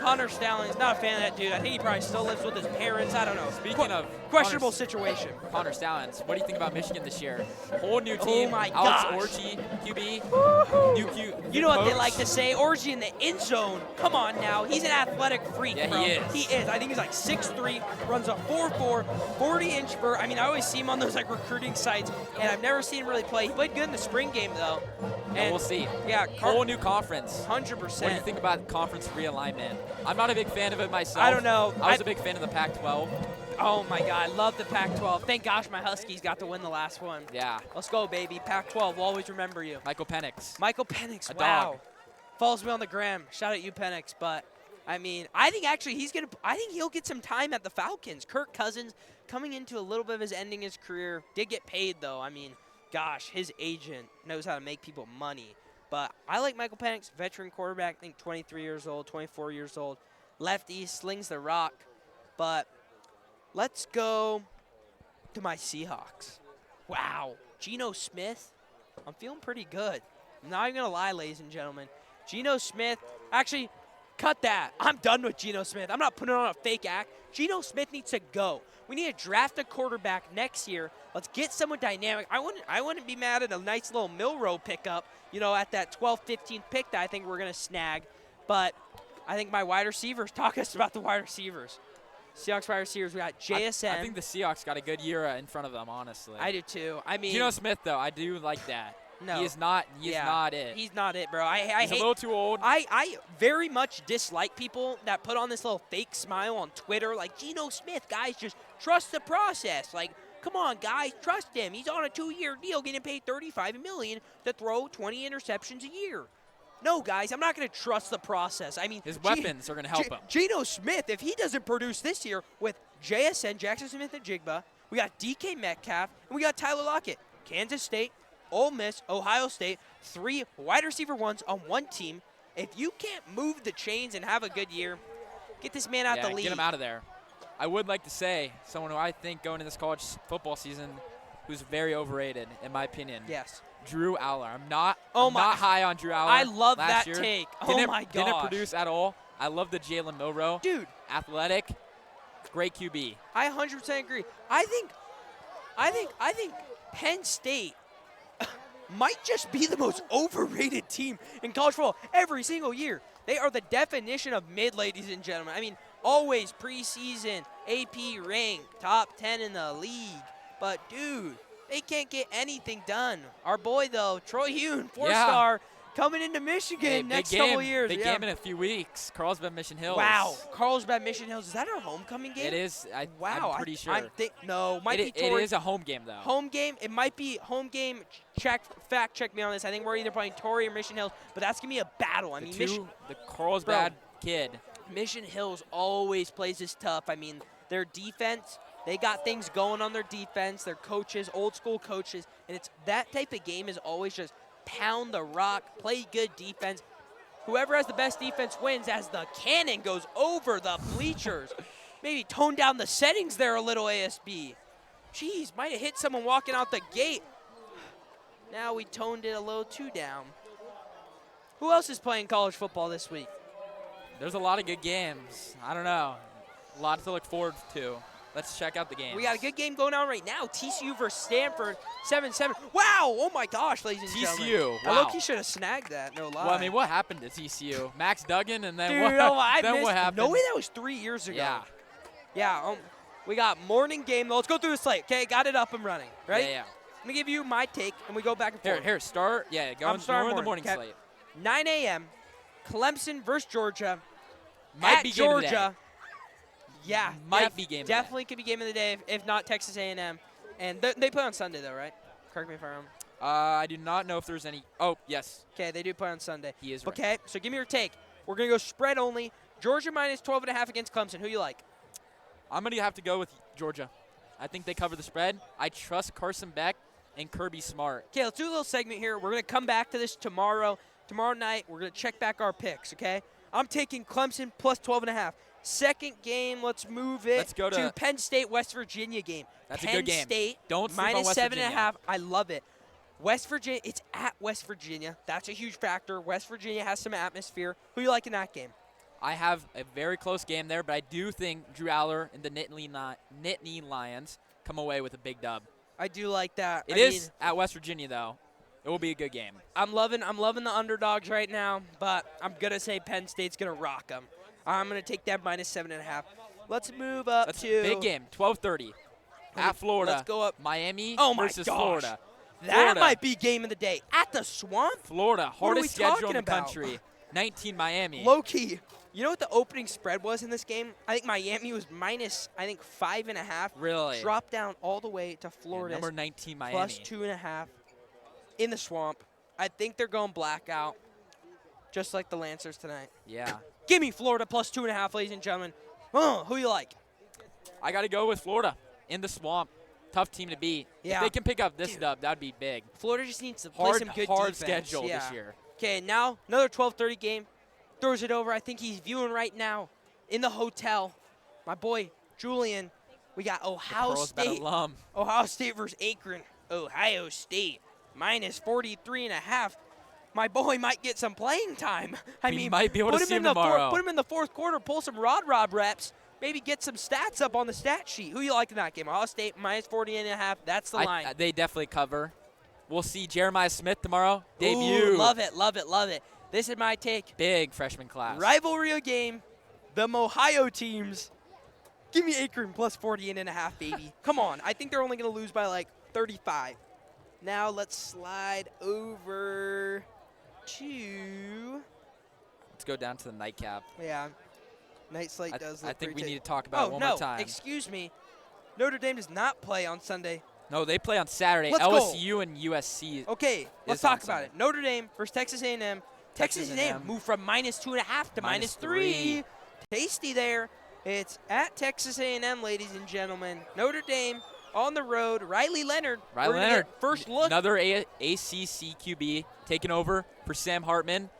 Connor Stallings, not a fan of that dude. I think he probably still lives with his parents. I don't know. Speaking of questionable situation. Connor Stallings, what do you think about Michigan this year? Whole new team. Oh my Alex gosh. Orji, QB. You know what they coach. like to say? Orji in the end zone. Come on now. He's an athletic freak, Yeah, bro. he is. He is. I think he's like 6'3", runs a 4'4", 40-inch vert. I mean, I always see him on those like recruiting sites, and I've never seen him really play. He played good in the spring game, though. And we'll see. Yeah, whole new conference. 100%. What do you think about conference realignment? I'm not a big fan of it myself. I don't know. I was a big fan of the Pac-12. Oh my God, I love the Pac-12. Thank gosh my Huskies got to win the last one. Yeah. Let's go, baby. Pac-12, we'll always remember you. Michael Penix. Michael Penix, A wow. dog. Follows me on the gram. Shout out you, Penix. But I mean, I think actually I think he'll get some time at the Falcons. Kirk Cousins coming into a little bit of his ending his career. Did get paid though. I mean, gosh, his agent knows how to make people money. But I like Michael Penix, veteran quarterback. I think 23 years old, 24 years old. Lefty, slings the rock. But let's go to my Seahawks. Wow, Geno Smith. I'm feeling pretty good. I'm not even going to lie, ladies and gentlemen. Geno Smith, actually, cut that. I'm done with Geno Smith. I'm not putting on a fake act. Geno Smith needs to go. We need to draft a quarterback next year. Let's get someone dynamic. I wouldn't be mad at a nice little Milrow pickup, at that 12th, 15th pick that I think we're going to snag. But I think my wide receivers, talk us about the wide receivers. Seahawks wide receivers, we got JSN. I think the Seahawks got a good year in front of them, honestly. I do too. I mean, Geno Smith, though, I do like that. No. He is not it. He's not it, bro. He's hate, a little too old. I very much dislike people that put on this little fake smile on Twitter like, Geno Smith, guys, just trust the process. Like, come on, guys, trust him. He's on a 2-year deal getting paid $35 million to throw 20 interceptions a year. No, guys, I'm not going to trust the process. I mean, his weapons are going to help him. Geno Smith, if he doesn't produce this year with JSN, Jackson Smith and Jigba, we got DK Metcalf, and we got Tyler Lockett. Kansas State, Ole Miss, Ohio State, 3 wide receiver ones on one team. If you can't move the chains and have a good year, get this man out the league. Get him out of there. I would like to say someone who I think going into this college football season who's very overrated, in my opinion. Yes. Drew Aller. I'm not not high on Drew Aller. I love last that year. take. My gosh. Didn't produce at all. I love the Jalen Milrow. Dude. Athletic. Great QB. I 100% agree. I think Penn State might just be the most overrated team in college football every single year. They are the definition of mid, ladies and gentlemen. I mean, always preseason, AP ranked, top 10 in the league. But, dude, they can't get anything done. Our boy, though, Troy Hune, 4-star, coming into Michigan next couple years. Big game in a few weeks. Carlsbad, Mission Hills. Wow, Carlsbad, Mission Hills. Is that our homecoming game? It is. Wow, I'm pretty sure. Might be It is a home game, though. Home game. It might be home game. Fact check me on this. I think we're either playing Torrey or Mission Hills, but that's gonna be a battle. I mean, the Carlsbad kid. Mission Hills always plays this tough. I mean, their defense. They got things going on their defense. Their coaches, old school coaches, and it's that type of game is always just pound the rock, play good defense. Whoever has the best defense wins as the cannon goes over the bleachers. Maybe tone down the settings there a little, ASB. Jeez, might have hit someone walking out the gate. Now we toned it a little too down. Who else is playing college football this week? There's a lot of good games. I don't know. A lot to look forward to. Let's check out the games. We got a good game going on right now. TCU versus Stanford, 7-7. Wow! Oh my gosh, ladies and gentlemen. TCU. Wow. I look, he should have snagged that. No lie. Well, I mean, what happened to TCU? Max Duggan, and then Dude, what? What happened? No way, that was 3 years ago. Yeah. Yeah. We got morning game. Let's go through the slate. Okay, got it up and running. Right? Yeah. Let me give you my take, and we go back and forth. Here, start. Yeah, go in the morning slate. 9 a.m. Clemson versus Georgia. Might be game of the day. Georgia. Yeah, might be game of the day. Definitely could be game of the day, if not Texas A&M. And they play on Sunday, though, right? Correct me if I'm wrong. I do not know if there's any. Oh, yes. Okay, they do play on Sunday. He is right. Okay, so give me your take. We're going to go spread only. Georgia minus 12.5 against Clemson. Who you like? I'm going to have to go with Georgia. I think they cover the spread. I trust Carson Beck and Kirby Smart. Okay, let's do a little segment here. We're going to come back to this tomorrow. Tomorrow night, we're going to check back our picks, okay? I'm taking Clemson plus 12.5. Second game, let's move it Let's go to Penn State, West Virginia game. That's a Penn good game. State, Don't sleep on minus West 7.5. Virginia. I love it. West Virginia, it's at West Virginia. That's a huge factor. West Virginia has some atmosphere. Who you like in that game? I have a very close game there, but I do think Drew Aller and the Nittany Lions come away with a big dub. I do like that. It is at West Virginia, though. It will be a good game. I'm loving the underdogs right now, but I'm going to say Penn State's going to rock them. I'm going to take that minus 7.5. Let's move up That's to a big game, 12:30 at Florida. Let's go up. Miami versus gosh. Florida. That Florida. might be game of the day. At the Swamp? Florida, What are we hardest schedule talking in the about? country. 19 Miami. Low key. You know what the opening spread was in this game? I think Miami was minus, 5.5. Really? Dropped down all the way to Florida. Number 19 Miami. Plus 2.5 in the Swamp. I think they're going blackout, just like the Lancers tonight. Yeah. Give me Florida plus 2.5, ladies and gentlemen. Who you like? I got to go with Florida in the Swamp. Tough team to beat. Yeah. If they can pick up this dub, that would be big. Florida just needs to play some good hard defense. schedule Yeah. this year. Okay, now another 12:30 game. Throws it over. I think he's viewing right now in the hotel. My boy Julian. We got Ohio Carlsbad State. alum. Ohio State versus Akron. Ohio State minus 43.5. My boy might get some playing time. I We mean, might be able to put him see in him the tomorrow. put him in the fourth quarter. Pull some Rob reps. Maybe get some stats up on the stat sheet. Who you like in that game? Ohio State minus 40.5. That's the line. They definitely cover. We'll see Jeremiah Smith tomorrow. Debut. Ooh, love it, love it, love it. This is my take. Big freshman class. Rivalry game. The Ohio teams. Give me Akron plus 40.5, baby. Come on. I think they're only going to lose by like 35. Now let's slide over to. Let's go down to the nightcap. Yeah. Night slate does look I think we pretty need to talk about it one more time. Excuse me. Notre Dame does not play on Sunday. No, they play on Saturday. Let's go. LSU and USC. Okay, let's is on talk about Sunday. it. Notre Dame versus Texas A&M. Texas A&M moved from minus 2.5 to minus 3. Tasty there. It's at Texas A&M, ladies and gentlemen. Notre Dame on the road. Riley Leonard. Riley We're gonna Leonard. get first look. Another ACC QB taking over for Sam Hartman.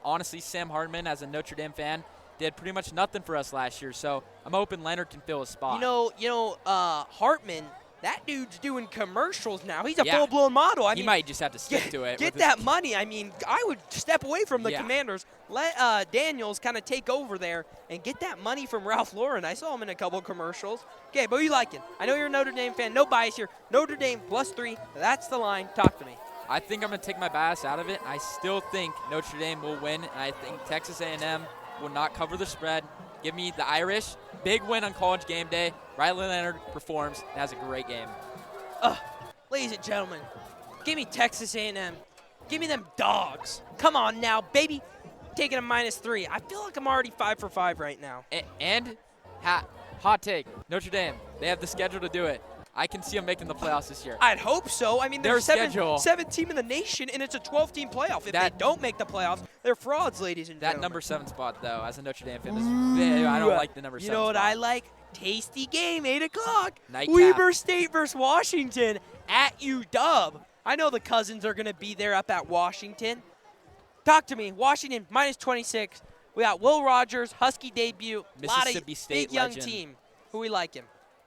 Honestly, Sam Hartman, as a Notre Dame fan, did pretty much nothing for us last year. So I'm hoping Leonard can fill his spot. You know, Hartman, that dude's doing commercials now. He's a full-blown model. I he mean, might just have to stick to it. Get that money. I mean, I would step away from the Yeah. Commanders. Let Daniels kind of take over there and get that money from Ralph Lauren. I saw him in a couple of commercials. Okay, but who you liking? I know you're a Notre Dame fan. No bias here. Notre Dame plus 3. That's the line. Talk to me. I think I'm going to take my bias out of it. I still think Notre Dame will win, and I think Texas A&M will not cover the spread. Give me the Irish. Big win on College game day. Riley Leonard performs and has a great game. Ladies and gentlemen, give me Texas A&M. Give me them dogs. Come on now, baby. Taking a minus 3. I feel like I'm already 5 for 5 right now. And hot take, Notre Dame, they have the schedule to do it. I can see them making the playoffs this year. I'd hope so. I mean, Their they're schedule. seventh team in the nation, and it's a 12-team playoff. If they don't make the playoffs, they're frauds, ladies and gentlemen. That number 7 spot, though, as a Notre Dame fan, is I don't like the number 7 You know what spot. I like? Tasty game, 8 o'clock. Nightcap. Weber State versus Washington at UW. I know the Cousins are going to be there up at Washington. Talk to me. Washington minus 26. We got Will Rogers, Husky debut. Mississippi State big young legend. team. Who we liking?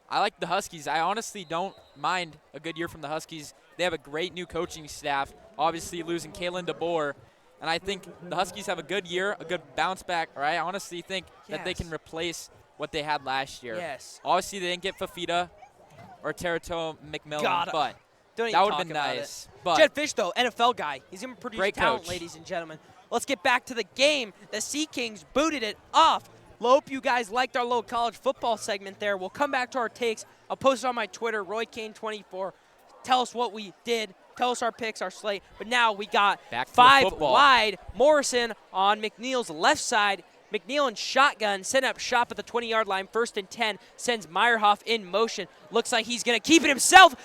I like the Huskies. I honestly don't mind a good year from the Huskies. They have a great new coaching staff, obviously losing Kalen DeBoer. And I think the Huskies have a good year, a good bounce back. Or I honestly think that they can replace what they had last year. Yes. Obviously, they didn't get Fafita or Terrato McMillan, but Don't that even would have talk been about nice. it. But Jed Fish, though, NFL guy. He's going to produce Great talent, coach. ladies and gentlemen. Let's get back to the game. The Sea Kings booted it off. Hope you guys liked our little college football segment there. We'll come back to our takes. I'll post it on my Twitter, RoyKane24. Tell us what we did. Tell us our picks, our slate. But now we got Back to 5 football. wide. Morrison on McNeil's left side. McNeil in shotgun, set up shop at the 20-yard line, 1st and 10, sends Meyerhoff in motion. Looks like he's going to keep it himself.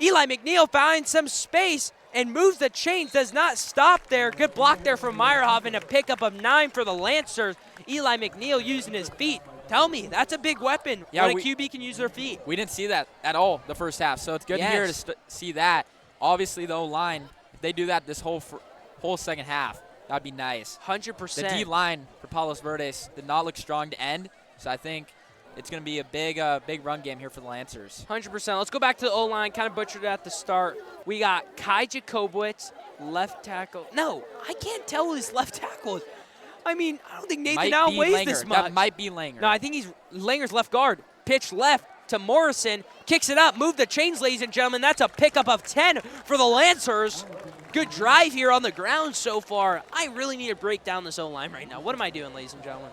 Eli McNeil finds some space and moves the chains, does not stop there. Good block there from Meyerhoff and a pickup of 9 for the Lancers. Eli McNeil using his feet. Tell me, that's a big weapon when a QB can use their feet. we didn't see that at all the first half, so it's good to hear to see that. Obviously, the O-line, if they do that this whole second half, that would be nice. 100%. The D-line for Palos Verdes did not look strong to end, So I think it's going to be a big run game here for the Lancers. 100%. Let's go back to the O-line. Kind of butchered it at the start. We got Kai Jacobowitz, left tackle. No, I can't tell who this left tackle is. I mean, I don't think Nathan Allen weighs this much. That might be Langer. No, I think Langer's left guard. Pitch left to Morrison. Kicks it up. Move the chains, ladies and gentlemen. That's a pickup of 10 for the Lancers. Good drive here on the ground so far. I really need to break down this O-line right now. What am I doing, ladies and gentlemen?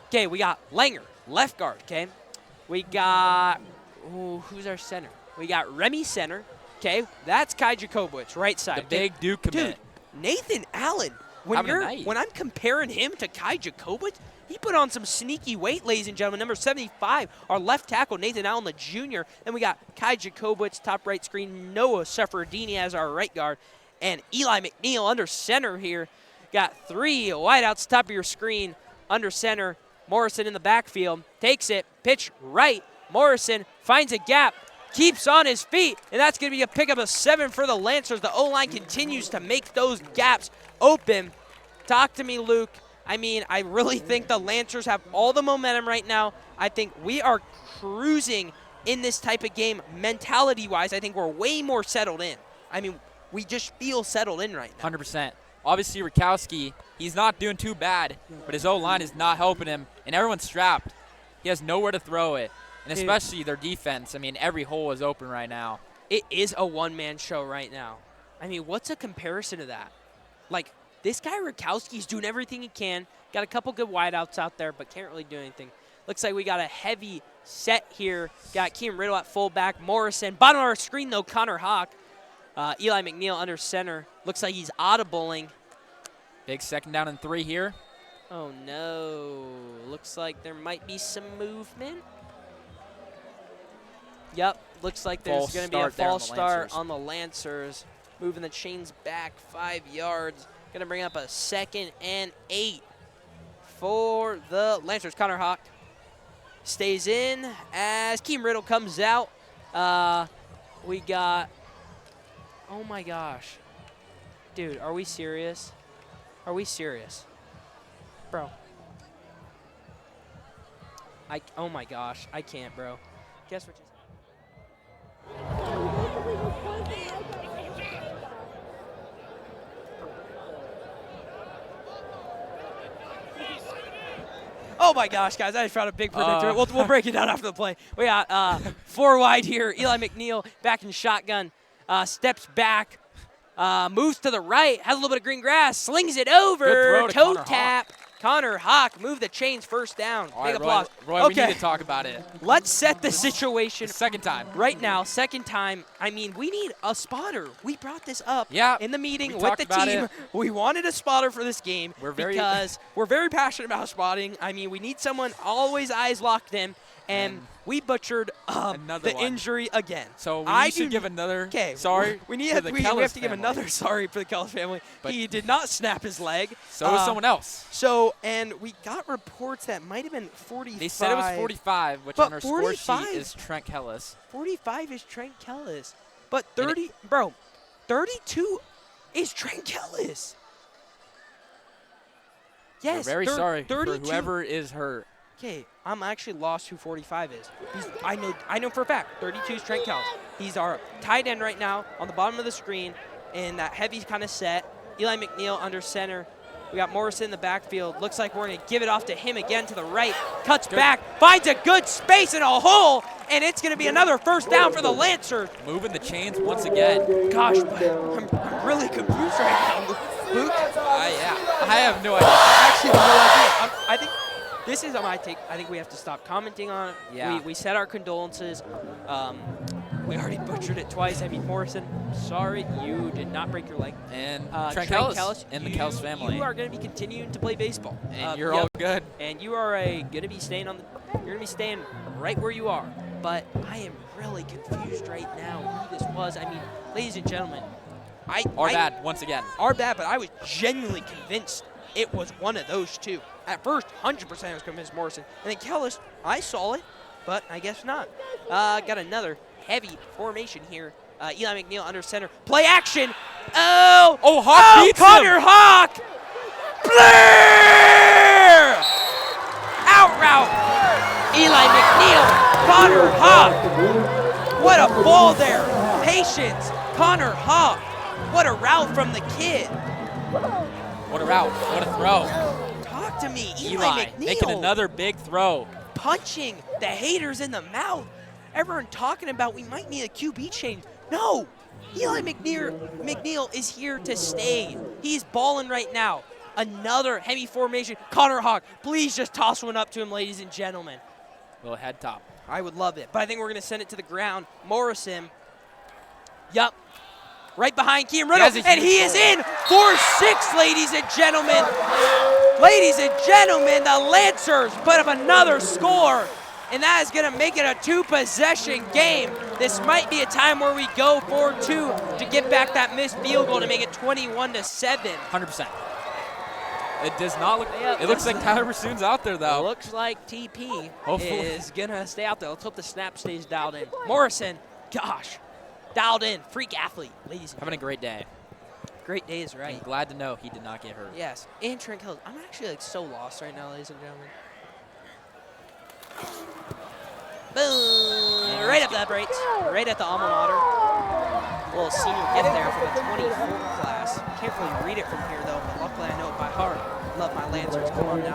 Okay, we got Langer, left guard, okay? We got, who's our center? We got Remy center, okay? That's Kai Jacobowitz, right side. The big Duke commit. Dude, Nathan Allen, when I'm comparing him to Kai Jacobowitz, he put on some sneaky weight, ladies and gentlemen. Number 75, our left tackle, Nathan Allen, the junior. Then we got Kai Jacobowitz, top right screen. Noah Seferdini as our right guard. And Eli McNeil under center here. Got 3 wideouts top of your screen. Under center, Morrison in the backfield. Takes it, pitch right. Morrison finds a gap, keeps on his feet, and that's going to be a pickup of 7 for the Lancers. The O-line continues to make those gaps open. Talk to me, Luke. I mean, I really think the Lancers have all the momentum right now. I think we are cruising in this type of game mentality-wise. I think we're way more settled in. I mean, we just feel settled in right now. 100%. Obviously, Rakowski, he's not doing too bad, but his O-line is not helping him, and everyone's strapped. He has nowhere to throw it, and especially their defense. I mean, every hole is open right now. It is a one-man show right now. I mean, what's a comparison to that? Like, this guy Rakowski's doing everything he can. Got a couple good wideouts out there, but can't really do anything. Looks like we got a heavy set here. Got Keem Riddle at fullback. Morrison. Bottom of our screen, though, Connor Hawk. Eli McNeil under center. Looks like he's audibling. Big 2nd down and 3 here. Oh, no. Looks like there might be some movement. Yep. Looks like there's going to be a false start on the Lancers. Moving the chains back 5 yards. Going to bring up a 2nd and 8 for the Lancers. Connor Hawk stays in as Keem Riddle comes out. We got, oh my gosh. Dude, are we serious? Are we serious? Bro. Oh my gosh, I can't, bro. Guess what Oh my gosh, guys, I just found a big predictor. We'll break it down after the play. We got 4 wide here. Eli McNeil back in shotgun. Steps back. Moves to the right. Has a little bit of green grass. Slings it over. Toe tap. Connor Hawk move the chains, 1st down. All Big right, applause. Roy, okay. we need to talk about it. Let's set the situation. 2nd time. Right now, 2nd time. I mean, we need a spotter. We brought this up in the meeting with the team. We wanted a spotter for this game because we're very passionate about spotting. I mean, we need someone always eyes locked in. And we butchered the injury again. So we should give another sorry. We have to give another sorry for the Kellis family. But he did not snap his leg. So was someone else. So, and we got reports that might have been 45. They said it was 45, which on our score sheet is Trent Kellis. 45 is Trent Kellis. But 30, bro, 32 is Trent Kellis. Yes. We're very sorry for whoever is hurt. Okay, I'm actually lost who 45 is. I know for a fact 32 is Trent Kellis. He's our tight end right now on the bottom of the screen in that heavy kind of set. Eli McNeil under center. We got Morrison in the backfield. Looks like we're going to give it off to him again to the right. Cuts back, finds a good space in a hole, and it's going to be another 1st down for the Lancers. Moving the chains once again. Gosh, I'm really confused right now, Luke. I have no idea. Actually, no idea. I think this is my take. I think we have to stop commenting on it. Yeah. We said our condolences. We already butchered it twice. I mean, Morrison, sorry, you did not break your leg. And Trent Kellis and the Kellis family. You are going to be continuing to play baseball. And you're all good. And you are going to be staying you're going to be staying right where you are. But I am really confused right now who this was. I mean, ladies and gentlemen, Our bad, once again. Our bad, but I was genuinely convinced it was one of those two. At first, 100% I was convinced Morrison. And then Kellis, I saw it, but I guess not. Got another heavy formation here. Eli McNeil under center. Play action. Hawk beats Connor him. Hawk. Blair! Out route. ball there. Patience. Connor Hawk. What a route from the kid. What a route. What a throw. Talk to me. Eli McNeil making another big throw. punching the haters in the mouth. Everyone talking about we might need a QB change. No. Eli McNeil is here to stay. He's balling right now. Another heavy formation. Connor Hawk, please just toss one up to him, ladies and gentlemen. Little head top. I would love it, but I think we're going to send it to the ground. Morrison. Yup. Right behind Keem Riddle, and he is in for 6, ladies and gentlemen. Ladies and gentlemen, the Lancers put up another score, and that is going to make it a 2-possession game. This might be a time where we go for 2 to get back that missed field goal to make it 21-7. 100%. It does not look. It looks like Tyler Bassoon's out there, though. Looks like TP Hopefully. is going to stay out there. Let's hope the snap stays dialed in. Morrison, gosh, dialed in. Freak athlete, ladies and Having a great day. Great day is right. I'm glad to know he did not get hurt. Yes, and Trent Kelly. I'm actually like so lost right now, ladies and gentlemen. Boom! Right up the uprights. Right at the alma mater. Little senior gift there for the 24 class. Can't really read it from here though, but luckily I know it by heart. Love my Lancers. Come on now.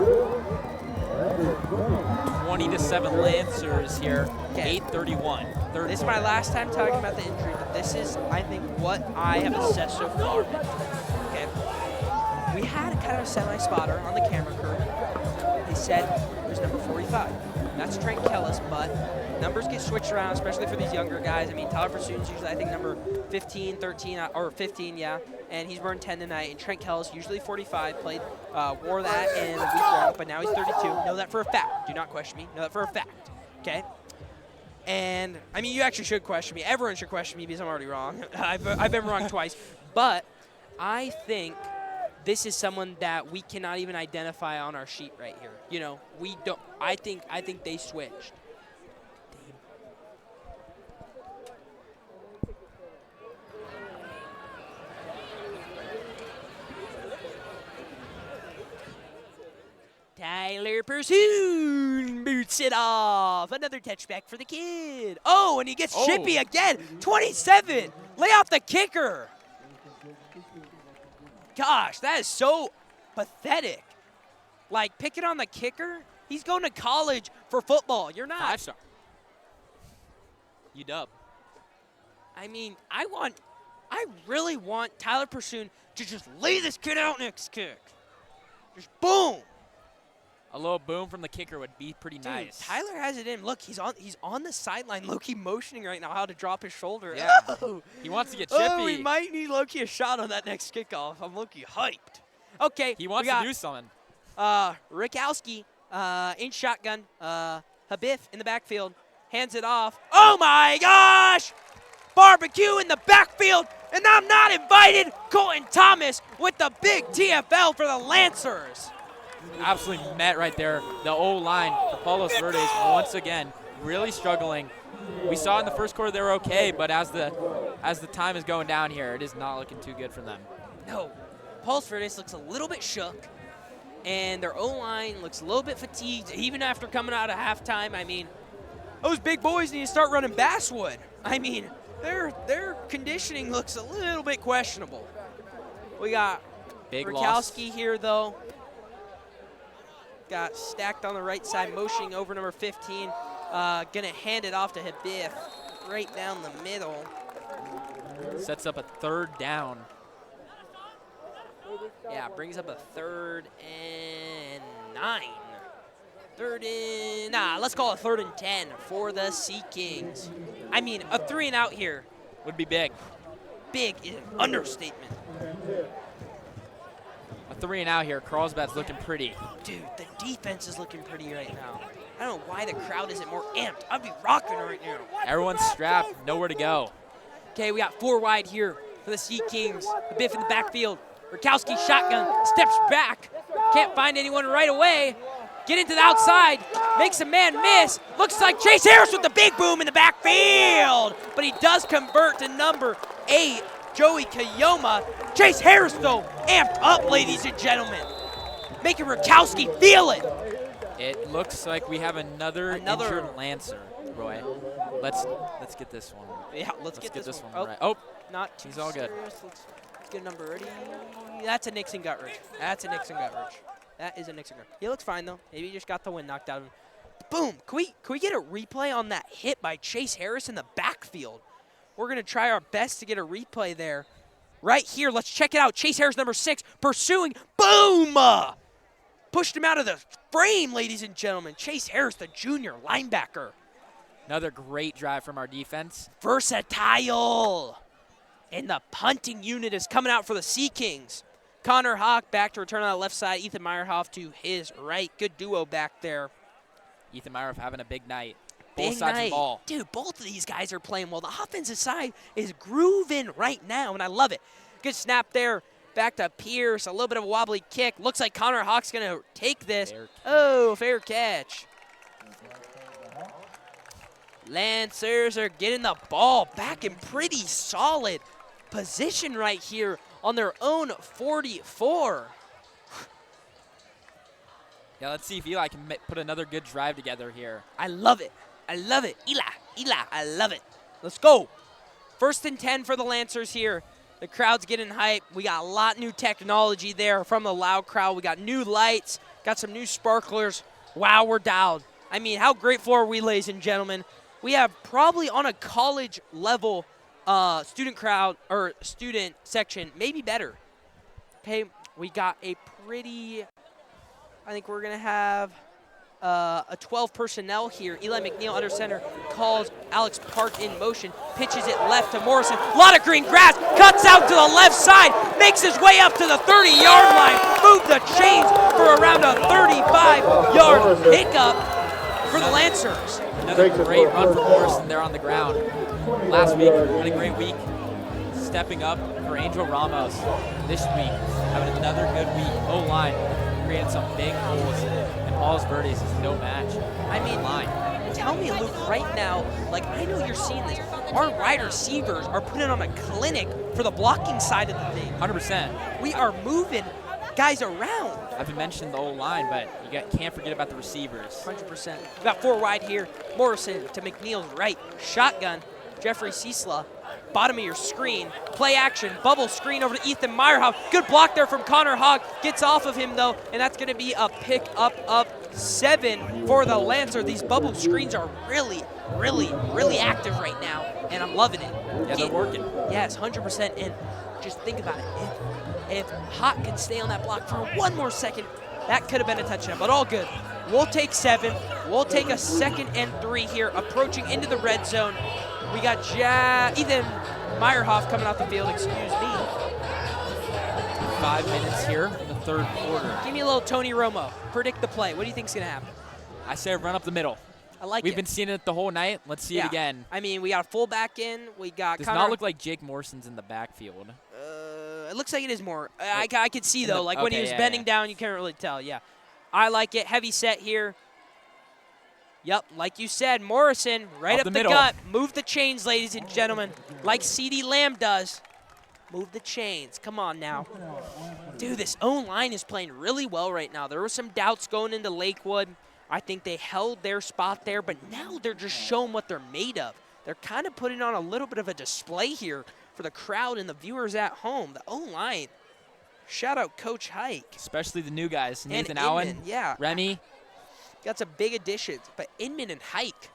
20-7 Lancers here. Okay. 8:31. This is my last time talking about the injury, but this is, I think, what I have assessed so far. Okay. We had kind of a semi-spotter on the camera crew. They said there's number 45. That's Trent Kellis, but numbers get switched around, especially for these younger guys. I mean, Tyler Pursuit's usually, I think, number 15, 13, or 15, yeah, and he's wearing 10 tonight. And Trent Kellis, usually 45, wore that in week 1, but now he's 32. Know that for a fact. Do not question me. Know that for a fact. Okay? And, I mean, you actually should question me. Everyone should question me because I'm already wrong. I've been wrong twice. But I think this is someone that we cannot even identify on our sheet right here. You know, we don't. I think they switched. Tyler Pursuit boots it off. Another touchback for the kid. Oh, and he gets chippy again. 27. Lay off the kicker. Gosh, that is so pathetic. Like, picking on the kicker? He's going to college for football. You're not. 5-star. UW. I mean, I really want Tyler Pursuit to just lay this kid out next kick. Just boom. A little boom from the kicker would be pretty nice. Tyler has it in. Look, he's on the sideline, low-key motioning right now how to drop his shoulder. Yeah. Oh. He wants to get chippy. Oh, we might need low-key a shot on that next kickoff. I'm low-key hyped. Okay. He wants to do something. Rikowski in shotgun. Habif in the backfield. Hands it off. Oh, my gosh! Barbecue in the backfield, and I'm not invited. Colton Thomas with the big TFL for the Lancers. Absolutely met right there. The O-line for Palos Verdes once again really struggling. We saw in the first quarter they were okay, but as the time is going down here, it is not looking too good for them. No, Palos Verdes looks a little bit shook, and their O-line looks a little bit fatigued, even after coming out of halftime. I mean, those big boys need to start running Basswood. I mean, their conditioning looks a little bit questionable. We got Big Rikowski loss here, though. Got stacked on the right side, motioning over number 15. Gonna hand it off to Habif right down the middle. Sets up a 3rd down. Yeah, brings up a 3rd and 9. Let's call it 3rd and 10 for the Sea Kings. I mean, a 3 and out here would be big. Big is an understatement. A 3 and out here. Carlsbad's looking pretty. Dude, the defense is looking pretty right now. I don't know why the crowd isn't more amped. I'd be rocking right now. Everyone's strapped, nowhere to go. Okay, we got 4 wide here for the Sea Kings. A Biff in the backfield. Rikowski shotgun, steps back. Can't find anyone right away. Get into the outside, makes a man miss. Looks like Chase Harris with the big boom in the backfield. But he does convert to number 8, Joey Kayoma. Chase Harris, though, amped up, ladies and gentlemen. Making Rikowski feel it. It looks like we have another injured Lancer. Roy. Let's get this one. Yeah, let's get this one one. right. Oh, not too he's all good. serious. Let's get a number ready. That's a Nixon Guttridge. That's a Nixon Guttridge. That is a Nixon Guttridge. He looks fine, though. Maybe he just got the wind knocked out of him. Boom. Can we get a replay on that hit by Chase Harris in the backfield? We're going to try our best to get a replay there. Right here. Let's check it out. Chase Harris, number 6, pursuing. Boom! Pushed him out of the frame, ladies and gentlemen. Chase Harris, the junior linebacker. Another great drive from our defense. Versatile. And the punting unit is coming out for the Sea Kings. Connor Hawk back to return on the left side. Ethan Meyerhoff to his right. Good duo back there. Ethan Meyerhoff having a big night. Big Both sides night. of the ball. Dude, both of these guys are playing well. The offensive side is grooving right now, and I love it. Good snap there. Back to Pierce. A little bit of a wobbly kick. Looks like Connor Hawk's going to take this. Fair catch. Lancers are getting the ball back in pretty solid position right here on their own 44. Yeah, let's see if Eli can put another good drive together here. I love it. I love it. Eli, I love it. Let's go. 1st and 10 for the Lancers here. The crowd's getting hype. We got a lot new technology there from the loud crowd. We got new lights, got some new sparklers. Wow, we're dialed. I mean, how grateful are we, ladies and gentlemen? We have probably on a college level student crowd or student section, maybe better. Okay, we got a pretty, I think we're going to have a 12 personnel here. Eli McNeil under center calls Alex Park in motion, pitches it left to Morrison. A lot of green grass, cuts out to the left side, makes his way up to the 30-yard line, moved the chains for around a 35-yard pickup for the Lancers. Another great run for Morrison there on the ground. Last week, had a great week. Stepping up for Angel Ramos this week, having another good week. O-line created some big holes, and Palos Verdes is no match. I mean, tell me, Luke, right now, like, I know you're seeing this. Our wide receivers are putting on a clinic for the blocking side of the thing. 100%. We are moving guys around. I've been mentioning the O-line, but you can't forget about the receivers. 100%. We got 4 wide here. Morrison to McNeil's right. Shotgun. Jeffrey Ciesla. Bottom of your screen. Play action. Bubble screen over to Ethan Meyerhoff. Good block there from Connor Hogg. Gets off of him, though, and that's going to be a pick up of 7 for the Lancer. These bubble screens are really, really, really active right now, and I'm loving it. Yeah, they're working. Yes, 100%. And just think about it. If Hawk can stay on that block for one more second, that could have been a touchdown, but all good. We'll take 7. We'll take a 2nd and 3 here, approaching into the red zone. We got Ethan Meyerhoff coming off the field, excuse me. 5 minutes here in the 3rd quarter. Give me a little Tony Romo. Predict the play. What do you think's going to happen? I say run up the middle. I like We've been seeing it the whole night. Let's see it again. I mean, we got a fullback in. We got Does Connor. not look like Jake Morrison's in the backfield. It looks like it is more. I could see, though. Like, when he was okay, bending down, you can't really tell. Yeah. I like it. Heavy set here. Yep, like you said, Morrison right up the gut. Move the chains, ladies and gentlemen, like CeeDee Lamb does. Move the chains. Come on now. Dude, this O-line is playing really well right now. There were some doubts going into Lakewood. I think they held their spot there, but now they're just showing what they're made of. They're kind of putting on a little bit of a display here for the crowd and the viewers at home. The O-line. Shout out Coach Hike. Especially the new guys, Nathan And Allen, Inman, yeah. Remy. Got some big additions, but Inman and Hike,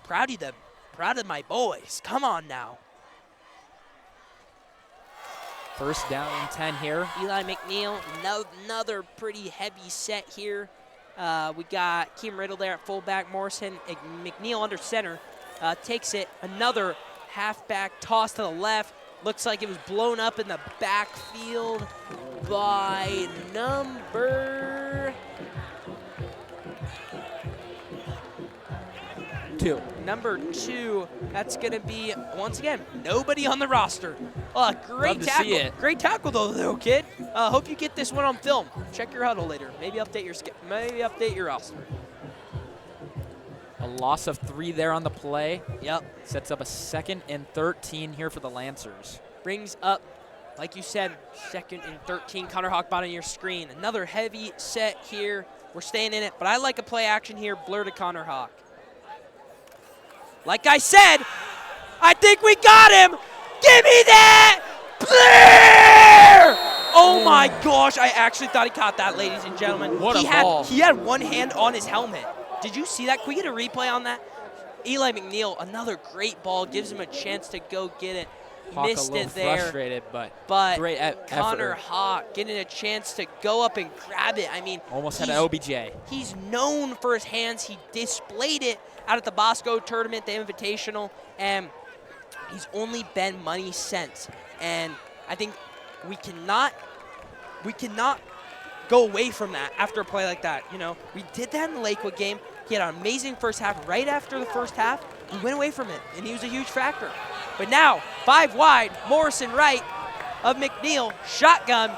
proud of them. Proud of my boys. Come on now. 1st down and 10 here. Eli McNeil, another pretty heavy set here. We got Keem Riddle there at fullback. Morrison, McNeil under center. Takes it. Another halfback toss to the left. Looks like it was blown up in the backfield by number 2. Number 2, that's going to be, once again, nobody on the roster. Great Love to tackle. see it. Great tackle, though, little kid. Hope you get this one on film. Check your huddle later. Maybe update your roster. A loss of 3 there on the play. Yep. Sets up a 2nd and 13 here for the Lancers. Brings up, like you said, 2nd and 13. Connor Hawk bottom of your screen. Another heavy set here. We're staying in it, but I like a play action here. Blur to Connor Hawk. Like I said, I think we got him. Give me that! Blair! Oh my gosh, I actually thought he caught that, ladies and gentlemen. What a ball. He had one hand on his helmet. Did you see that? Can we get a replay on that? Eli McNeil, another great ball, gives him a chance to go get it. Hawk Missed a little it there. frustrated, but great Connor effort. Hawk getting a chance to go up and grab it. I mean, Almost had an OBJ. He's known for his hands. He displayed it out at the Bosco tournament, the Invitational, and he's only been money since. And I think we cannot go away from that after a play like that. You know, we did that in the Lakewood game. He had an amazing first half. Right after the first half, we went away from it, and he was a huge factor. But now, 5 wide, Morrison right of McNeil, shotgun,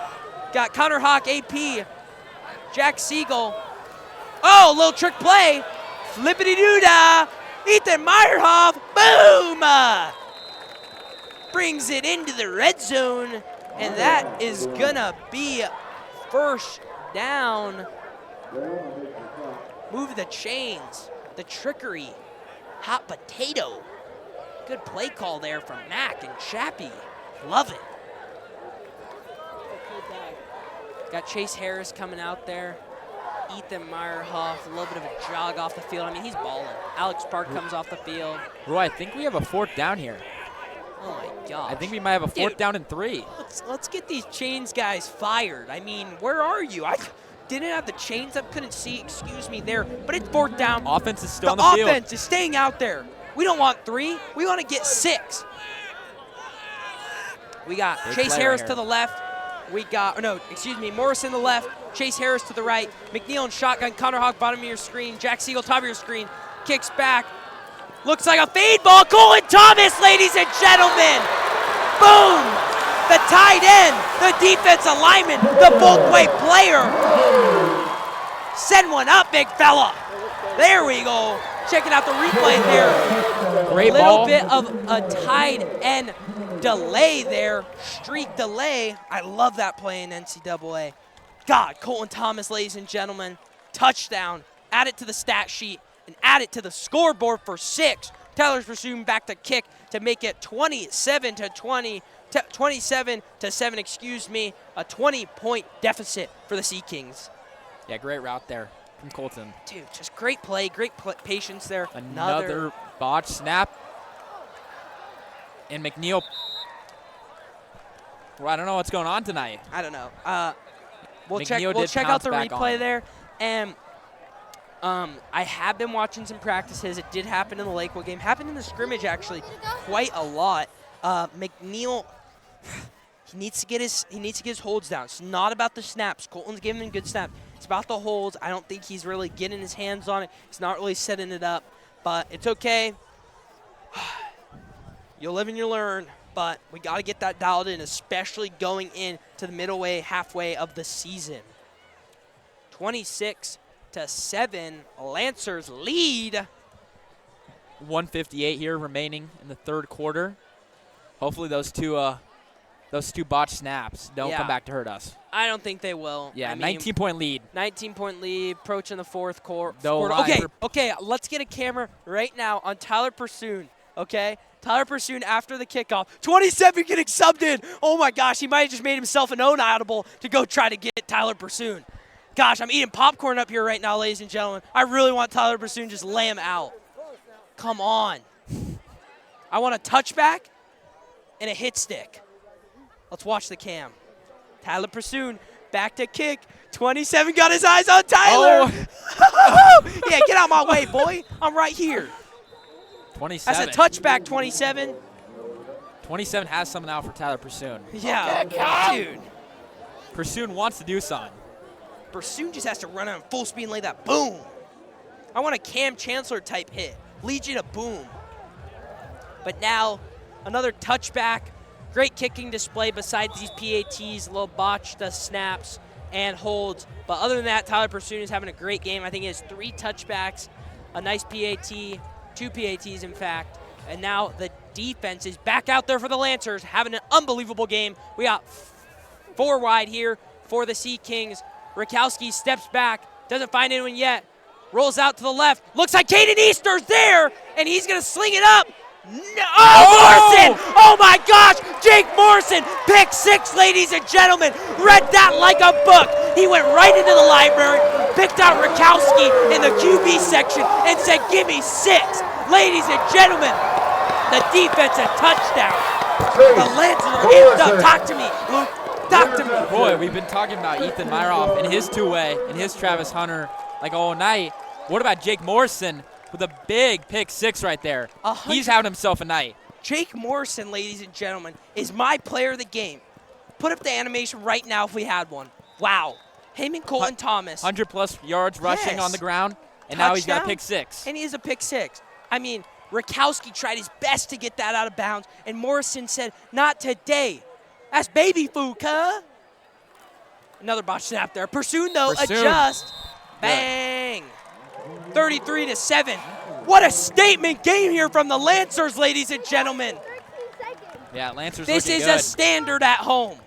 got Connor Hawk, AP, Jack Siegel. Oh, little trick play, flippity-doo-dah, Ethan Meyerhoff, boom! Brings it into the red zone, and that is gonna be first down. Move the chains, the trickery, hot potato. Good play call there from Mac and Chappie. Love it. Got Chase Harris coming out there. Ethan Meyerhoff, a little bit of a jog off the field. I mean, he's balling. Alex Park comes off the field. Roy, I think we have a 4th down here. Oh my gosh. I think we might have a 4th down and 3. Let's get these chains guys fired. I mean, where are you? I didn't have the chains up, couldn't see, excuse me there, but it's 4th down. Offense is still on the field. field. The offense is staying out there. We don't want 3, we want to get 6. We got Chase Harris to the left. We got, Morrison to the left, Chase Harris to the right, McNeil and shotgun, Connor Hawk bottom of your screen, Jack Siegel top of your screen, kicks back. Looks like a fade ball, Colin Thomas, ladies and gentlemen. Boom! The tight end, the defensive lineman, the both-way player. Send one up, big fella. There we go. Checking out the replay there. Great Little ball. bit of a tight end delay there, streak delay. I love that play in NCAA. God, Colton Thomas, ladies and gentlemen, touchdown. Add it to the stat sheet and add it to the scoreboard for 6. Tyler Pursuit back to kick to make it 27 to 7, excuse me, a 20-point deficit for the Sea Kings. Yeah, great route there from Colton. Dude, just great play, patience there. Another botch snap. And McNeil. Well, I don't know what's going on tonight. I don't know. We'll McNeil check out the replay on. there. And I have been watching some practices. It did happen in the Lakewood game. Happened in the scrimmage, actually, quite a lot. McNeil, he needs to get his holds down. It's not about the snaps. Colton's giving him good snaps. It's about the holds. I don't think he's really getting his hands on it. He's not really setting it up. But it's okay. You'll live and you'll learn. But we got to get that dialed in, especially going into the halfway of the season. 26 to 7, Lancers lead. 1:58 here remaining in the 3rd quarter. Hopefully those two botched snaps don't come back to hurt us. I don't think they will. Yeah, 19-point lead. 19-point lead, approaching the 4th quarter. No Okay, let's get a camera right now on Tyler Pursoon, okay? Tyler Pursoon after the kickoff. 27 getting subbed in. Oh my gosh, he might have just made himself an own audible to go try to get Tyler Pursoon. Gosh, I'm eating popcorn up here right now, ladies and gentlemen. I really want Tyler Pursoon just lay him out. Come on. I want a touchback and a hit stick. Let's watch the cam. Tyler Pursoon back to kick. 27 got his eyes on Tyler. Oh. Yeah, get out my way, boy. I'm right here. 27. That's a touchback, 27. 27 has something out for Tyler Pursoon. Yeah, dude. Pursoon wants to do something. Pursoon just has to run on full speed and lay that boom. I want a Cam Chancellor type hit. Lead you to boom. But now, another touchback. Great kicking display besides these PATs, a little botched snaps and holds. But other than that, Tyler Pursoon is having a great game. I think he has 3 touchbacks, a nice PAT, 2 PATs in fact. And now the defense is back out there for the Lancers, having an unbelievable game. We got 4 wide here for the Sea Kings. Rakowski steps back, doesn't find anyone yet. Rolls out to the left. Looks like Caden Easter's there, and he's going to sling it up. No. Oh, Morrison! Oh, my gosh! Jake Morrison, pick 6, ladies and gentlemen. Read that like a book. He went right into the library, picked out Rakowski in the QB section, and said, give me 6. Ladies and gentlemen, the defensive touchdown. The Lancers are amped up. Talk to me, Luke. Talk to me. Roy, we've been talking about Ethan Myroff and his two-way and his Travis Hunter like all night. What about Jake Morrison with a big pick 6 right there? He's having himself a night. Jake Morrison, ladies and gentlemen, is my player of the game. Put up the animation right now if we had one. Wow. Him and Colton Thomas. 100-plus yards rushing on the ground, and now he's got a pick 6. And he is a pick 6. I mean, Rakowski tried his best to get that out of bounds, and Morrison said, not today. That's baby food, cuh. Another botch snap there. Pursued, though, adjust. Bang. 33-7. What a statement game here from the Lancers, ladies and gentlemen. Yeah, Lancers This looking is good. a standard at home.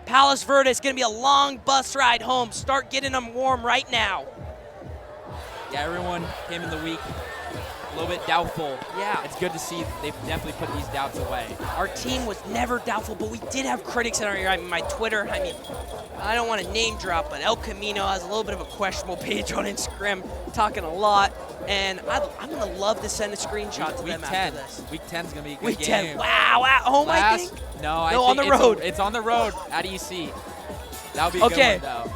Palos Verdes going to be a long bus ride home. Start getting them warm right now. Yeah, everyone came in the week a little bit doubtful. Yeah. It's good to see they've definitely put these doubts away. Our team was never doubtful, but we did have critics in our ear. I mean, my Twitter, I don't want to name drop, but El Camino has a little bit of a questionable page on Instagram, talking a lot. And I'm going to love to send a screenshot to them after this. Week 10 is going to be a good Week game. 10, wow, at home, I think? No, I no, think on the road. It's on the road at EC. That'll be a good one, though.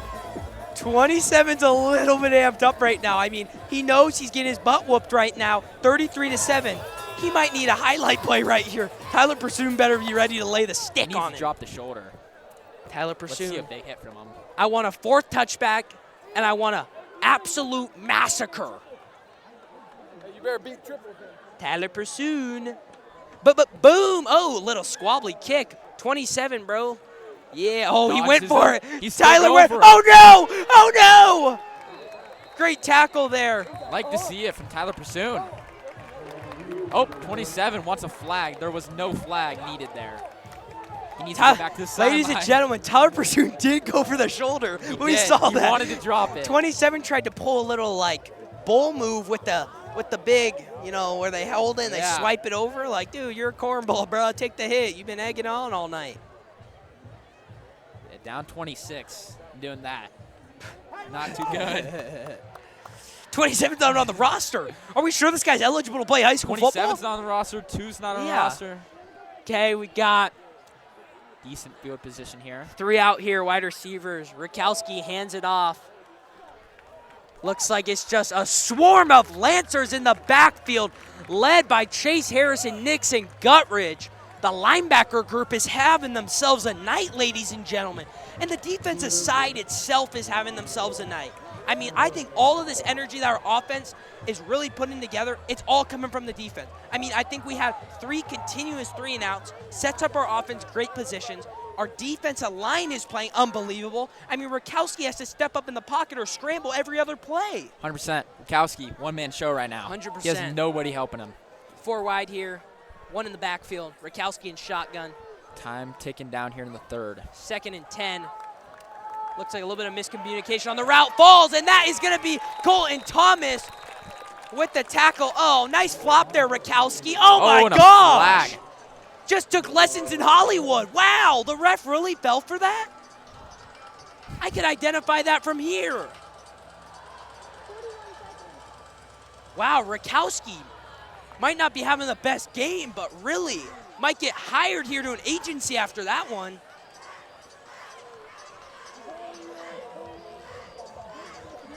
27's a little bit amped up right now. I mean, he knows he's getting his butt whooped right now. 33-7. He might need a highlight play right here. Tyler Pursuit better be ready to lay the stick on it. Drop the shoulder. Tyler Pursuit. Let's see a big hit from him. I want a 4th touchback, and I want an absolute massacre. Hey, you better beat triple. Tyler Pursuit. But boom. Oh, little squabbly kick. 27, bro. Yeah, oh, he went for it. Tyler went, oh no, oh no! Great tackle there. Like to see it from Tyler Pursuit. Oh, 27 wants a flag. There was no flag needed there. He needs to go back to the sideline. Ladies and gentlemen, Tyler Pursuit did go for the shoulder. We saw that. He wanted to drop it. 27 tried to pull a little like bull move with the big, you know, where they hold it and they swipe it over. Like, dude, you're a cornball, bro. Take the hit. You've been egging on all night. Down 26, doing that. Not too good. 27's not on the roster. Are we sure this guy's eligible to play high school football? 27's not on the roster, 2's not on the roster. Okay, we got decent field position here. 3 out here, wide receivers. Rakowski hands it off. Looks like it's just a swarm of Lancers in the backfield, led by Chase Harrison, Nixon, Guttridge. The linebacker group is having themselves a night, ladies and gentlemen. And the defensive side itself is having themselves a night. I mean, I think all of this energy that our offense is really putting together, it's all coming from the defense. I mean, I think we have 3 continuous 3-and-outs, sets up our offense, great positions. Our defensive line is playing unbelievable. I mean, Rakowski has to step up in the pocket or scramble every other play. 100%. Rakowski, one-man show right now. 100%. He has nobody helping him. 4 wide here. 1 in the backfield. Rakowski in shotgun. Time ticking down here in the 3rd. 2nd and 10. Looks like a little bit of miscommunication on the route. Falls, and that is going to be Colton Thomas with the tackle. Oh, nice flop there, Rakowski. Oh, my gosh. Flag. Just took lessons in Hollywood. Wow, the ref really fell for that? I could identify that from here. Wow, Rakowski might not be having the best game, but really might get hired here to an agency after that one.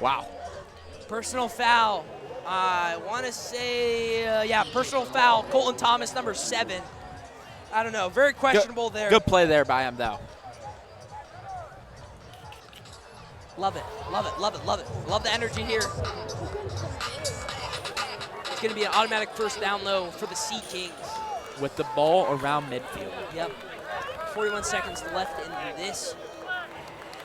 Wow. Personal foul. I want to say, personal foul. Colton Thomas, number 7. I don't know. Very questionable there. Good play there by him, though. Love it. Love it. Love it. Love it. Love the energy here. It's going to be an automatic first down, though, for the Sea Kings. With the ball around midfield. Yep. 41 seconds left in this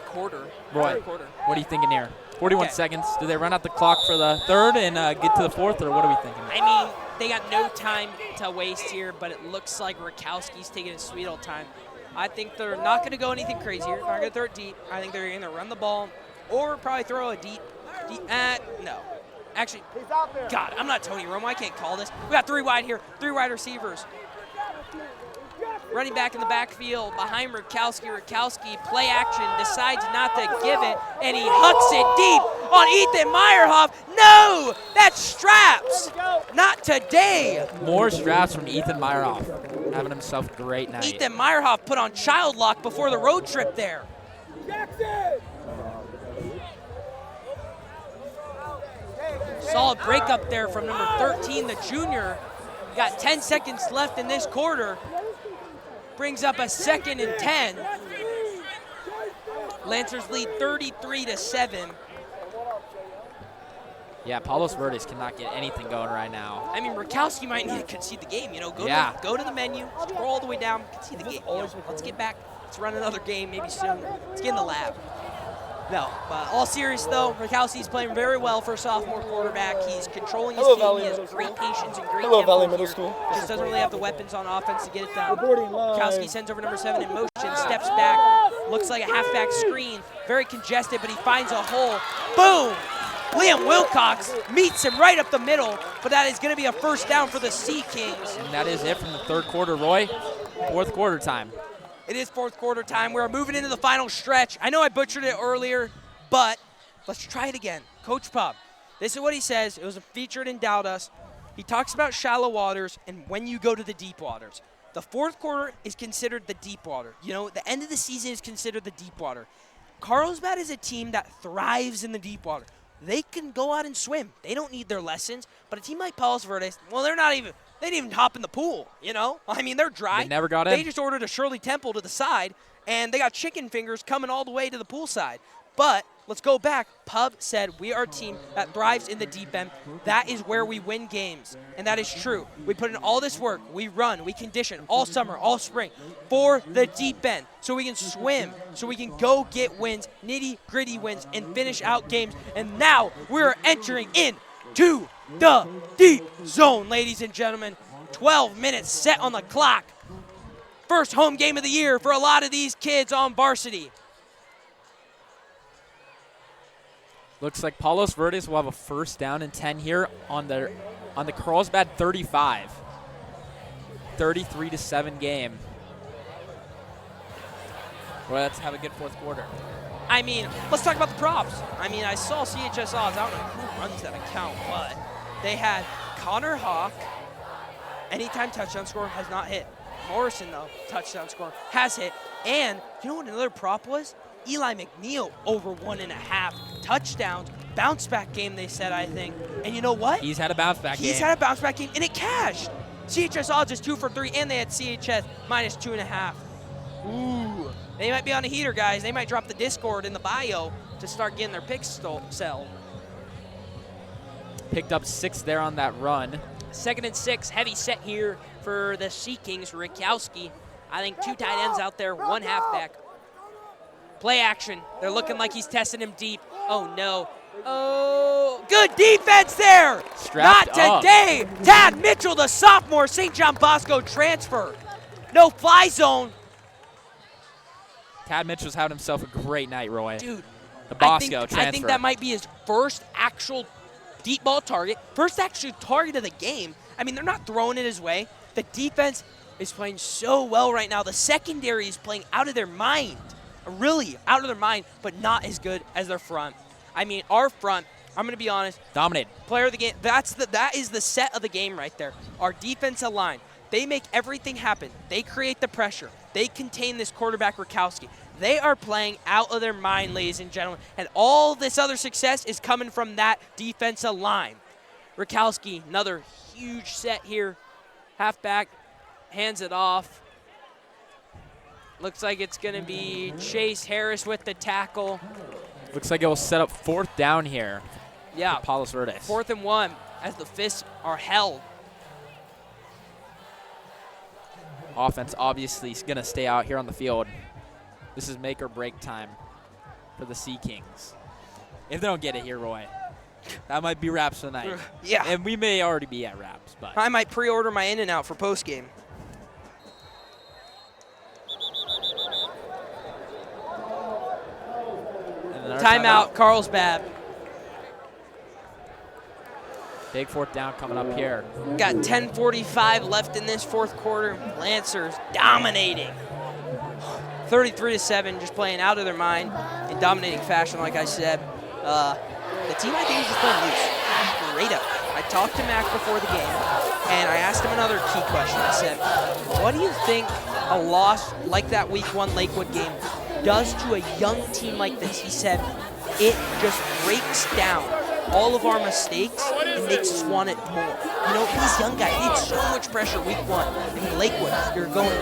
quarter. Roy, quarter. what are you thinking here? 41 seconds. Do they run out the clock for the 3rd and get to the 4th, or what are we thinking? I mean, they got no time to waste here, but it looks like Rakowski's taking his sweet old time. I think they're not going to go anything crazy here. They're not going to throw it deep. I think they're going to run the ball or probably throw a deep No. Actually, God, I'm not Tony Romo. I can't call this. We got 3 wide here, 3 wide receivers. Running back in the backfield behind Rakowski. Rakowski, play action, decides not to give it, and he hucks it deep on Ethan Meyerhoff. No, that's straps. Not today. More straps from Ethan Meyerhoff, having himself a great night. Ethan Meyerhoff put on child lock before the road trip there. Solid breakup there from number 13, the junior. Got 10 seconds left in this quarter. Brings up a 2nd and 10. Lancers lead 33-7. Yeah, Palos Verdes cannot get anything going right now. I mean, Rakowski might need to concede the game. You know, go to the menu, scroll all the way down, concede the game. You know, let's get back. Let's run another game maybe soon. Let's get in the lab. No, but all serious though, Rakowski's playing very well for a sophomore quarterback. He's controlling his team. He has great patience and great tempo here. Just doesn't really have the weapons on offense to get it done. Rakowski sends over number 7 in motion, steps back, looks like a halfback screen. Very congested, but he finds a hole. Boom! Liam Wilcox meets him right up the middle, but that is going to be a first down for the Sea Kings. And that is it from the 3rd quarter, Roy. 4th quarter time. It is 4th quarter time. We're moving into the final stretch. I know I butchered it earlier, but let's try it again. Coach Pub, this is what he says. It was featured in Doubt Us. He talks about shallow waters and when you go to the deep waters. The 4th quarter is considered the deep water. You know, the end of the season is considered the deep water. Carlsbad is a team that thrives in the deep water. They can go out and swim. They don't need their lessons. But a team like Palos Verdes, well, they didn't even hop in the pool, you know? I mean, they're dry. They never got in. They just ordered a Shirley Temple to the side, and they got chicken fingers coming all the way to the pool side. But let's go back. Pub said we are a team that thrives in the deep end. That is where we win games, and that is true. We put in all this work. We run, we condition all summer, all spring for the deep end so we can swim, so we can go get wins, nitty-gritty wins, and finish out games. And now we're entering into the deep zone, ladies and gentlemen. 12 minutes set on the clock. First home game of the year for a lot of these kids on varsity. Looks like Palos Verdes will have a first down and 10 here on the Carlsbad 35. 33-7 game. Well, let's have a good 4th quarter. I mean, let's talk about the props. I mean, I saw CHS odds. I don't know who runs that account, but they had Connor Hawk, anytime touchdown score, has not hit. Morrison, though, touchdown score, has hit. And you know what another prop was? Eli McNeil over 1.5 touchdowns. Bounce back game, they said, I think. And you know what? He's had a bounce back game. He's had a bounce back game, and it cashed. CHS odds is 2 for 3, and they had CHS minus 2.5. Ooh. They might be on a heater, guys. They might drop the Discord in the bio to start getting their picks sold. Picked up 6 there on that run. 2nd and 6, heavy set here for the Sea Kings. Rakowski, I think 2 tight ends out there, 1 halfback. Play action. They're looking like he's testing him deep. Oh, no. Oh, good defense there. Strapped Not today. Tad Mitchell, the sophomore, St. John Bosco transfer. No fly zone. Tad Mitchell's having himself a great night, Roy. Dude, the Bosco transfer. I think that might be his first actual deep ball target, first actual target of the game. I mean, they're not throwing it his way. The defense is playing so well right now. The secondary is playing out of their mind, really out of their mind, but not as good as their front. I mean, our front, I'm going to be honest. Dominated. Player of the game, that is the set of the game right there. Our defensive line, they make everything happen. They create the pressure. They contain this quarterback, Rakowski. They are playing out of their mind, ladies and gentlemen, and all this other success is coming from that defensive line. Rakowski, another huge set here. Halfback, hands it off. Looks like it's going to be Chase Harris with the tackle. Looks like it will set up 4th down here. Yeah. For Palos Verdes. 4th and 1 as the fists are held. Offense obviously is going to stay out here on the field. This is make or break time for the Sea Kings. If they don't get it here, Roy, that might be wraps tonight. Yeah. And we may already be at wraps. But I might pre-order my In-N-Out for postgame. Timeout. Timeout, Carlsbad. Big fourth down coming up here. Got 10:45 left in this fourth quarter. Lancers dominating. 33-7, just playing out of their mind in dominating fashion, like I said. The team, I think, is just playing loose. Straight up. I talked to Mac before the game, and I asked him another key question. I said, what do you think a loss like that Week 1 Lakewood game does to a young team like this? He said, it just breaks down all of our mistakes and makes us want it more. You know, these young guys need so much pressure Week 1. In Lakewood, you're going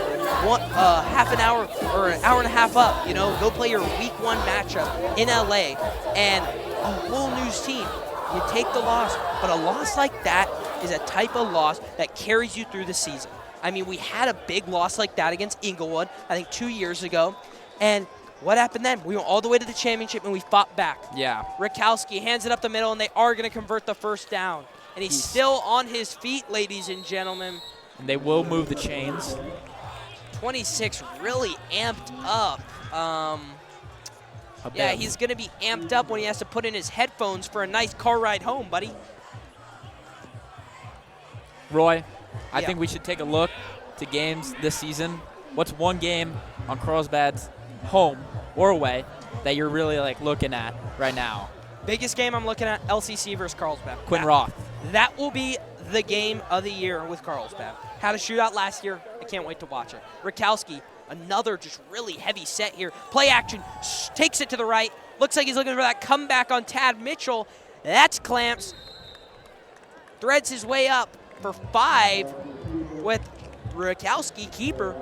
half an hour or an hour and a half up. You know, go play your Week 1 matchup in LA, and a whole new team. You take the loss, but a loss like that is a type of loss that carries you through the season. I mean, we had a big loss like that against Inglewood, I think 2 years ago, and what happened then? We went all the way to the championship, and we fought back. Yeah. Rakowski hands it up the middle, and they are going to convert the first down. And he's still on his feet, ladies and gentlemen. And they will move the chains. 26 really amped up. Yeah, he's going to be amped up when he has to put in his headphones for a nice car ride home, buddy. Roy, I think we should take a look to games this season. What's one game on Carlsbad's home or away that you're really looking at right now? Biggest game I'm looking at, LCC versus Carlsbad. Quinn Roth. That will be the game of the year with Carlsbad. Had a shootout last year. I can't wait to watch it. Rakowski, another just really heavy set here. Play action, takes it to the right. Looks like he's looking for that comeback on Tad Mitchell. That's clamps. Threads his way up for 5 with Rakowski, keeper.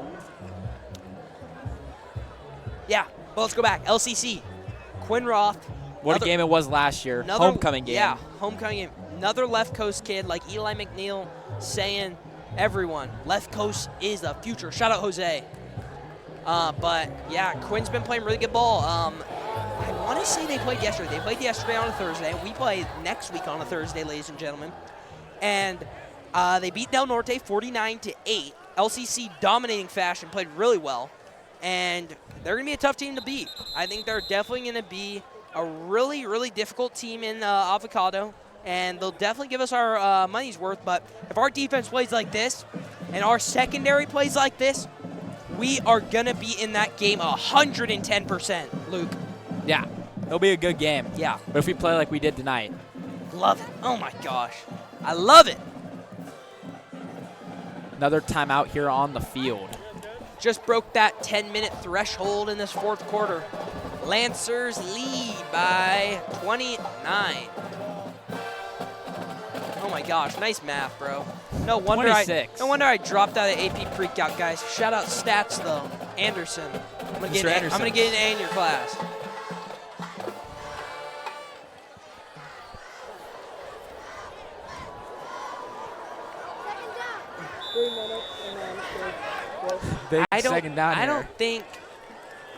Yeah, well, let's go back. LCC, Quinn Roth. What a game it was last year. Homecoming game. Yeah, homecoming game. Another left coast kid like Eli McNeil saying, everyone, left coast is the future. Shout out Jose. But yeah, Quinn's been playing really good ball. I want to say they played yesterday. They played yesterday on a Thursday. We play next week on a Thursday, ladies and gentlemen. And they beat Del Norte 49-8. LCC dominating fashion, played really well. And they're going to be a tough team to beat. I think they're definitely going to be a really, really difficult team in Avocado. And they'll definitely give us our money's worth. But if our defense plays like this and our secondary plays like this, we are going to be in that game 110%, Luke. Yeah, it'll be a good game. Yeah. But if we play like we did tonight. Love it. Oh, my gosh. I love it. Another timeout here on the field. Just broke that 10-minute threshold in this fourth quarter. Lancers lead by 29. Oh my gosh, nice math, bro. No wonder I dropped out of AP pre-calc, guys. Shout out stats though, Anderson. I'm gonna get an A in your class. I don't think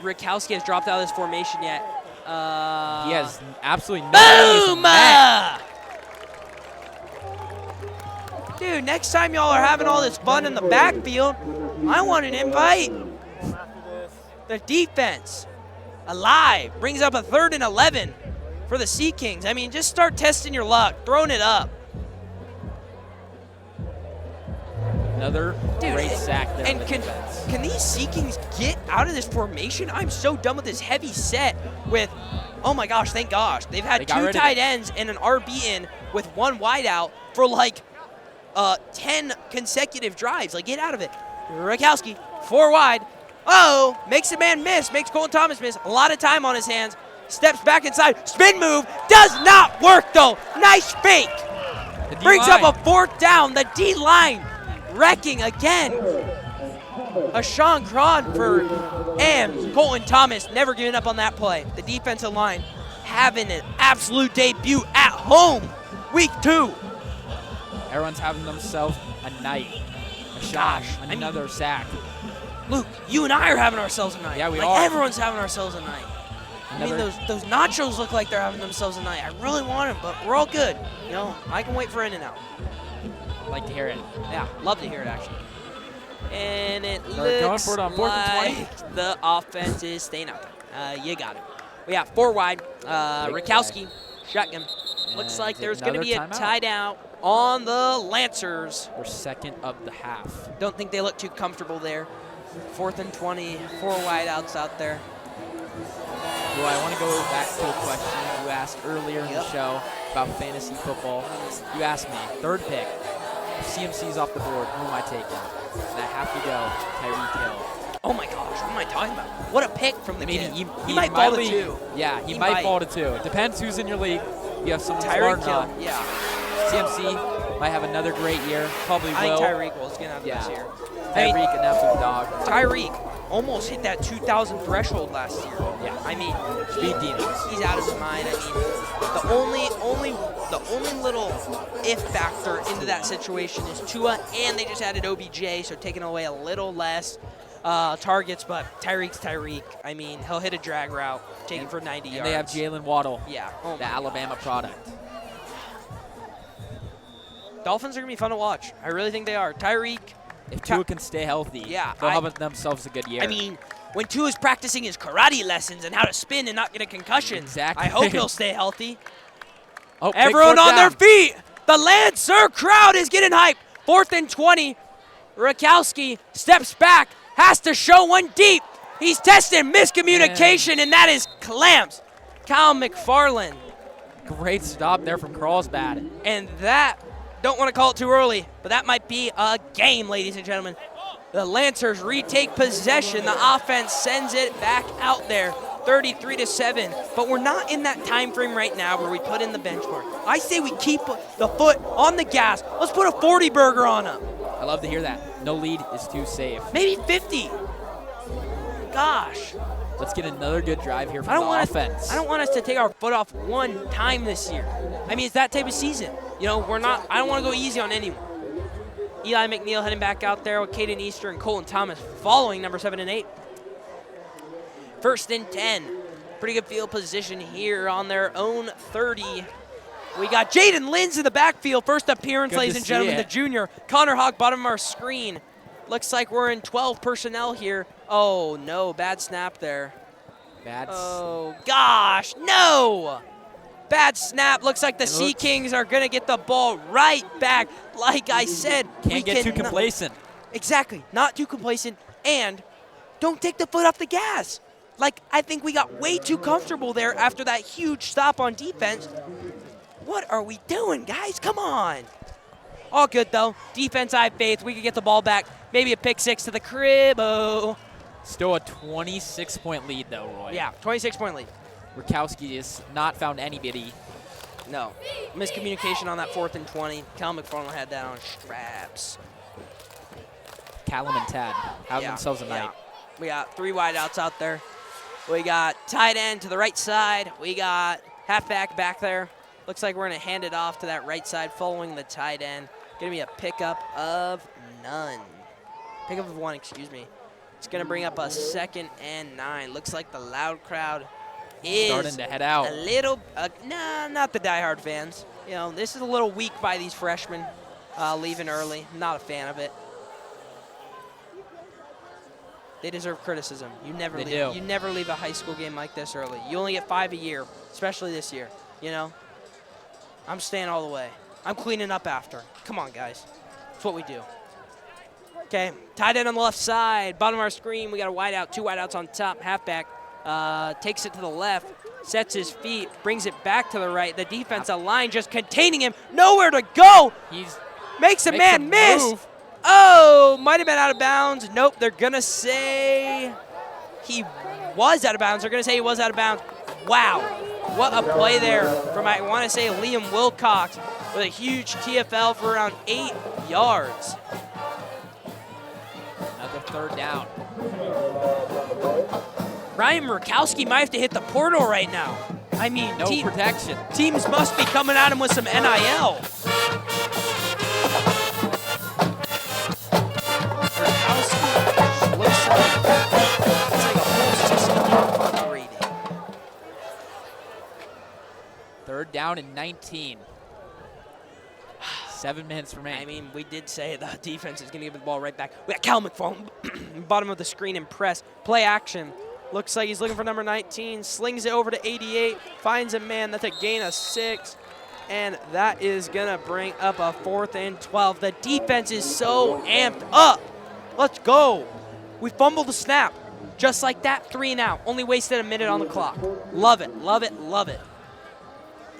Rakowski has dropped out of this formation yet. He has absolutely no. Boom! Dude, next time y'all are having all this fun in the backfield, I want an invite. The defense, alive, brings up a 3rd and 11 for the Sea Kings. I mean, just start testing your luck, throwing it up. Another great sack there. And can these Sea Kings get out of this formation? I'm so done with this heavy set with, oh my gosh, thank gosh. They've had 2 tight ends and an RB in with 1 wideout for 10 consecutive drives. Get out of it. Rakowski, 4 wide. Oh, makes the man miss, makes Colton Thomas miss. A lot of time on his hands. Steps back inside, spin move, does not work though. Nice fake. Brings up a 4th down, the D-line. Wrecking again. A Sean Cron for Ams. Colton Thomas never giving up on that play. The defensive line having an absolute debut at home. Week 2. Everyone's having themselves a night. Another sack. Luke, you and I are having ourselves a night. Yeah, we are. Everyone's having ourselves a night. I mean, those nachos look like they're having themselves a night. I really want them, but we're all good. You know, I can wait for In-N-Out. Like to hear it. Yeah, love to hear it, actually. And it They're going looks for it on 4th and 20. the offense is staying out there. You got it. We got 4 wide. Rakowski, shotgun. Looks like there's going to be a timeout on the Lancers. We're second of the half. Don't think they look too comfortable there. 4th and 20, 4 wideouts out there. Well, I want to go back to a question you asked earlier in the show about fantasy football. You asked me, 3rd pick, if CMC's off the board, who am I taking? And I have to go Tyreek Hill. Oh my gosh, what am I talking about? What a pick from the kid. He might fall to 2. Yeah, he might fall to 2. It depends who's in your league. You have some Tyreek Hill, yeah. CMC might have another great year. Probably will. I think Tyreek will get out this year. Tyreek, an absolute dog. Tyreek almost hit that 2,000 threshold last year. Yeah. I mean, speed demons. He's out of his mind. I mean, the only little if factor into that situation is Tua, and they just added OBJ, so taking away a little less targets. But Tyreek's Tyreek. I mean, he'll hit a drag route, take it for 90 yards. And they have Jalen Waddle. Yeah. The Alabama product. Dolphins are going to be fun to watch. I really think they are. Tyreek. If Tua can stay healthy, they'll have themselves a good year. I mean, when Tua's practicing his karate lessons and how to spin and not get a concussion, exactly. I hope he'll stay healthy. Oh, everyone on their feet. The Lancer crowd is getting hyped. 4th and 20. Rakowski steps back, has to show one deep. He's testing miscommunication, and that is clamps. Kyle McFarland. Great stop there from Carlsbad. And that, don't want to call it too early, but that might be a game, ladies and gentlemen. The Lancers retake possession. The offense sends it back out there, 33-7. But we're not in that time frame right now where we put in the benchmark. I say we keep the foot on the gas. Let's put a 40 burger on them. I love to hear that. No lead is too safe. Maybe 50. Gosh. Let's get another good drive here from the offense. I don't want us to take our foot off one time this year. I mean, it's that type of season. You know, I don't want to go easy on anyone. Eli McNeil heading back out there with Caden Easter and Colton Thomas following number 7 and 8. 1st and 10. Pretty good field position here on their own 30. We got Jaden Linz in the backfield. First appearance, ladies and gentlemen, the junior. Connor Hawk, bottom of our screen. Looks like we're in 12 personnel here. Oh, no, bad snap there. Oh, gosh, no! Bad snap. Looks like the Sea Kings are going to get the ball right back. Like I said, can't get too complacent. Exactly, not too complacent, and don't take the foot off the gas. Like, I think we got way too comfortable there after that huge stop on defense. What are we doing, guys? Come on. All good, though. Defense, I have faith. We can get the ball back. Maybe a pick 6 to the crib. Oh. Still a 26-point lead, though, Roy. Yeah, 26-point lead. Rakowski has not found anybody. No. Miscommunication on that 4th and 20. Cal McFarland had that on straps. Callum and Tad having themselves a night. We got 3 wideouts out there. We got tight end to the right side. We got halfback back there. Looks like we're going to hand it off to that right side following the tight end. Going to be a pickup of none. Pickup of 1, excuse me. It's going to bring up a 2nd and 9. Looks like the loud crowd is starting to head out. A little, nah, not the diehard fans. You know, this is a little weak by these freshmen leaving early. Not a fan of it. They deserve criticism. You never leave a high school game like this early. You only get 5 a year, especially this year, you know? I'm staying all the way. I'm cleaning up after. Come on, guys. That's what we do. Okay, tight end on the left side. Bottom of our screen, we got a wideout, 2 wideouts on top. Halfback takes it to the left, sets his feet, brings it back to the right. The defensive line just containing him. Nowhere to go. Makes a man miss. Move. Oh, might have been out of bounds. Nope, they're going to say he was out of bounds. They're going to say he was out of bounds. Wow, what a play there from, I want to say, Liam Wilcox with a huge TFL for around 8 yards. Another 3rd down. Ryan Murkowski might have to hit the portal right now. I mean, no protection. Teams must be coming at him with some NIL. Third down and 19. 7 minutes remaining. I mean, we did say the defense is going to give the ball right back. We got Cal McFarland, bottom of the screen and press. Play action. Looks like he's looking for number 19. Slings it over to 88. Finds a man. That's a gain of 6. and that is gonna bring up a 4th and 12. The defense is so amped up. Let's go. We fumbled the snap. Just like that, 3 and out. Only wasted a minute on the clock. Love it, love it, love it.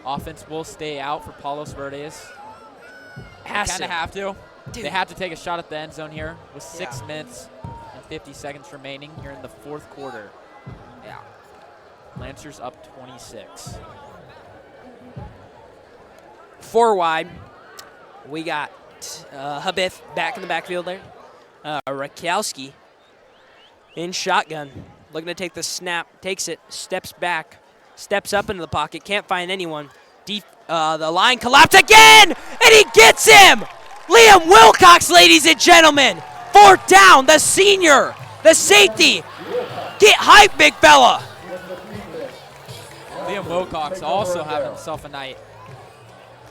Offense will stay out for Palos Verdes. Has Kind to. of have to. Dude. They have to take a shot at the end zone here with 6 minutes and 50 seconds remaining here in the 4th quarter. Yeah. Lancers up 26. 4 wide. We got Habith back in the backfield there. Rakowski in shotgun. Looking to take the snap. Takes it. Steps back. Steps up into the pocket. Can't find anyone. The line collapsed again! And he gets him! Liam Wilcox, ladies and gentlemen. 4th down. The senior. The safety. Get hype, big fella. Liam Wilcox also having himself a night.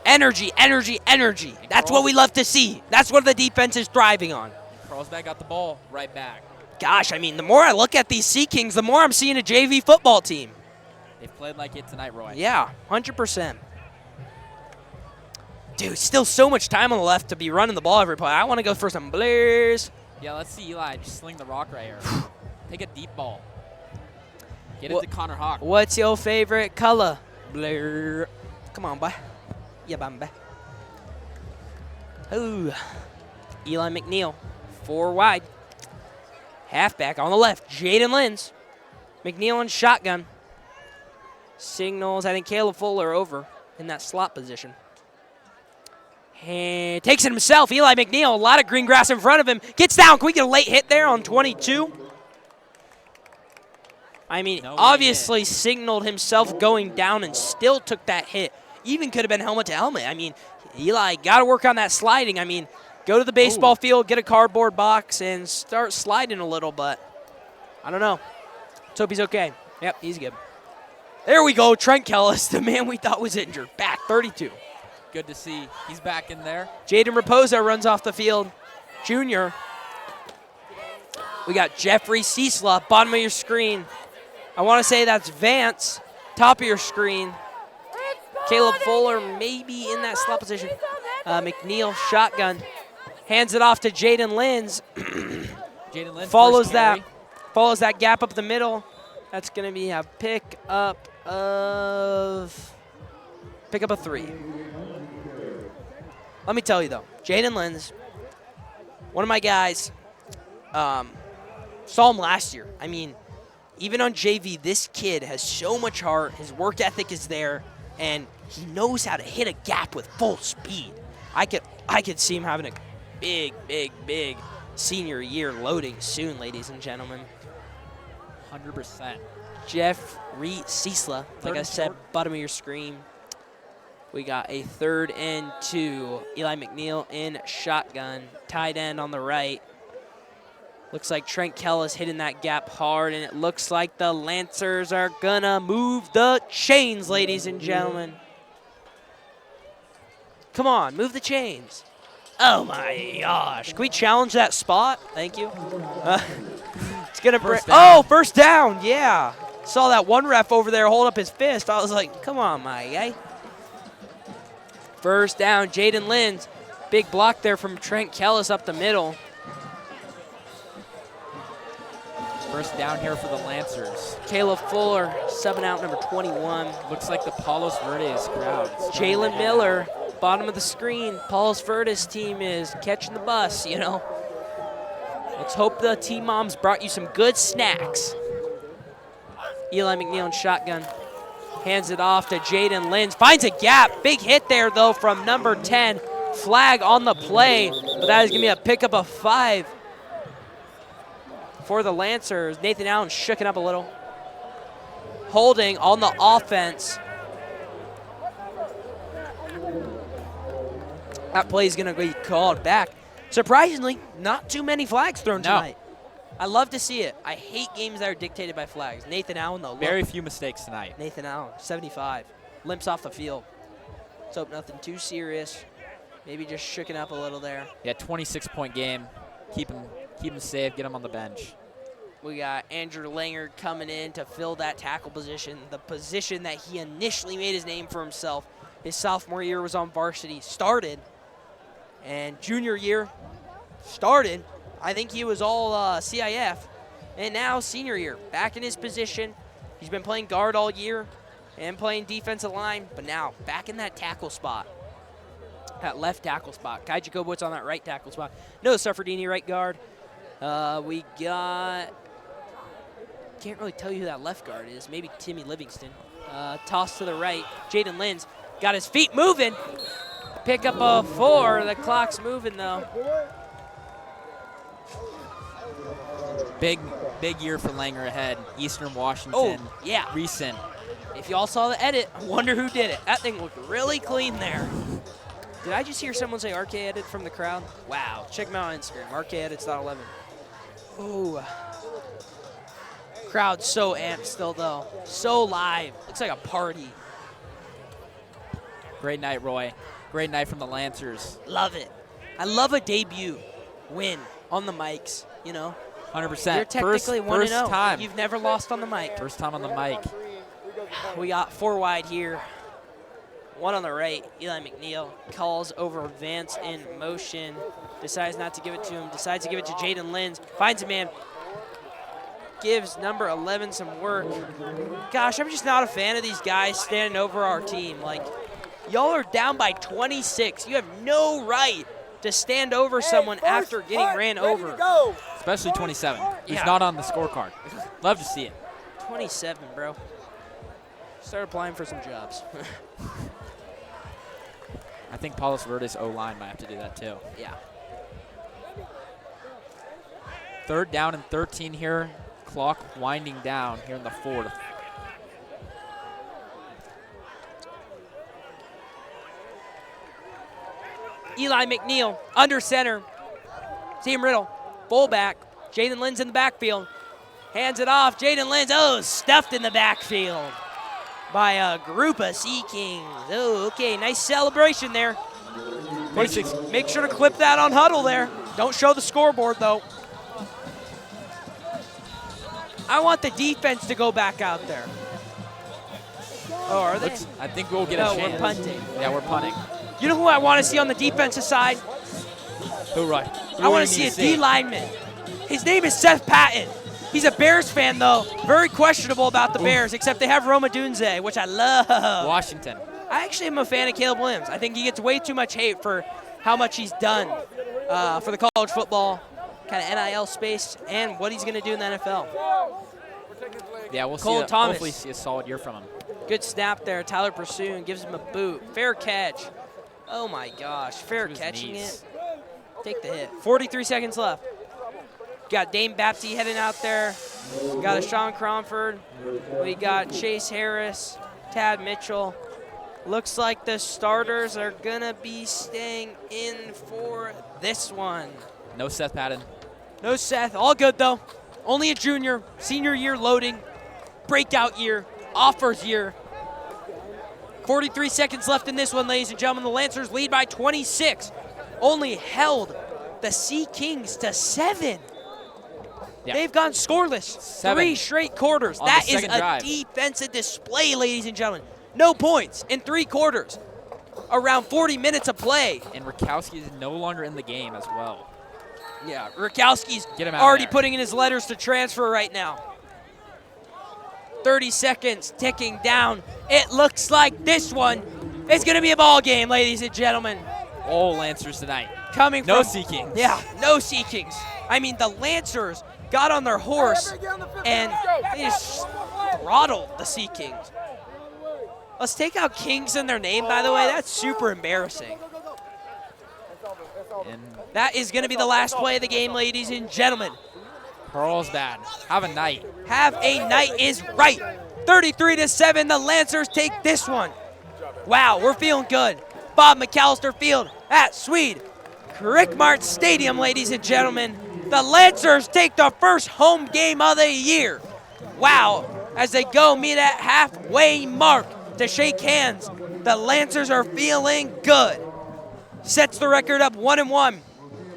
Energy, energy, energy. That's what we love to see. That's what the defense is thriving on. Carlsbad got the ball right back. Gosh, I mean, the more I look at these Sea Kings, the more I'm seeing a JV football team. They've played like it tonight, Roy. Yeah, 100%. Dude, still so much time on the left to be running the ball every play. I want to go for some blares. Yeah, let's see Eli just sling the rock right here. Take a deep ball. Get it to Connor Hawk. What's your favorite color? Blair. Come on, boy. Yeah, bamba. Ooh. Eli McNeil, 4 wide. Halfback on the left, Jaden Lenz. McNeil in shotgun. Signals, I think Caleb Fuller over in that slot position. And takes it himself, Eli McNeil. A lot of green grass in front of him. Gets down. Can we get a late hit there on 22? I mean, obviously signaled himself going down and still took that hit. Even could have been helmet to helmet. I mean, Eli got to work on that sliding. I mean, go to the baseball field, get a cardboard box, and start sliding a little, but I don't know. Let's hope he's okay. Yep, he's good. There we go, Trent Kellis, the man we thought was injured. Back, 32. Good to see. He's back in there. Jaden Raposa runs off the field. Junior. We got Jeffrey Ciesla, bottom of your screen. I want to say that's Vance, top of your screen. Caleb Fuller maybe in that slot position. McNeil, shotgun. Hands it off to Jaden Lenz. Jaden Lenz follows that gap up the middle. That's going to be a pick up a 3. Let me tell you, though, Jaden Lenz, one of my guys, saw him last year. I mean, even on JV, this kid has so much heart. His work ethic is there, and he knows how to hit a gap with full speed. I could see him having a big senior year loading soon, ladies and gentlemen. 100%. Jeffrey Ciesla, like I said, bottom of your screen. We got a 3rd and 2. Eli McNeil in shotgun. Tight end on the right. Looks like Trent Kellis hitting that gap hard, and it looks like the Lancers are gonna move the chains, ladies and gentlemen. Come on, move the chains. Oh my gosh. Can we challenge that spot? Thank you. It's gonna bring, first down, yeah. Saw that one ref over there hold up his fist. I was like, come on, my guy. First down, Jaden Lenz. Big block there from Trent Kellis up the middle. First down here for the Lancers. Caleb Fuller, subbing out number 21. Looks like the Palos Verdes crowd. Jalen Miller, bottom of the screen. Palos Verdes team is catching the bus, you know. Let's hope the team moms brought you some good snacks. Eli McNeil in shotgun. Hands it off to Jaden Lenz. Finds a gap. Big hit there, though, from number 10. Flag on the play, but that is going to be a pickup of 5 for the Lancers. Nathan Allen shooken up a little. Holding on the offense. That play is going to be called back. Surprisingly, not too many flags thrown tonight. I love to see it. I hate games that are dictated by flags. Nathan Allen, though. Very few mistakes tonight. Nathan Allen, 75. Limps off the field. Let's hope nothing too serious. Maybe just shooken up a little there. Yeah, 26-point game. Keep him safe. Get him on the bench. We got Andrew Langer coming in to fill that tackle position, the position that he initially made his name for himself His sophomore year was on varsity, started. And junior year, started. I think he was all CIF. And now senior year, back in his position. He's been playing guard all year and playing defensive line, but now back in that tackle spot. That left tackle spot. Kai Jacobowitz on that right tackle spot. No Suffredini right guard. We got, can't really tell you who that left guard is. Maybe Timmy Livingston. Toss to the right. Jaden Linz got his feet moving. Pick up a 4. The clock's moving though. Big year for Langer ahead. Eastern Washington. Oh, yeah. Recent. If y'all saw the edit, I wonder who did it. That thing looked really clean there. Did I just hear someone say RK edit from the crowd? Wow. Check them out on Instagram. RKedits.11. Oh. Crowd so amped still, though. So live. Looks like a party. Great night, Roy. Great night from the Lancers. Love it. I love a debut win on the mics, you know. 100%. You're technically 1-0. First time. You've never lost on the mic. First time on the mic. We got 4 wide here. 1 on the right. Eli McNeil calls over Vance in motion. Decides not to give it to him. Decides to give it to Jaden Linz. Finds a man. Gives number 11 some work. Gosh, I'm just not a fan of these guys standing over our team. Like, y'all are down by 26. You have no right to stand over someone after getting ran over. Especially 27. He's Yeah. not on the scorecard. Love to see it. 27, bro. Start applying for some jobs. I think Palos Verdes O-line might have to do that too. Yeah. 3rd down and 13 here. Clock winding down here in the 4th. Eli McNeil under center. Team Riddle, fullback. Jaden Linz in the backfield. Hands it off. Jaden Linz, oh, stuffed in the backfield by a group of Sea Kings. Oh, okay, nice celebration there. 26. Make sure to clip that on Huddle there. Don't show the scoreboard, though. I want the defense to go back out there. Oh, are they? I think we'll get No, a chance. we're punting. Yeah, we're punting. You know who I want to see on the defensive side? Who, Roy? I want to see a D lineman. His name is Seth Patton. He's a Bears fan, though. Very questionable about the Bears, except they have Roma Dunze, which I love. Washington. I actually am a fan of Caleb Williams. I think he gets way too much hate for how much he's done for the college football kind of NIL space and what he's going to do in the NFL. Yeah, we'll Cole see. Thomas. Hopefully see a solid year from him. Good snap there. Tyler Pursuin gives him a boot. Fair catch. Oh, my gosh. Fair catching it. Take the hit. 43 seconds left. Got Dame Bapty heading out there. Got a Sean Cromford. We got Chase Harris, Tad Mitchell. Looks like the starters are going to be staying in for this one. No Seth Patton. No Seth. All good, though. Only a junior. Senior year loading. Breakout year. Offers year. 43 seconds left in this one, ladies and gentlemen. The Lancers lead by 26. Only held the Sea Kings to 7. Yeah. They've gone scoreless 7 3 straight quarters. on That the is second a drive. defensive display, ladies and gentlemen. No points in 3 quarters. Around 40 minutes of play. And Rakowski is no longer in the game as well. Yeah, Rakowski's Get him out already there. putting in his letters to transfer right now. 30 seconds ticking down. It looks like this one is going to be a ball game, ladies and gentlemen. All Lancers tonight. Coming No from, Sea Kings. Yeah, no Sea Kings. I mean, the Lancers got on their horse and they just throttled the Sea Kings. Let's take out Kings in their name, by the way. That's super embarrassing. And That is going to be the last play of the game, ladies and gentlemen. Carlsbad. Have a night. Have a night is right. 33-7, the Lancers take this one. Wow, we're feeling good. Bob McAllister Field at Swede Crickmart Stadium, ladies and gentlemen. The Lancers take the first home game of the year. Wow, as they go meet at halfway mark to shake hands. The Lancers are feeling good. Sets the record up 1-1.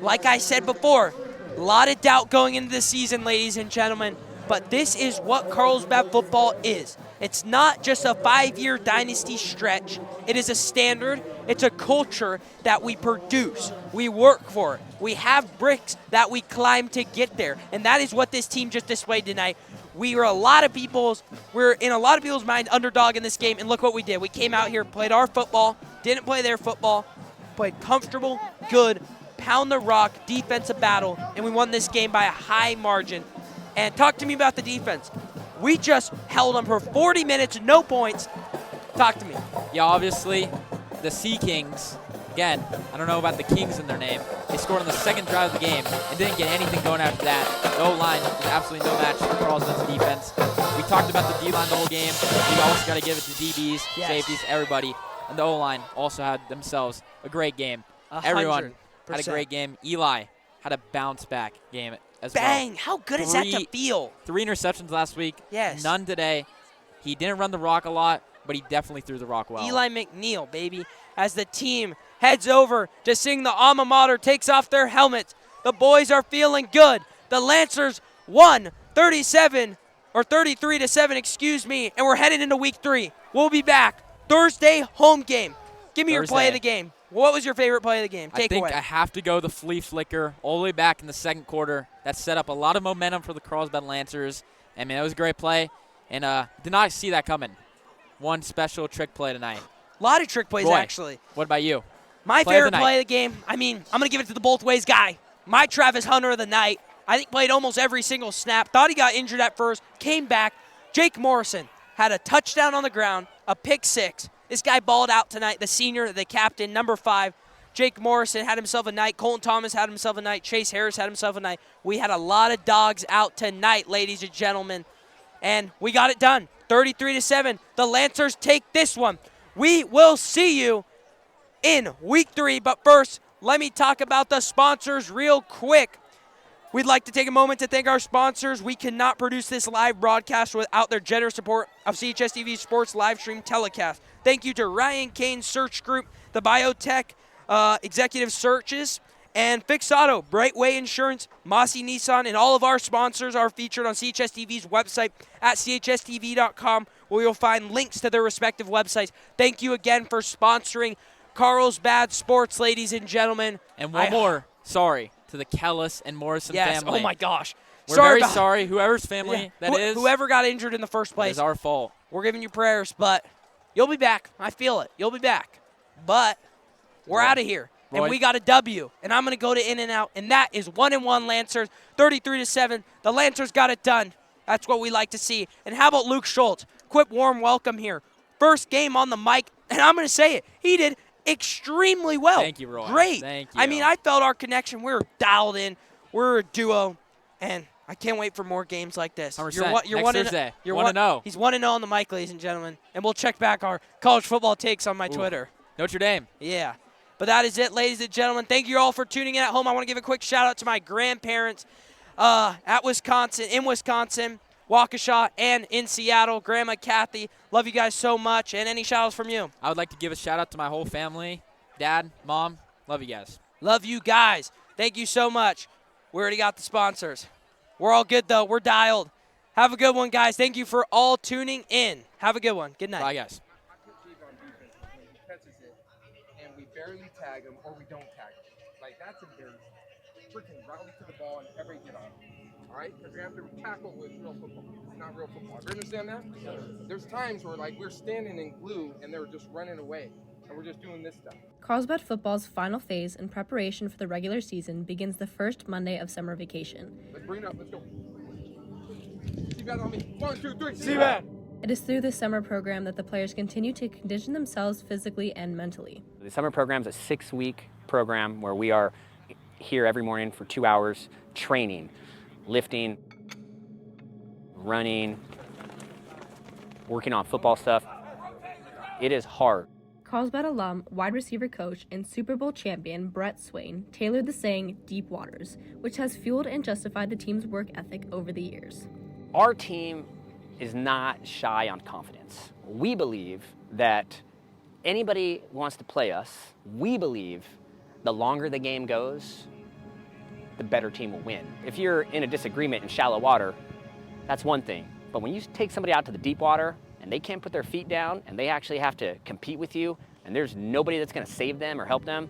Like I said before, a lot of doubt going into the season, ladies and gentlemen, but this is what Carlsbad football is. It's not just a 5-year dynasty stretch. It is a standard. It's a culture that we produce. We work for it. We have bricks that we climb to get there. And that is what this team just displayed tonight. We're in a lot of people's mind underdog in this game, and look what we did. We came out here, played our football, didn't play their football, played comfortable, good, pound the rock, defensive battle, and we won this game by a high margin. And talk to me about the defense. We just held them for 40 minutes, no points. Talk to me. Yeah, obviously, the Sea Kings, again, I don't know about the Kings in their name. They scored on the second drive of the game and didn't get anything going after that. The O-line was absolutely no match for Carlsbad's defense. We talked about the D-line the whole game. We also got to give it to DBs, safeties, everybody. And the O-line also had themselves a great game. 100%. Everyone had a great game. Eli had a bounce-back game as well. Bang! How good is that to feel? 3 interceptions last week. Yes. None today. He didn't run the rock a lot, but he definitely threw the rock well. Eli McNeil, baby, as the team heads over to sing the alma mater, takes off their helmets. The boys are feeling good. The Lancers won 33-7, excuse me, and we're headed into week 3. We'll be back Thursday home game. Give me your play of the game. What was your favorite play of the game? I think I have to go the flea flicker all the way back in the second quarter. That set up a lot of momentum for the Carlsbad Lancers. I mean, it was a great play, and did not see that coming. One special trick play tonight. A lot of trick plays, Roy, actually. What about you? My favorite play of the game, I mean, I'm going to give it to the both ways guy. My Travis Hunter of the night. I think played almost every single snap. Thought he got injured at first. Came back. Jake Morrison had a touchdown on the ground, a pick 6. This guy balled out tonight, the senior, the captain, number 5. Jake Morrison had himself a night. Colton Thomas had himself a night. Chase Harris had himself a night. We had a lot of dogs out tonight, ladies and gentlemen. And we got it done. 33-7. The Lancers take this one. We will see you in week 3. But first, let me talk about the sponsors real quick. We'd like to take a moment to thank our sponsors. We cannot produce this live broadcast without their generous support of CHSTV Sports live stream telecast. Thank you to Ryan Kane Search Group, the Biotech Executive Searches, and Fixed Auto, Brightway Insurance, Mossy Nissan, and all of our sponsors are featured on CHSTV's website at chstv.com, where you'll find links to their respective websites. Thank you again for sponsoring Carlsbad Sports, ladies and gentlemen. And one more, sorry, to the Kellis and Morrison family. Oh my gosh. We're very sorry, whoever's family that is. Whoever got injured in the first place. It's our fault. We're giving you prayers, but you'll be back. I feel it. You'll be back. But we're out of here. Roy. And we got a W. And I'm going to go to In-N-Out. And that is 1-1 Lancers, 33-7. The Lancers got it done. That's what we like to see. And how about Luke Schultz? Quick warm welcome here. First game on the mic. And I'm going to say it. He did extremely well. Thank you, Roy. Great. Thank you. I mean, I felt our connection. We were dialed in. We're a duo. And I can't wait for more games like this. 100%. You're Next Thursday. You're 1-0. He's 1-0 on the mic, ladies and gentlemen. And we'll check back our college football takes on my Twitter. Notre Dame. Yeah. But that is it, ladies and gentlemen. Thank you all for tuning in at home. I want to give a quick shout-out to my grandparents in Wisconsin, Waukesha, and in Seattle. Grandma Kathy, love you guys so much. And any shout-outs from you? I would like to give a shout-out to my whole family. Dad, Mom, love you guys. Love you guys. Thank you so much. We already got the sponsors. We're all good, though. We're dialed. Have a good one, guys. Thank you for all tuning in. Have a good one. Good night. Bye, guys. And we barely tag him or we don't tag him. Like, that's embarrassing. Freaking rally to the ball and every get on. All right? Because we have to tackle with real football. It's not real football. You understand that? There's times where, like, we're standing in glue and they're just running away. And we're just doing this stuff. Carlsbad football's final phase in preparation for the regular season begins the first Monday of summer vacation. Let's bring it up. Let's go. Seabat on me. 1, 2, 3. Seabat. It is through this summer program that the players continue to condition themselves physically and mentally. The summer program is a 6-week program where we are here every morning for 2 hours training, lifting, running, working on football stuff. It is hard. Carlsbad alum, wide receiver coach, and Super Bowl champion Brett Swain tailored the saying, "Deep Waters," which has fueled and justified the team's work ethic over the years. Our team is not shy on confidence. We believe that anybody who wants to play us, we believe the longer the game goes, the better team will win. If you're in a disagreement in shallow water, that's one thing. But when you take somebody out to the deep water and they can't put their feet down and they actually have to compete with you and there's nobody that's gonna save them or help them,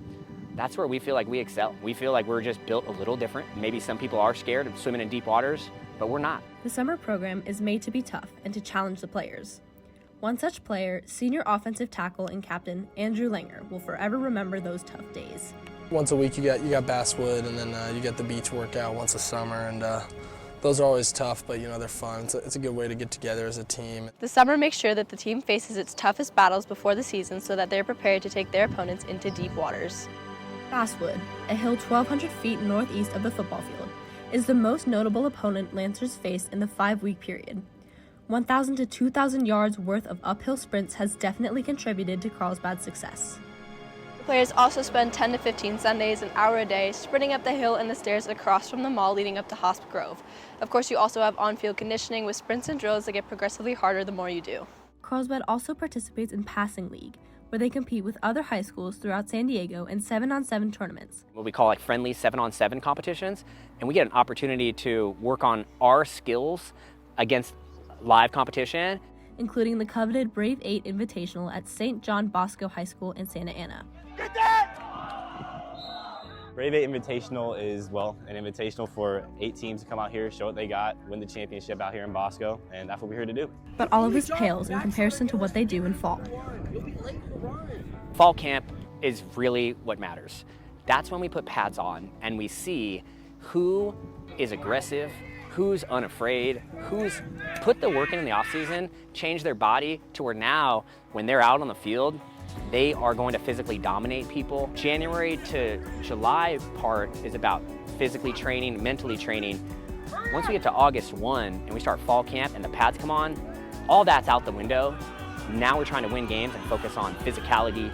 that's where we feel like we excel. We feel like we're just built a little different. Maybe some people are scared of swimming in deep waters, but we're not. The summer program is made to be tough and to challenge the players. One such player, senior offensive tackle and captain Andrew Langer, will forever remember those tough days. Once a week you got Basswood, and then you get the beach workout once a summer, and those are always tough, but they're fun. It's a good way to get together as a team. The summer makes sure that the team faces its toughest battles before the season so that they're prepared to take their opponents into deep waters. Basswood, a hill 1,200 feet northeast of the football field, is the most notable opponent Lancers faced in the 5-week period. 1,000 to 2,000 yards worth of uphill sprints has definitely contributed to Carlsbad's success. Players also spend 10 to 15 Sundays, an hour a day, sprinting up the hill and the stairs across from the mall leading up to Hospital Grove. Of course, you also have on-field conditioning with sprints and drills that get progressively harder the more you do. Carlsbad also participates in Passing League, where they compete with other high schools throughout San Diego in 7-on-7 tournaments. What we call like friendly 7-on-7 competitions, and we get an opportunity to work on our skills against live competition, including the coveted Brave 8 Invitational at St. John Bosco High School in Santa Ana. Brave 8 Invitational is, an invitational for 8 teams to come out here, show what they got, win the championship out here in Bosco, and that's what we're here to do. But all of this pales in comparison to what they do in fall. Fall camp is really what matters. That's when we put pads on and we see who is aggressive, who's unafraid, who's put the work in the off season, changed their body to where now when they're out on the field, they are going to physically dominate people. January to July part is about physically training, mentally training. Once we get to August 1 and we start fall camp and the pads come on, all that's out the window. Now we're trying to win games and focus on physicality.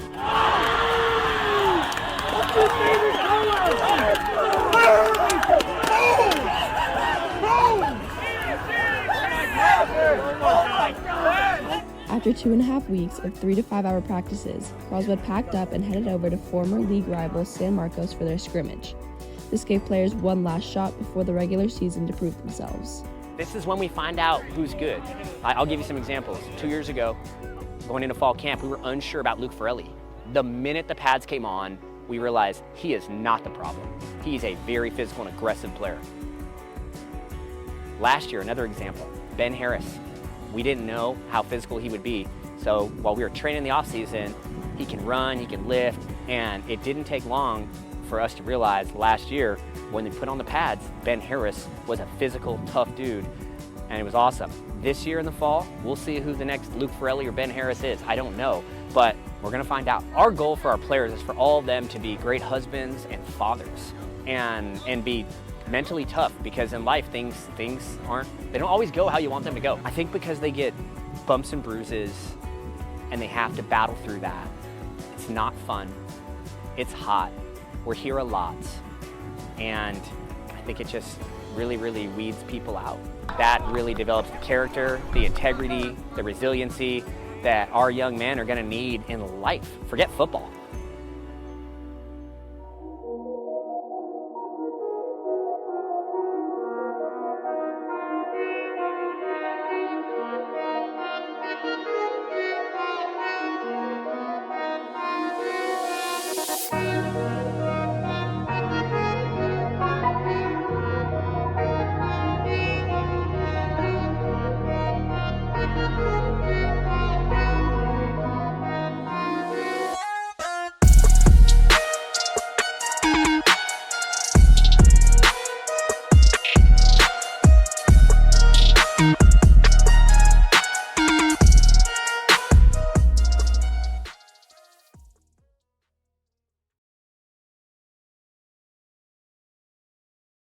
After 2.5 weeks of 3 to 5 hour practices, Carlsbad packed up and headed over to former league rival San Marcos for their scrimmage. This gave players one last shot before the regular season to prove themselves. This is when we find out who's good. I'll give you some examples. 2 years ago, going into fall camp, we were unsure about Luke Forelli. The minute the pads came on, we realized he is not the problem. He's a very physical and aggressive player. Last year, another example, Ben Harris. We didn't know how physical he would be. So while we were training in the off season, he can run, he can lift, and it didn't take long for us to realize last year when they put on the pads, Ben Harris was a physical, tough dude, and it was awesome. This year in the fall, we'll see who the next Luke Forelli or Ben Harris is. I don't know, but we're gonna find out. Our goal for our players is for all of them to be great husbands and fathers and be mentally tough, because in life they don't always go how you want them to go. I think because they get bumps and bruises and they have to battle through that. It's not fun, it's hot, we're here a lot, and I think it just really, really weeds people out. That really develops the character, the integrity, the resiliency that our young men are gonna need in life. Forget football.